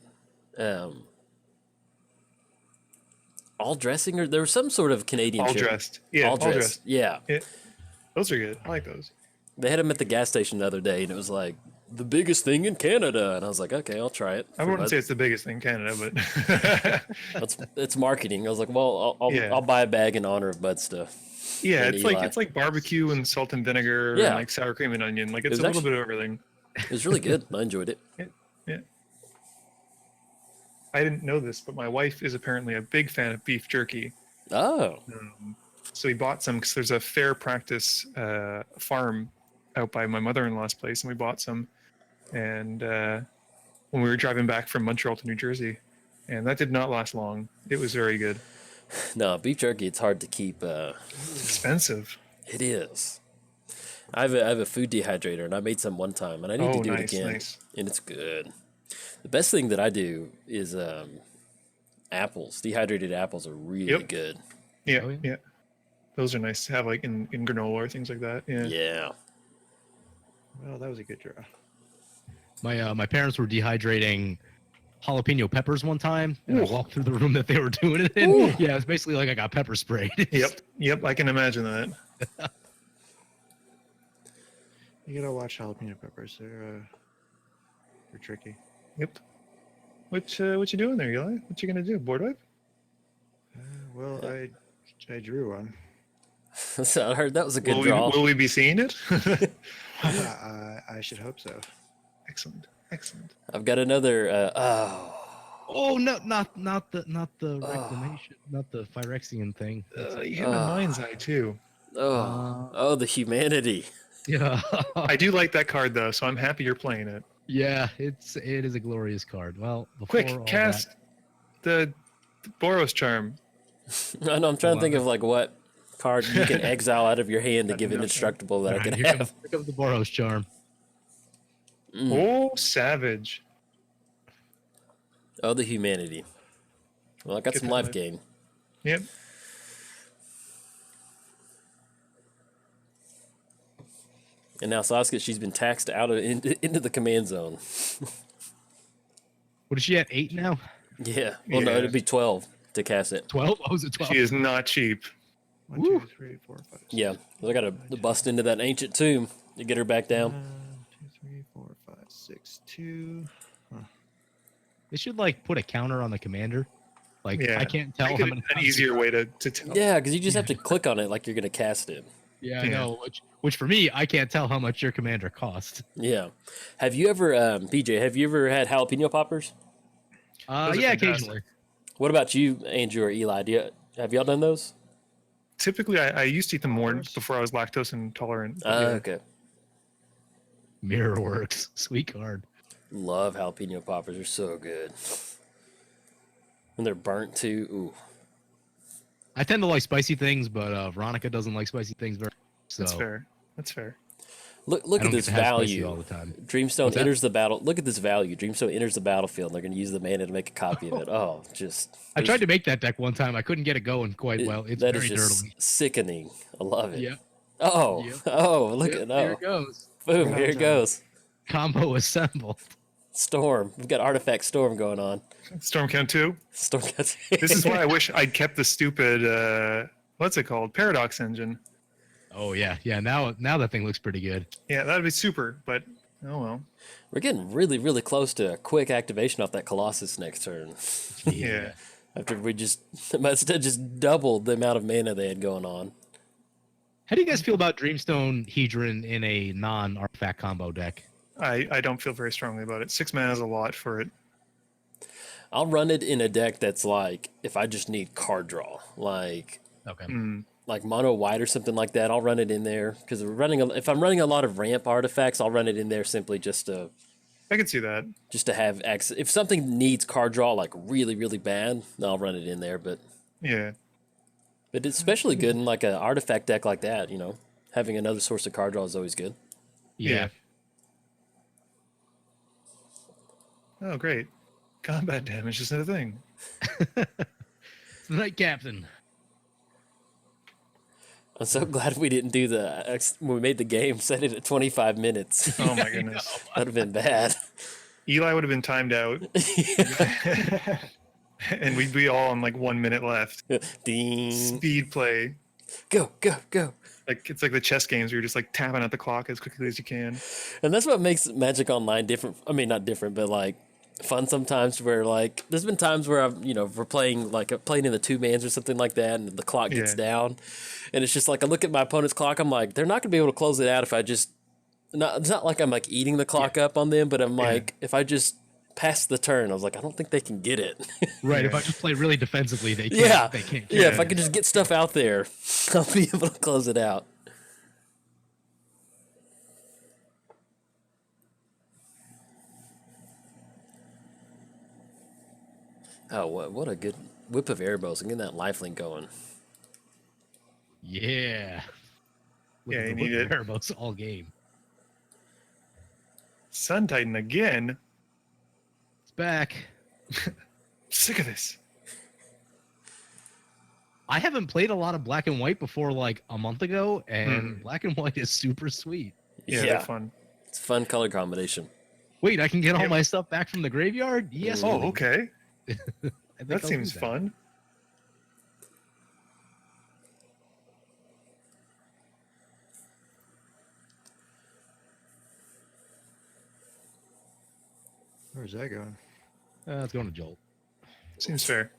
All dressing or there was some sort of Canadian All chip. dressed. Yeah, all dressed. Yeah, Yeah. Those are good. I like those. they had them at the gas station the other day, and it was like the biggest thing in Canada. And I was like, okay, I'll try it. I wouldn't say it's the biggest thing in Canada, but it's marketing. I was like, well, Yeah. I'll buy a bag in honor of Muddstah. yeah, And Eli. it's like barbecue and salt and vinegar Yeah. and like sour cream and onion. Like it's was a little actually- bit of everything. It was really good. I enjoyed it. Yeah. I didn't know this, but my wife is apparently a big fan of beef jerky. Oh, So we bought some because there's a fair practice farm out by my mother-in-law's place, and we bought some. And when we were driving back from Montreal to New Jersey, and that did not last long. It was very good. no, beef jerky. It's hard to keep. It's expensive. It is. I have a food dehydrator, and I made some one time, and I need to do nice, it again. nice. And it's good. The best thing that I do is apples. Dehydrated apples are really Yep. good. Yeah, Oh, yeah. yeah. Those are nice to have like in granola or things like that. Yeah. Yeah. Well, that was a good draw. My parents were dehydrating jalapeno peppers one time, and I Ooh. walked through the room that they were doing it in. Ooh. Yeah, it's basically like I got pepper sprayed. Yep. I can imagine that. You gotta watch jalapeno peppers. They're tricky. Yep. What you doing there, Eli? What you gonna do? Board wipe? Well, I drew one. So I heard that was a good Will draw. will we be seeing it? I should hope so. Excellent. Excellent. I've got another. Oh no, not the reclamation, not the Phyrexian thing. You hit my mind's eye too. The humanity. Yeah, I do like that card though, so I'm happy you're playing it. yeah, it is a glorious card. Well, before Quick, all cast the Boros charm. I know. I'm trying to think Wow. of like what card you can exile out of your hand to give it nothing. indestructible that I Alright, can here have. comes, here comes the Boros charm. Oh, savage. Oh, the humanity. Well, I got Get some that life life. gain. Yep. And now Saskia, she's been taxed out of into the command zone. What is she at? 8 now? Yeah. Well, no, Yeah. it'd be 12 to cast it. 12? Oh, is it 12? She is not cheap. 1, Woo. 2, 3, 4, 5. Yeah. I got to bust into that ancient tomb to get her back down. 2, 3, 4, 5, 6, 2. They should like put a counter on the commander. Like Yeah. I can't tell Make how it many an times easier way to tell. Yeah, because you just have to click on it like you're going to cast it. Yeah, I Yeah. know. Which for me, I can't tell how much your commander cost. Yeah. Have you ever, BJ, have you ever had jalapeno poppers? Those are Yeah, fantastic. occasionally. What about you, Andrew or Eli? Have y'all done those? Typically, I used to eat them more Boros? before I was lactose intolerant. but yeah. Okay. Mirror works. Sweet card. Love jalapeno poppers. They're so good. And they're burnt too. Ooh. I tend to like spicy things, but Veronica doesn't like spicy things very. So That's fair. That's fair. Look I at don't get this to have spicy value. all the time. Dreamstone What's that? enters the battle. Look at this value. Dreamstone enters the battlefield. And they're going to use the mana to make a copy of it. Oh, just I tried to make that deck one time. I couldn't get it going quite well. It's that very is just dirtily. sickening. I love it. Yeah. Oh, Yep. oh, look Yep, at here oh, it goes. boom, Right here on it time. goes. Combo assembled. Storm. We've got artifact storm going on. Storm count 2. Storm cuts. This is why I wish I'd kept the stupid what's it called? Paradox engine. Oh yeah, yeah. Now that thing looks pretty good. Yeah, that'd be super, but oh well. We're getting really, really close to a quick activation off that Colossus next turn. Yeah. After we Muddstah just doubled the amount of mana they had going on. How do you guys feel about Dreamstone Hedron in a non-artifact combo deck? I don't feel very strongly about it. 6 mana is a lot for it. I'll run it in a deck that's like, if I just need card draw, like Okay. like mono white or something like that, I'll run it in there because if I'm running a lot of ramp artifacts, I'll run it in there simply just to I can see that. have access. If something needs card draw like really, really bad, then I'll run it in there. But Yeah. it's especially good in like an artifact deck like that. Having another source of card draw is always good. Yeah. Oh, great. Combat damage isn't a thing. The Knight Captain. I'm so glad we didn't do when we made the game, set it at 25 minutes. Oh my goodness. That'd have been bad. Eli would have been timed out. And we'd be all on like 1 minute left. Ding. Speed play. Go, go, go. Like it's like the chess games where you're just like tapping at the clock as quickly as you can. And that's what makes Magic Online different. I mean, not different, but like fun sometimes where like there's been times where I've, if we're playing in the 2-mans or something like that and the clock gets down and it's just like I look at my opponent's clock, I'm like, they're not gonna be able to close it out if I just it's not like I'm like eating the clock up on them, but I'm like, if I just pass the turn, I was like, I don't think they can get it. Right. Yeah. If I just play really defensively, they can't. They can't. Yeah, if I could just get stuff out there, I'll be able to close it out. Oh, what a good whip of airbows and getting that lifelink going. Yeah. Yeah, you With need it. Airboats all game. Sun Titan again. It's back. Sick of this. I haven't played a lot of Black and White before like a month ago, and Black and White is super sweet. Yeah, they're fun. It's a fun color combination. Wait, I can get all Yep. my stuff back from the graveyard? Yes. Oh, please. okay. I think That I'll seems do fun. Where's that going? It's going to Jolt. Seems fair.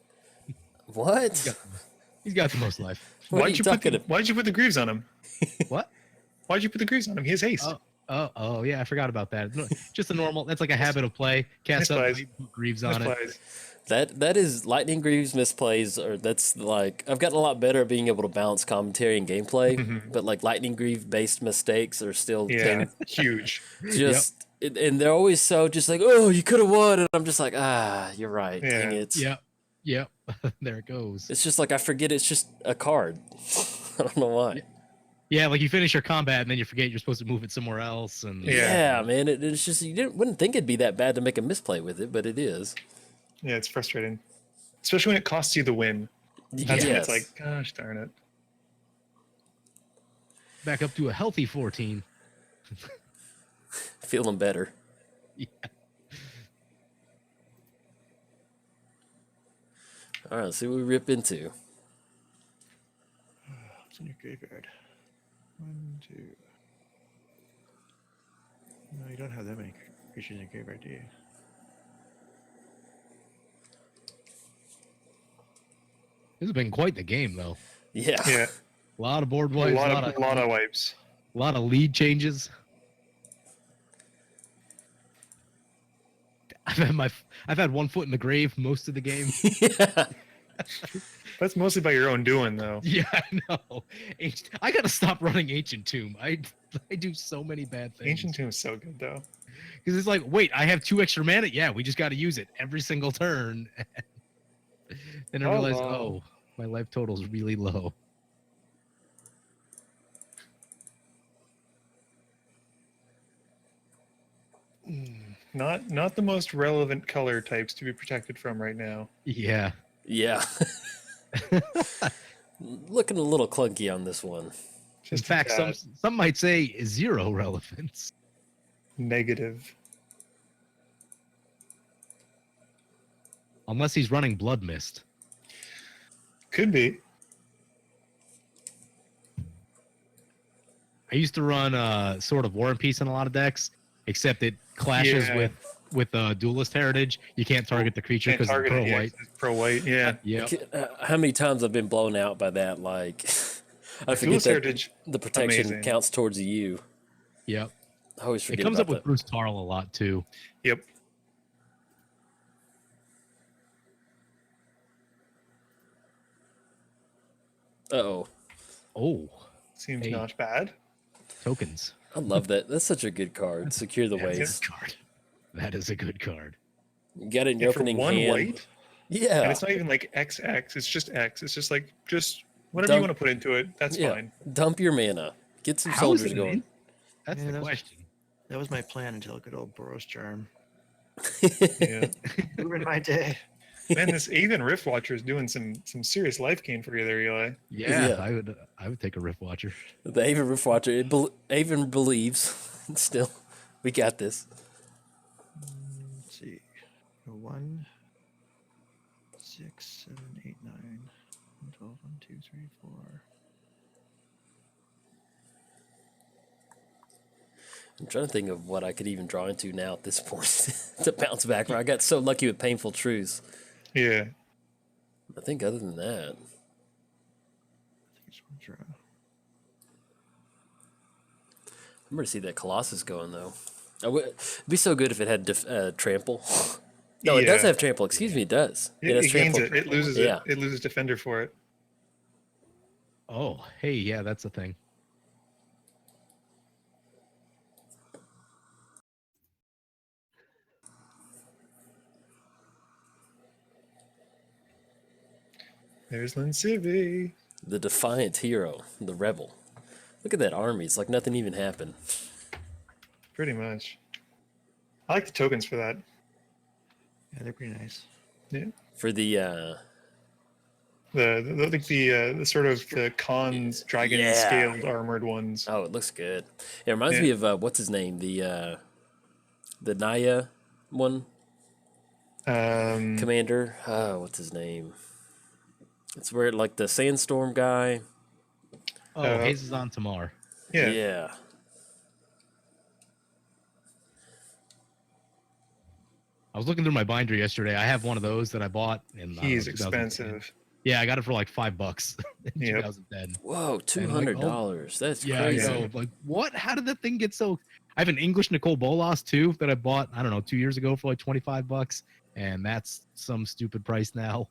What? He's got the most life. What are you talking about? Why'd you put the greaves on him? What? Why'd you put the greaves on him? He has haste. Oh, yeah, I forgot about that. No, just a normal. That's like a habit of play. Cast up, Misplays. put Greaves on it. Misplays. That is Lightning Greaves misplays, or that's like I've gotten a lot better at being able to balance commentary and gameplay, but like Lightning Greave based mistakes are still Yeah, huge. just and they're always so just like, oh, you could have won, and I'm just like, you're right, dang it. Yep. There it goes. It's just like I forget it's just a card. I don't know why. Yeah, like you finish your combat and then you forget you're supposed to move it somewhere else, and Yeah. Yeah, man, it's just wouldn't think it'd be that bad to make a misplay with it, but it is. Yeah, it's frustrating. Especially when it costs you the win. That's when Yes. it's like, gosh darn it. back up to a healthy 14. Feeling better. Yeah. All right, let's see what we rip into. What's in your graveyard? 1, 2. No, you don't have that many creatures in your graveyard, do you? This has been quite the game, though. Yeah. Yeah, A lot of board a wipes, lot of wipes. a lot of lead changes. I've had 1 foot in the grave most of the game. Yeah. That's mostly by your own doing, though. Yeah, I know. I gotta stop running Ancient Tomb. I do so many bad things. Ancient Tomb is so good, though. Because it's like, wait, I have 2 extra mana. Yeah, we just got to use it every single turn. Then I realized, wow. my life total's really low. Not the most relevant color types to be protected from right now. Yeah. Yeah. Looking a little clunky on this one. In Just fact, bad. some might say zero relevance. Negative. Unless he's running Blood Mist. Could be. I used to run Sword of War and Peace in a lot of decks, except it clashes Yeah. with Duelist Heritage. You can't target the creature Can't because it's target pro it, yeah, white. 'cause it's pro white. Yeah. Yeah. How many times I've been blown out by that? Like, I forget Duelist that Heritage. the protection amazing. counts towards you. Yep. I always It forget comes about up with that. Bruce Tarl a lot too. Yep. Uh-oh. Oh, Seems Hey. not bad. tokens. I love that. That's such a good card. Secure the That's a waste. good card. That is a good card. You got it in Yeah, your for opening one hand. white, and Yeah. it's not even like XX. It's just X. It's just like whatever you Dump- want to put into it. That's Yeah. fine. Dump your mana. Get some How is soldiers it going. That's Yeah, the that was- question. That was my plan until good old Boros Charm. Yeah. Ruined my day. Man, this Aven Rift Watcher is doing some serious life gain for you there, Eli. Yeah, Yeah. I would take a Rift Watcher. The Aven Rift Watcher. Aven believes. Still, we got this. Let's see. 1, 6, 7, 8, 9, 12, 1, 2, 3, 4. I'm trying to think of what I could even draw into now at this point to bounce back. Where I got so lucky with Painful Truths. Yeah. I think other than that, I think it's one draw. I'm ready to see that Colossus going though. It'd be so good if it had trample. No, it does Yeah. have trample. Excuse me, it does. It has gains trample. it. It loses Yeah. it. It loses defender for it. Oh, hey, yeah, that's a thing. There's Lynn Sivvi. The Defiant hero, the rebel. Look at that army. It's like nothing even happened. Pretty much. I like the tokens for that. Yeah, they're pretty nice. Yeah. For the The sort of the Khan's dragon Yeah. scaled armored ones. oh, it looks good. It reminds Yeah. me of what's his name? The Naya one commander. Oh, what's his name? It's where like the sandstorm guy. Oh, Hazes on Tamar. Yeah. Yeah. I was looking through my binder yesterday. I have one of those that I bought in. I don't He's know, 2010. expensive. Yeah, I got it for like $5 in Yep. 2010. Whoa, like, $200. That's Yeah, crazy. I know. Like, what? How did that thing get so? I have an English Nicole Bolas too that I bought. I don't know 2 years ago for like $25, and that's some stupid price now.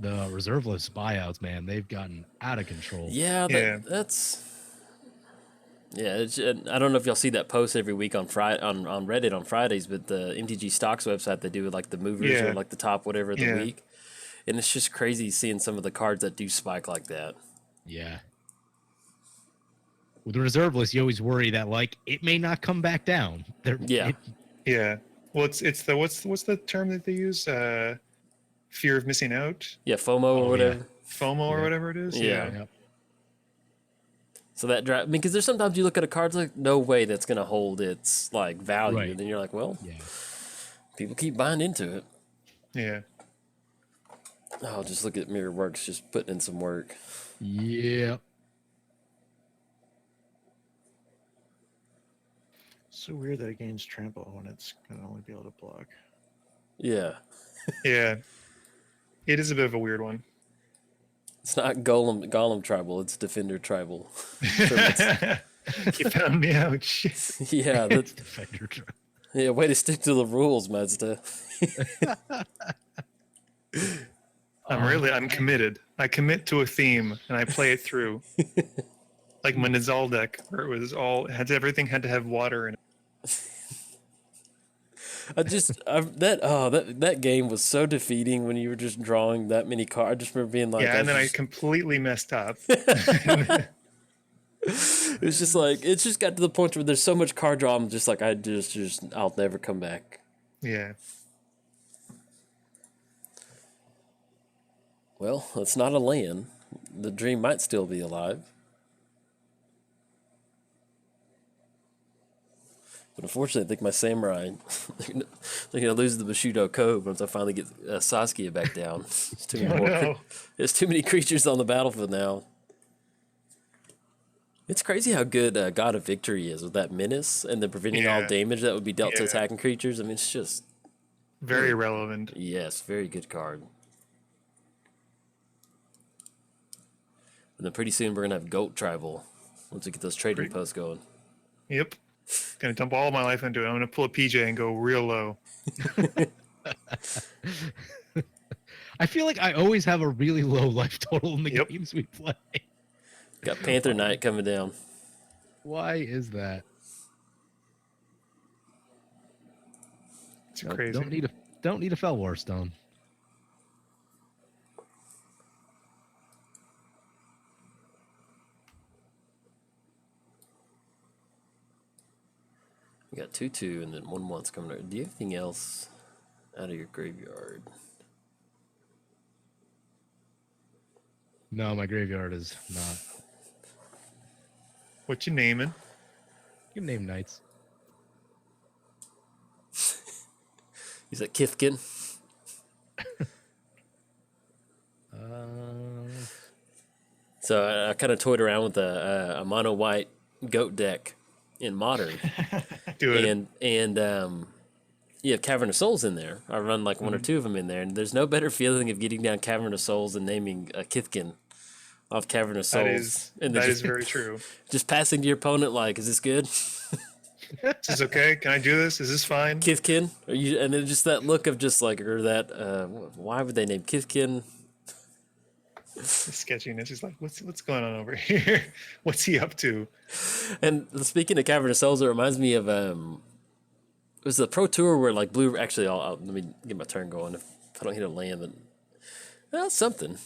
The reserve list buyouts, man, they've gotten out of control. Yeah, Yeah. that's. Yeah, I don't know if y'all see that post every week on on Reddit on Fridays, but the MTG Stocks website, they do like the movers Yeah. or like the top whatever of the Yeah. week, and it's just crazy seeing some of the cards that do spike like that. Yeah. With the reserve list, you always worry that like it may not come back down. Yeah. Yeah. Well, it's the what's the term that they use? Fear of missing out, Yeah, FOMO Oh, or yeah. whatever. FOMO or Yeah. whatever it is. Yeah. Yep. So that drive, I mean, because there's sometimes you look at a card like no way that's gonna hold its like value, Right. and then you're like, well, Yeah. people keep buying into it. Yeah. Oh, just look at Mirror Works, just putting in some work. Yeah. So weird that it gains trample when it's gonna only be able to block. Yeah, Yeah. It is a bit of a weird one. it's not Golem tribal, it's Defender tribal. You found me out. Shit. Yeah, that's Defender trap. yeah. Way to stick to the rules, Muddstah. I'm committed. I commit to a theme and I play it through. Like my Nizal deck, where it was everything had to have water in it. That game was so defeating when you were just drawing that many cards. I just remember being like, Yeah, and then I just- completely messed up. It's just like it's just got to the point where there's so much card draw. I'm just like I'll never come back. Yeah. Well, it's not a land. The dream might still be alive. But unfortunately, I think my samurai, they're gonna lose the Bushido code once I finally get Saskia back down. There's too many no. There's too many creatures on the battlefield now. It's crazy how good God of Victory is with that menace and then preventing all damage that would be dealt to attacking creatures. I mean, it's just very relevant. Yes, very good card. And then pretty soon we're gonna have Goat Tribal once we get those trading posts going. Yep. Gonna dump all my life into it. I'm gonna pull a PJ and go real low. I feel like I always have a really low life total in the games we play. Got Panther Knight coming down. Why is that? It's crazy. Don't need a Fell War Stone. You got 2/2 and then 1/1's coming out. Do you have anything else out of your graveyard? No, my graveyard is not. What you naming? You can name knights. Is that Kithkin? So I kind of toyed around with a mono white goat deck in Modern. Do it. And you have Cavern of Souls in there. I run like one or two of them in there, and there's no better feeling of getting down Cavern of Souls than naming a Kithkin off Cavern of Souls. That is very true. Just passing to your opponent like, is this good? Is this okay? Can I do this? Is this fine? Kithkin? And then just that look of just like, or that, why would they name Kithkin? The sketchiness. He's like, what's going on over here? What's he up to? And speaking of Cavern of Souls, it reminds me of it was the Pro Tour where like blue. Actually, let me get my turn going. If I don't hit a land, then that's something.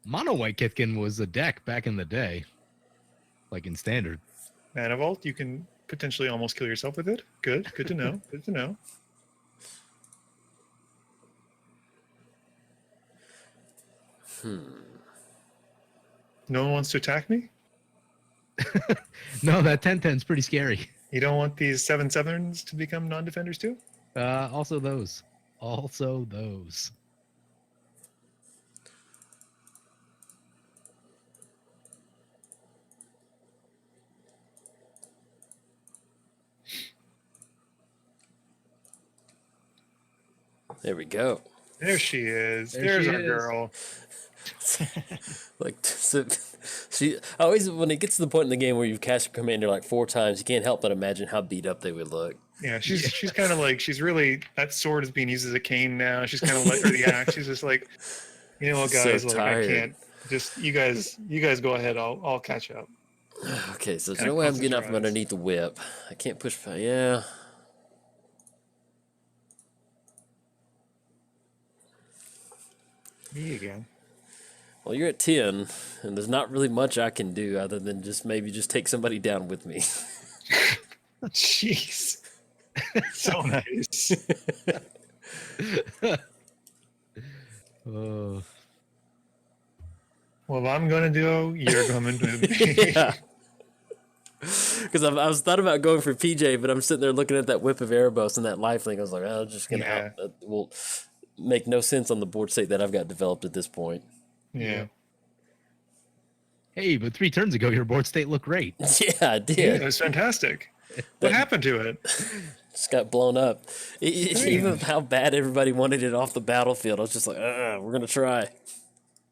Mono White Kithkin was a deck back in the day, like in Standard. Manivault, you can potentially almost kill yourself with it. Good to know. Good to know. No one wants to attack me? No, that 10/10's pretty scary. You don't want these 7/7s to become non-defenders too? Also those. There we go. There she is. There's our girl. Like, so she always, when it gets to the point in the game where you've cast your commander like 4 times, you can't help but imagine how beat up they would look. Yeah, she's kind of like, she's really, that sword is being used as a cane now. She's kind of like, or the axe. She's just like, you know what, guys, So like tired. I can't. Just you guys go ahead. I'll catch up. Okay, so there's Kinda no way I'm closes getting your up from eyes. underneath the whip. I can't push. Yeah. Me again. Well, you're at 10, and there's not really much I can do other than just maybe just take somebody down with me. Jeez. So nice. Oh. Well, if I'm gonna do, you're coming with me. Yeah. Because I was thought about going for PJ, but I'm sitting there looking at that whip of Erebos and that lifelink. I was like, oh, I'm just gonna will make no sense on the board state that I've got developed at this point. Yeah. Hey, but 3 turns ago, your board state looked great. Yeah, I did. Yeah, it was fantastic. What happened to it? Just got blown up. Even how bad everybody wanted it off the battlefield, I was just like, we're gonna try.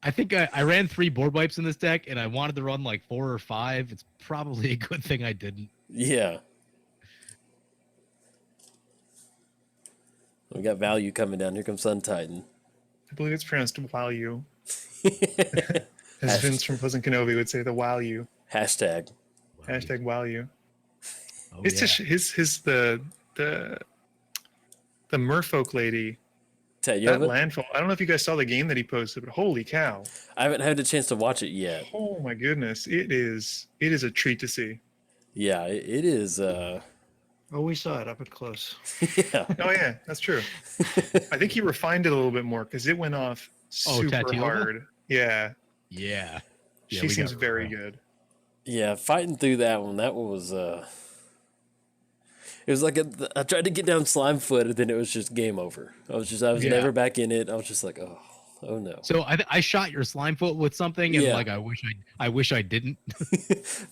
I think I ran 3 board wipes in this deck, and I wanted to run like 4 or 5. It's probably a good thing I didn't. Yeah. We got value coming down. Here comes Sun Titan. I believe it's pronounced value. As Vince from Pleasant Kenobi would say, the value. Hashtag. Hashtag value. Oh, It's yeah. just the merfolk lady Ted, you That have it? landfall. I don't know if you guys saw the game that he posted, but holy cow! I haven't had a chance to watch it yet. Oh my goodness, it is a treat to see. Yeah, it is. Oh, we saw it up and close. Yeah. Oh yeah, that's true. I think he refined it a little bit more because it went off super Tatiova? hard. Yeah, Yeah. Yeah, she we seems got her very right. good. Yeah, fighting through that one was. It was like I tried to get down slime foot, and then it was just game over. I was Yeah. never back in it. I was just like, oh no. So I shot your slime foot with something, and Yeah. like I wish I didn't.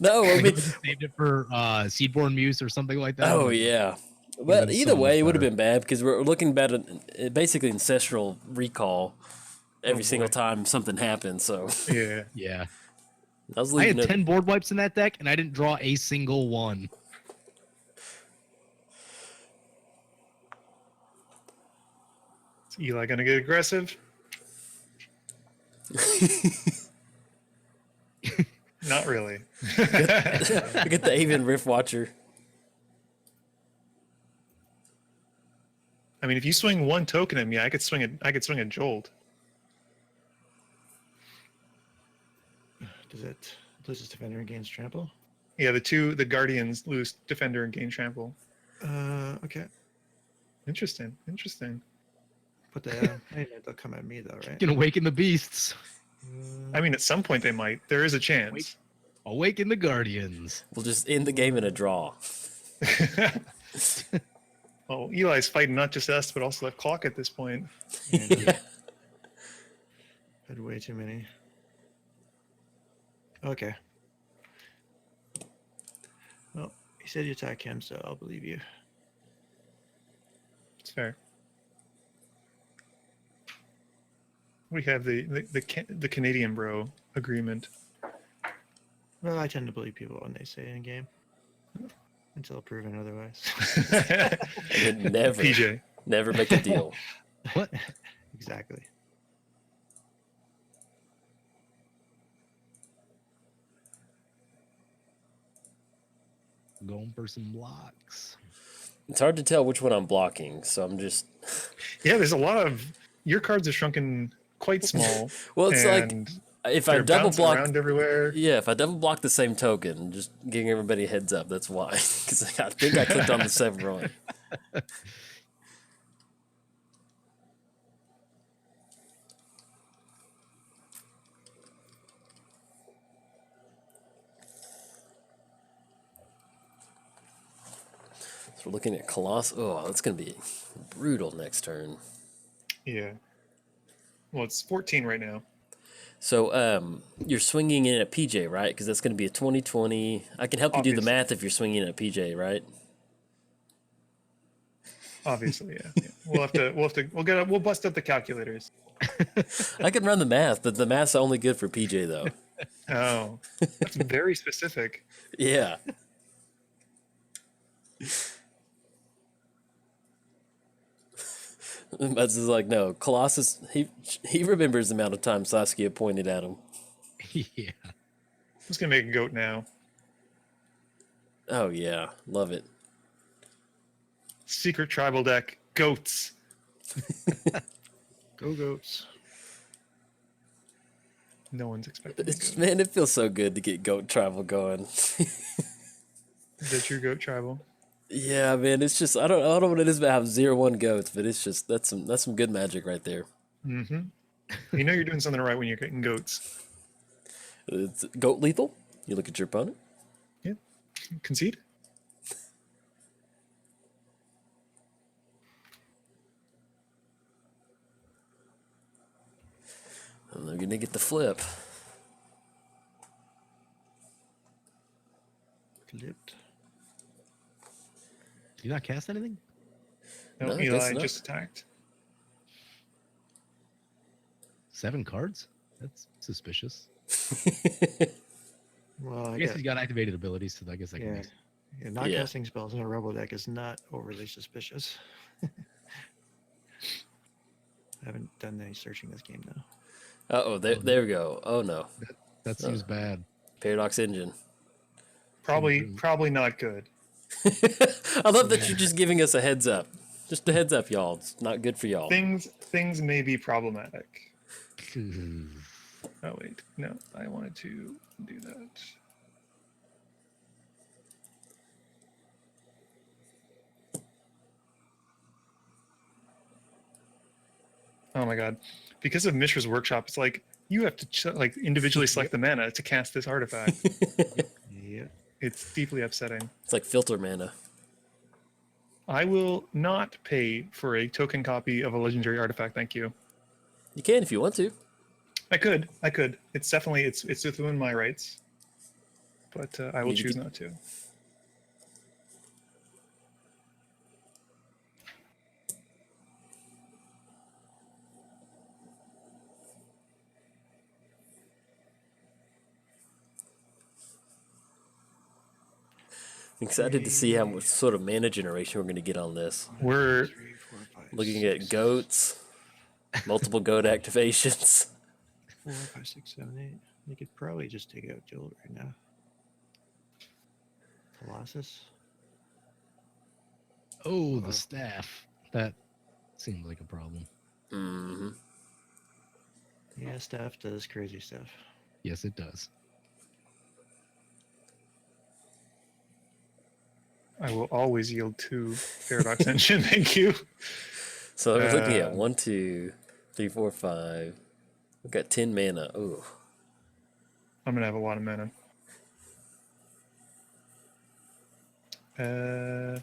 No, I I mean, could have saved it for Seedborn Muse or something like that. oh yeah. But been either so way, much it would have better. been bad because we're looking bad at basically ancestral recall every single time something happened. So Yeah, Yeah. I was I leaving had it. 10 board wipes in that deck, and I didn't draw a single one. is Eli gonna get aggressive? Not really. Look at the Avian Rift Watcher. I mean, if you swing one token at me, I could swing a Jolt. Does it loses defender and gains trample? Yeah, the Guardians lose defender and gain trample. Okay. Interesting. But they'll come at me though, right? Can awaken the beasts. I mean, at some point they might. There is a chance. Awaken the guardians. We'll just end the game in a draw. Well, Eli's fighting not just us, but also the clock at this point. Yeah. Had way too many. Okay. Well, he said you attack him, so I'll believe you. It's fair. We have the Canadian bro agreement. Well, I tend to believe people when they say it in game. Until proven otherwise. And never, PJ. never make a deal. What? Exactly. Going for some blocks. It's hard to tell which one I'm blocking, so I'm just. Yeah, there's a lot of your cards are shrunken quite small. Well, it's like and if I they're double bouncing block. around everywhere. Yeah, if I double block the same token, just giving everybody a heads up. That's why, because I think I clicked on the 7 wrong. So we're looking at Colossus. Oh, that's gonna be brutal next turn. Yeah. Well, it's 14 right now. So you're swinging in at PJ, right? Because that's going to be a 2020. I can help you do the Obviously. math if you're swinging in at PJ, right? Obviously, yeah. We'll bust up the calculators. I can run the math, but the math's only good for PJ though. Oh, that's very specific. Yeah. That's just like, no, Colossus. He remembers the amount of time Saskia pointed at him. Yeah. I'm just gonna make a goat now. Oh yeah, love it. Secret tribal deck, goats. Go goats. No one's expecting It's, a goat. man, it feels so good to get goat travel going. Is that your goat tribal? Yeah, man, it's just I don't know what it is about having 0-1 goats, but it's just that's some good magic right there. Mm-hmm. You know you're doing something right when you're getting goats. It's goat lethal. You look at your opponent. Yeah. Concede? And they're gonna get the flip. Flipped. Did you not cast anything? No, No, I guess Eli not. just attacked. 7 cards? That's suspicious. Well, I I guess guess he's got activated abilities, so I guess I can. yeah, not Yeah. casting spells in a Rebel deck is not overly suspicious. I haven't done any searching this game though. Oh, there we go. Oh no, That seems bad. Paradox Engine. Probably not good. I love that you're just giving us a heads up. Just a heads up, y'all. It's not good for y'all. Things may be problematic. Oh wait, no, I wanted to do that. Oh my god. Because of Mishra's Workshop, it's like you have to like individually select the mana to cast this artifact. Yep. It's deeply upsetting. It's like filter mana. I will not pay for a token copy of a legendary artifact, thank you. You can if you want to. I could. It's definitely it's within my rights. But I will choose not to. I'm excited to see how much sort of mana generation we're going to get on this. We're 3, 4, 5, Looking 6, at goats, multiple goat activations. 4, 5, 6, 7, 8. You could probably just take out Jolt right now. Colossus. Oh, the staff. That seemed like a problem. Mm-hmm. Yeah, staff does crazy stuff. Yes, it does. I will always yield to Paradox Engine, thank you. So we're looking at 1, 2, 3, 4, 5. We've got 10 mana. Ooh. I'm gonna have a lot of mana. Do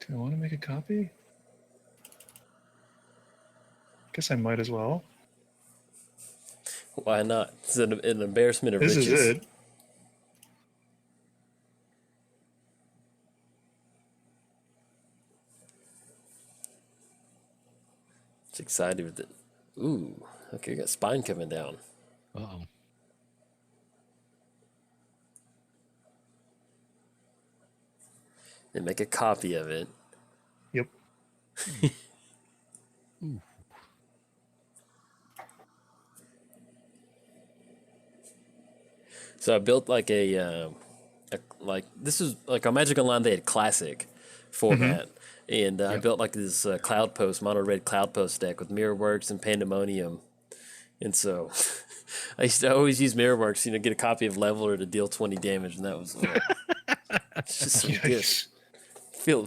I want to make a copy? Guess I might as well. Why not? It's an embarrassment of This riches. is it. It's excited with it. Ooh. Okay, we got spine coming down. Uh-oh. And make a copy of it. Yep. Ooh. So I built like like this is like on Magic Online they had classic format, and I built like this cloud post mono red cloud post deck with Mirrorworks and Pandemonium, and so I used to always use Mirrorworks, get a copy of Leveler to deal 20 damage, and that was it's just so good.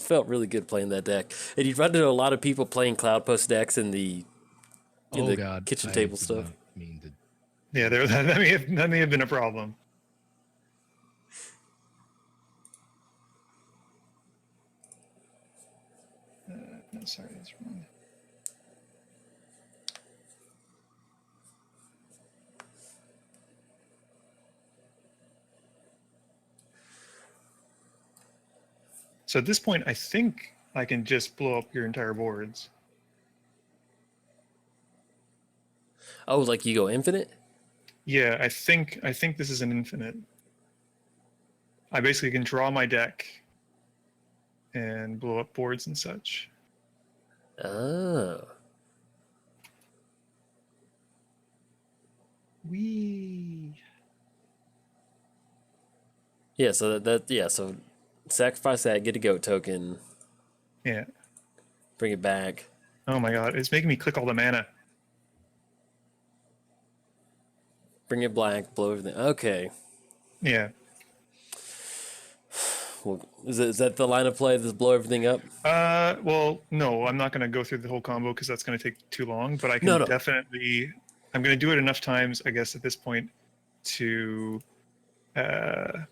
Felt really good playing that deck, and you'd run into a lot of people playing cloud post decks in the kitchen I table did stuff. not mean to. Yeah, that may have been a problem. No, sorry, that's wrong. So at this point, I think I can just blow up your entire boards. Oh, like you go infinite? Yeah, I think this is an infinite. I basically can draw my deck and blow up boards and such. Oh. Wee. Yeah, so so sacrifice that, get a goat token, Yeah. bring it back. Oh my god, it's making me click all the mana. Bring it black, blow everything. Okay. Yeah. Well, is that the line of play? Just blow everything up? Well, no, I'm not going to go through the whole combo because that's going to take too long, but I can No. definitely, I'm going to do it enough times, I guess, at this point to, I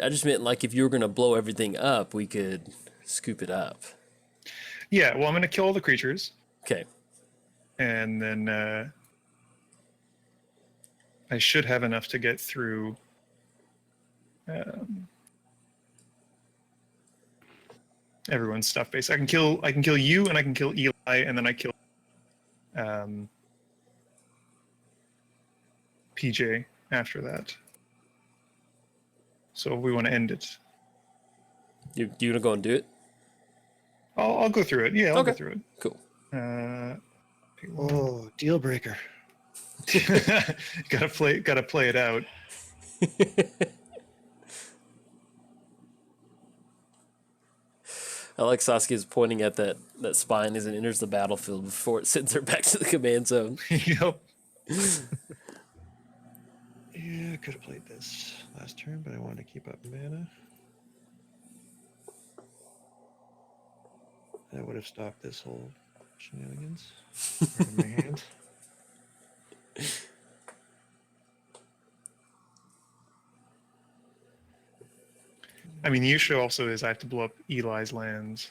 just meant like if you were going to blow everything up, we could scoop it up. yeah, well, I'm going to kill all the creatures Okay. and then, I should have enough to get through, everyone's stuff base. I can kill you and I can kill Eli and then I kill PJ after that. So we want to end it. You want to go and do it? I'll go through it. Yeah, I'll go Okay. through it. Cool. Oh, deal breaker. gotta play it out. I like Saskia's pointing at that spine as it enters the battlefield before it sends her back to the command zone. Yep. Yeah, I could have played this last turn, but I wanted to keep up mana. That would have stopped this whole shenanigans in my hand. I mean, the issue also is I have to blow up Eli's lands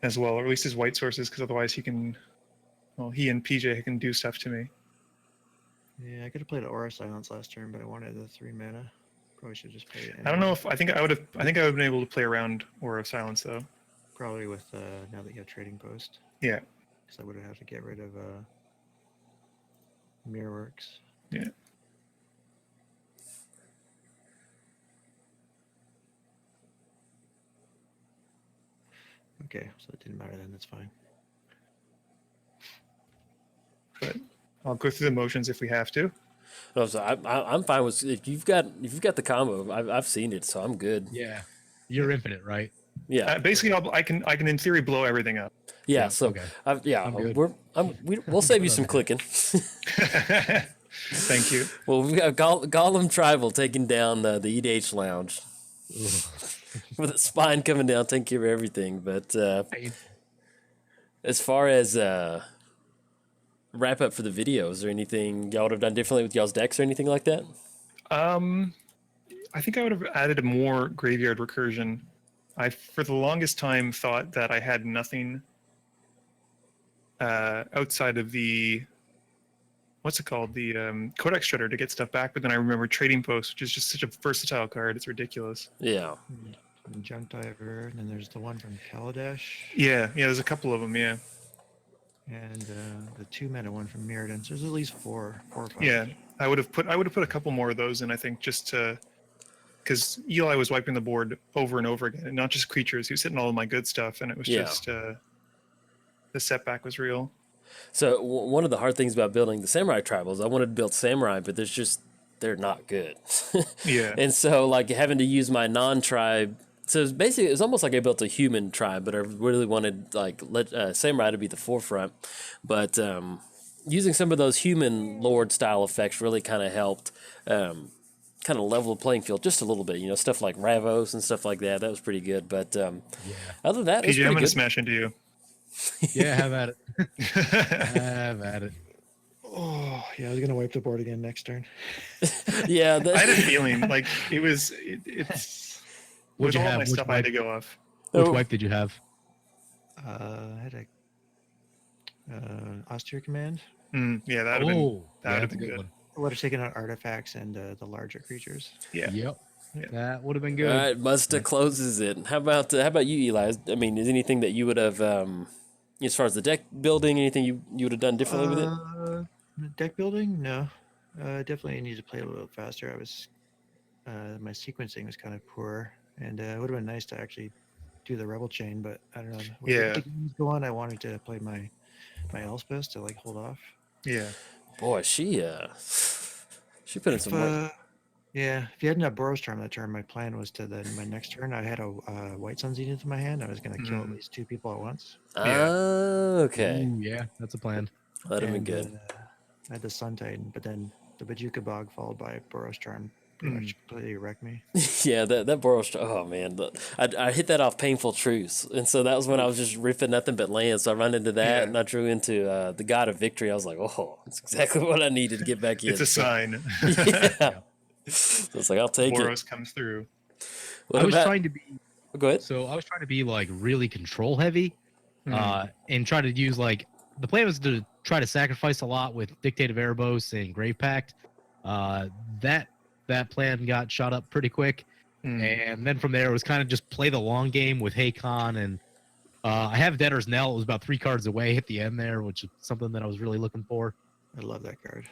as well, or at least his white sources, because otherwise he can, well, he and PJ can do stuff to me. Yeah, I could have played Aura Silence last turn, but I wanted the 3 mana. Probably should just play it. I don't know if I think I would have been able to play around Aura of Silence though. Probably with now that you have Trading Post. Yeah. Because I would have to get rid of Mirrorworks. Yeah. Okay, so it didn't matter then. That's fine. But I'll go through the motions if we have to. No, so I'm fine with if you've got the combo. I've seen it, so I'm good. Yeah. You're infinite, right? Yeah, Basically, I can in theory blow everything up. yeah. Yeah, So okay. I'm good. we'll save you some clicking. Thank you. Well, we got Golem Tribal taking down the EDH Lounge with a spine coming down, taking care of everything. But as far as wrap up for the video, is there anything y'all would have done differently with y'all's decks or anything like that? I think I would have added a more graveyard recursion. I, for the longest time, thought that I had nothing outside of the, what's it called, the Codex Shredder to get stuff back. But then I remember Trading Post, which is just such a versatile card. It's ridiculous. Yeah. And Junk Diver, and then there's the one from Kaladesh. Yeah, there's a couple of them. Yeah, And the 2 mana one from Mirrodin. So there's at least four or five. yeah. I would have put a couple more of those in. I think just to, because Eli was wiping the board over and over again, and not just creatures. He was hitting all of my good stuff, and it was just the setback was real. So one of the hard things about building the Samurai Tribals, I wanted to build Samurai, but they're not good. Yeah. And so like having to use my non-tribe. So it's almost like I built a human tribe, but I really wanted like Samurai to be the forefront. But using some of those human lord style effects really kind of helped kind of level the playing field just a little bit. Stuff like Ravos and stuff like that. That was pretty good. But other than that, PJ, I'm going gonna smash into you. Yeah, have at it. Have at it. Oh, yeah, I was going to wipe the board again next turn. Yeah. I had a feeling like it's What'd you all have? my Which stuff I had wipe? to go off. Which Oh. wipe did you have? I had a Austere Command. Yeah, that would have Yeah, been that's a good. one. I would have taken out artifacts and the larger creatures. Yeah. Yep. Yeah. That would have been All good. right, Muddstah closes it. How about you, Eli? I mean, is anything that you would have, as far as the deck building, anything you would have done differently with it? Deck building? No. Definitely need to play a little bit faster. I was my sequencing was kind of poor, and it would have been nice to actually do the Rebel Chain, but I don't know. With Yeah. the games go on, I wanted to play my Elspeth to like hold off. Yeah. Boy, she put in some work. Yeah, if you hadn't had Boros Charm that turn, my plan was to then my next turn I had a White Sun Zenith in my hand. I was going to kill at least 2 people at once. Okay. Ooh, yeah, that's a plan. That'd have been And, good. I had the Sun Titan, but then the Bajuka Bog followed by Boros Charm pretty much completely wrecked me. Yeah, that Boros. Oh man, I hit that off Painful Truths, and so that was when I was just ripping nothing but land. So I run into that, and I drew into the God of Victory. I was like, oh, that's exactly what I needed to get back in. It's a sign. Yeah. So it's like I'll take Boros it. comes through. What I was about- trying to be Go ahead. So I was trying to be like really control heavy, and try to use like the plan was to try to sacrifice a lot with Dictate of Erebos and Grave Pact. That plan got shot up pretty quick, and then from there it was kind of just play the long game with Haycon, and I have Debtor's Knell. It was about 3 cards away at the end there, which is something that I was really looking for. I love that card.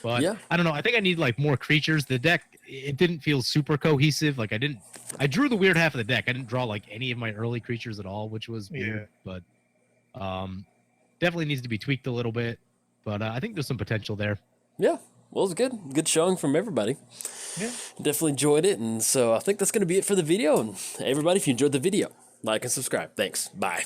But Yeah. I don't know. I think I need like more creatures. The deck, it didn't feel super cohesive. Like I drew the weird half of the deck. I didn't draw like any of my early creatures at all, which was weird. But definitely needs to be tweaked a little bit. But I think there's some potential there. Yeah. Well, it was good. Good showing from everybody. Yeah. Definitely enjoyed it. And so I think that's going to be it for the video. And everybody, if you enjoyed the video, like and subscribe. Thanks. Bye.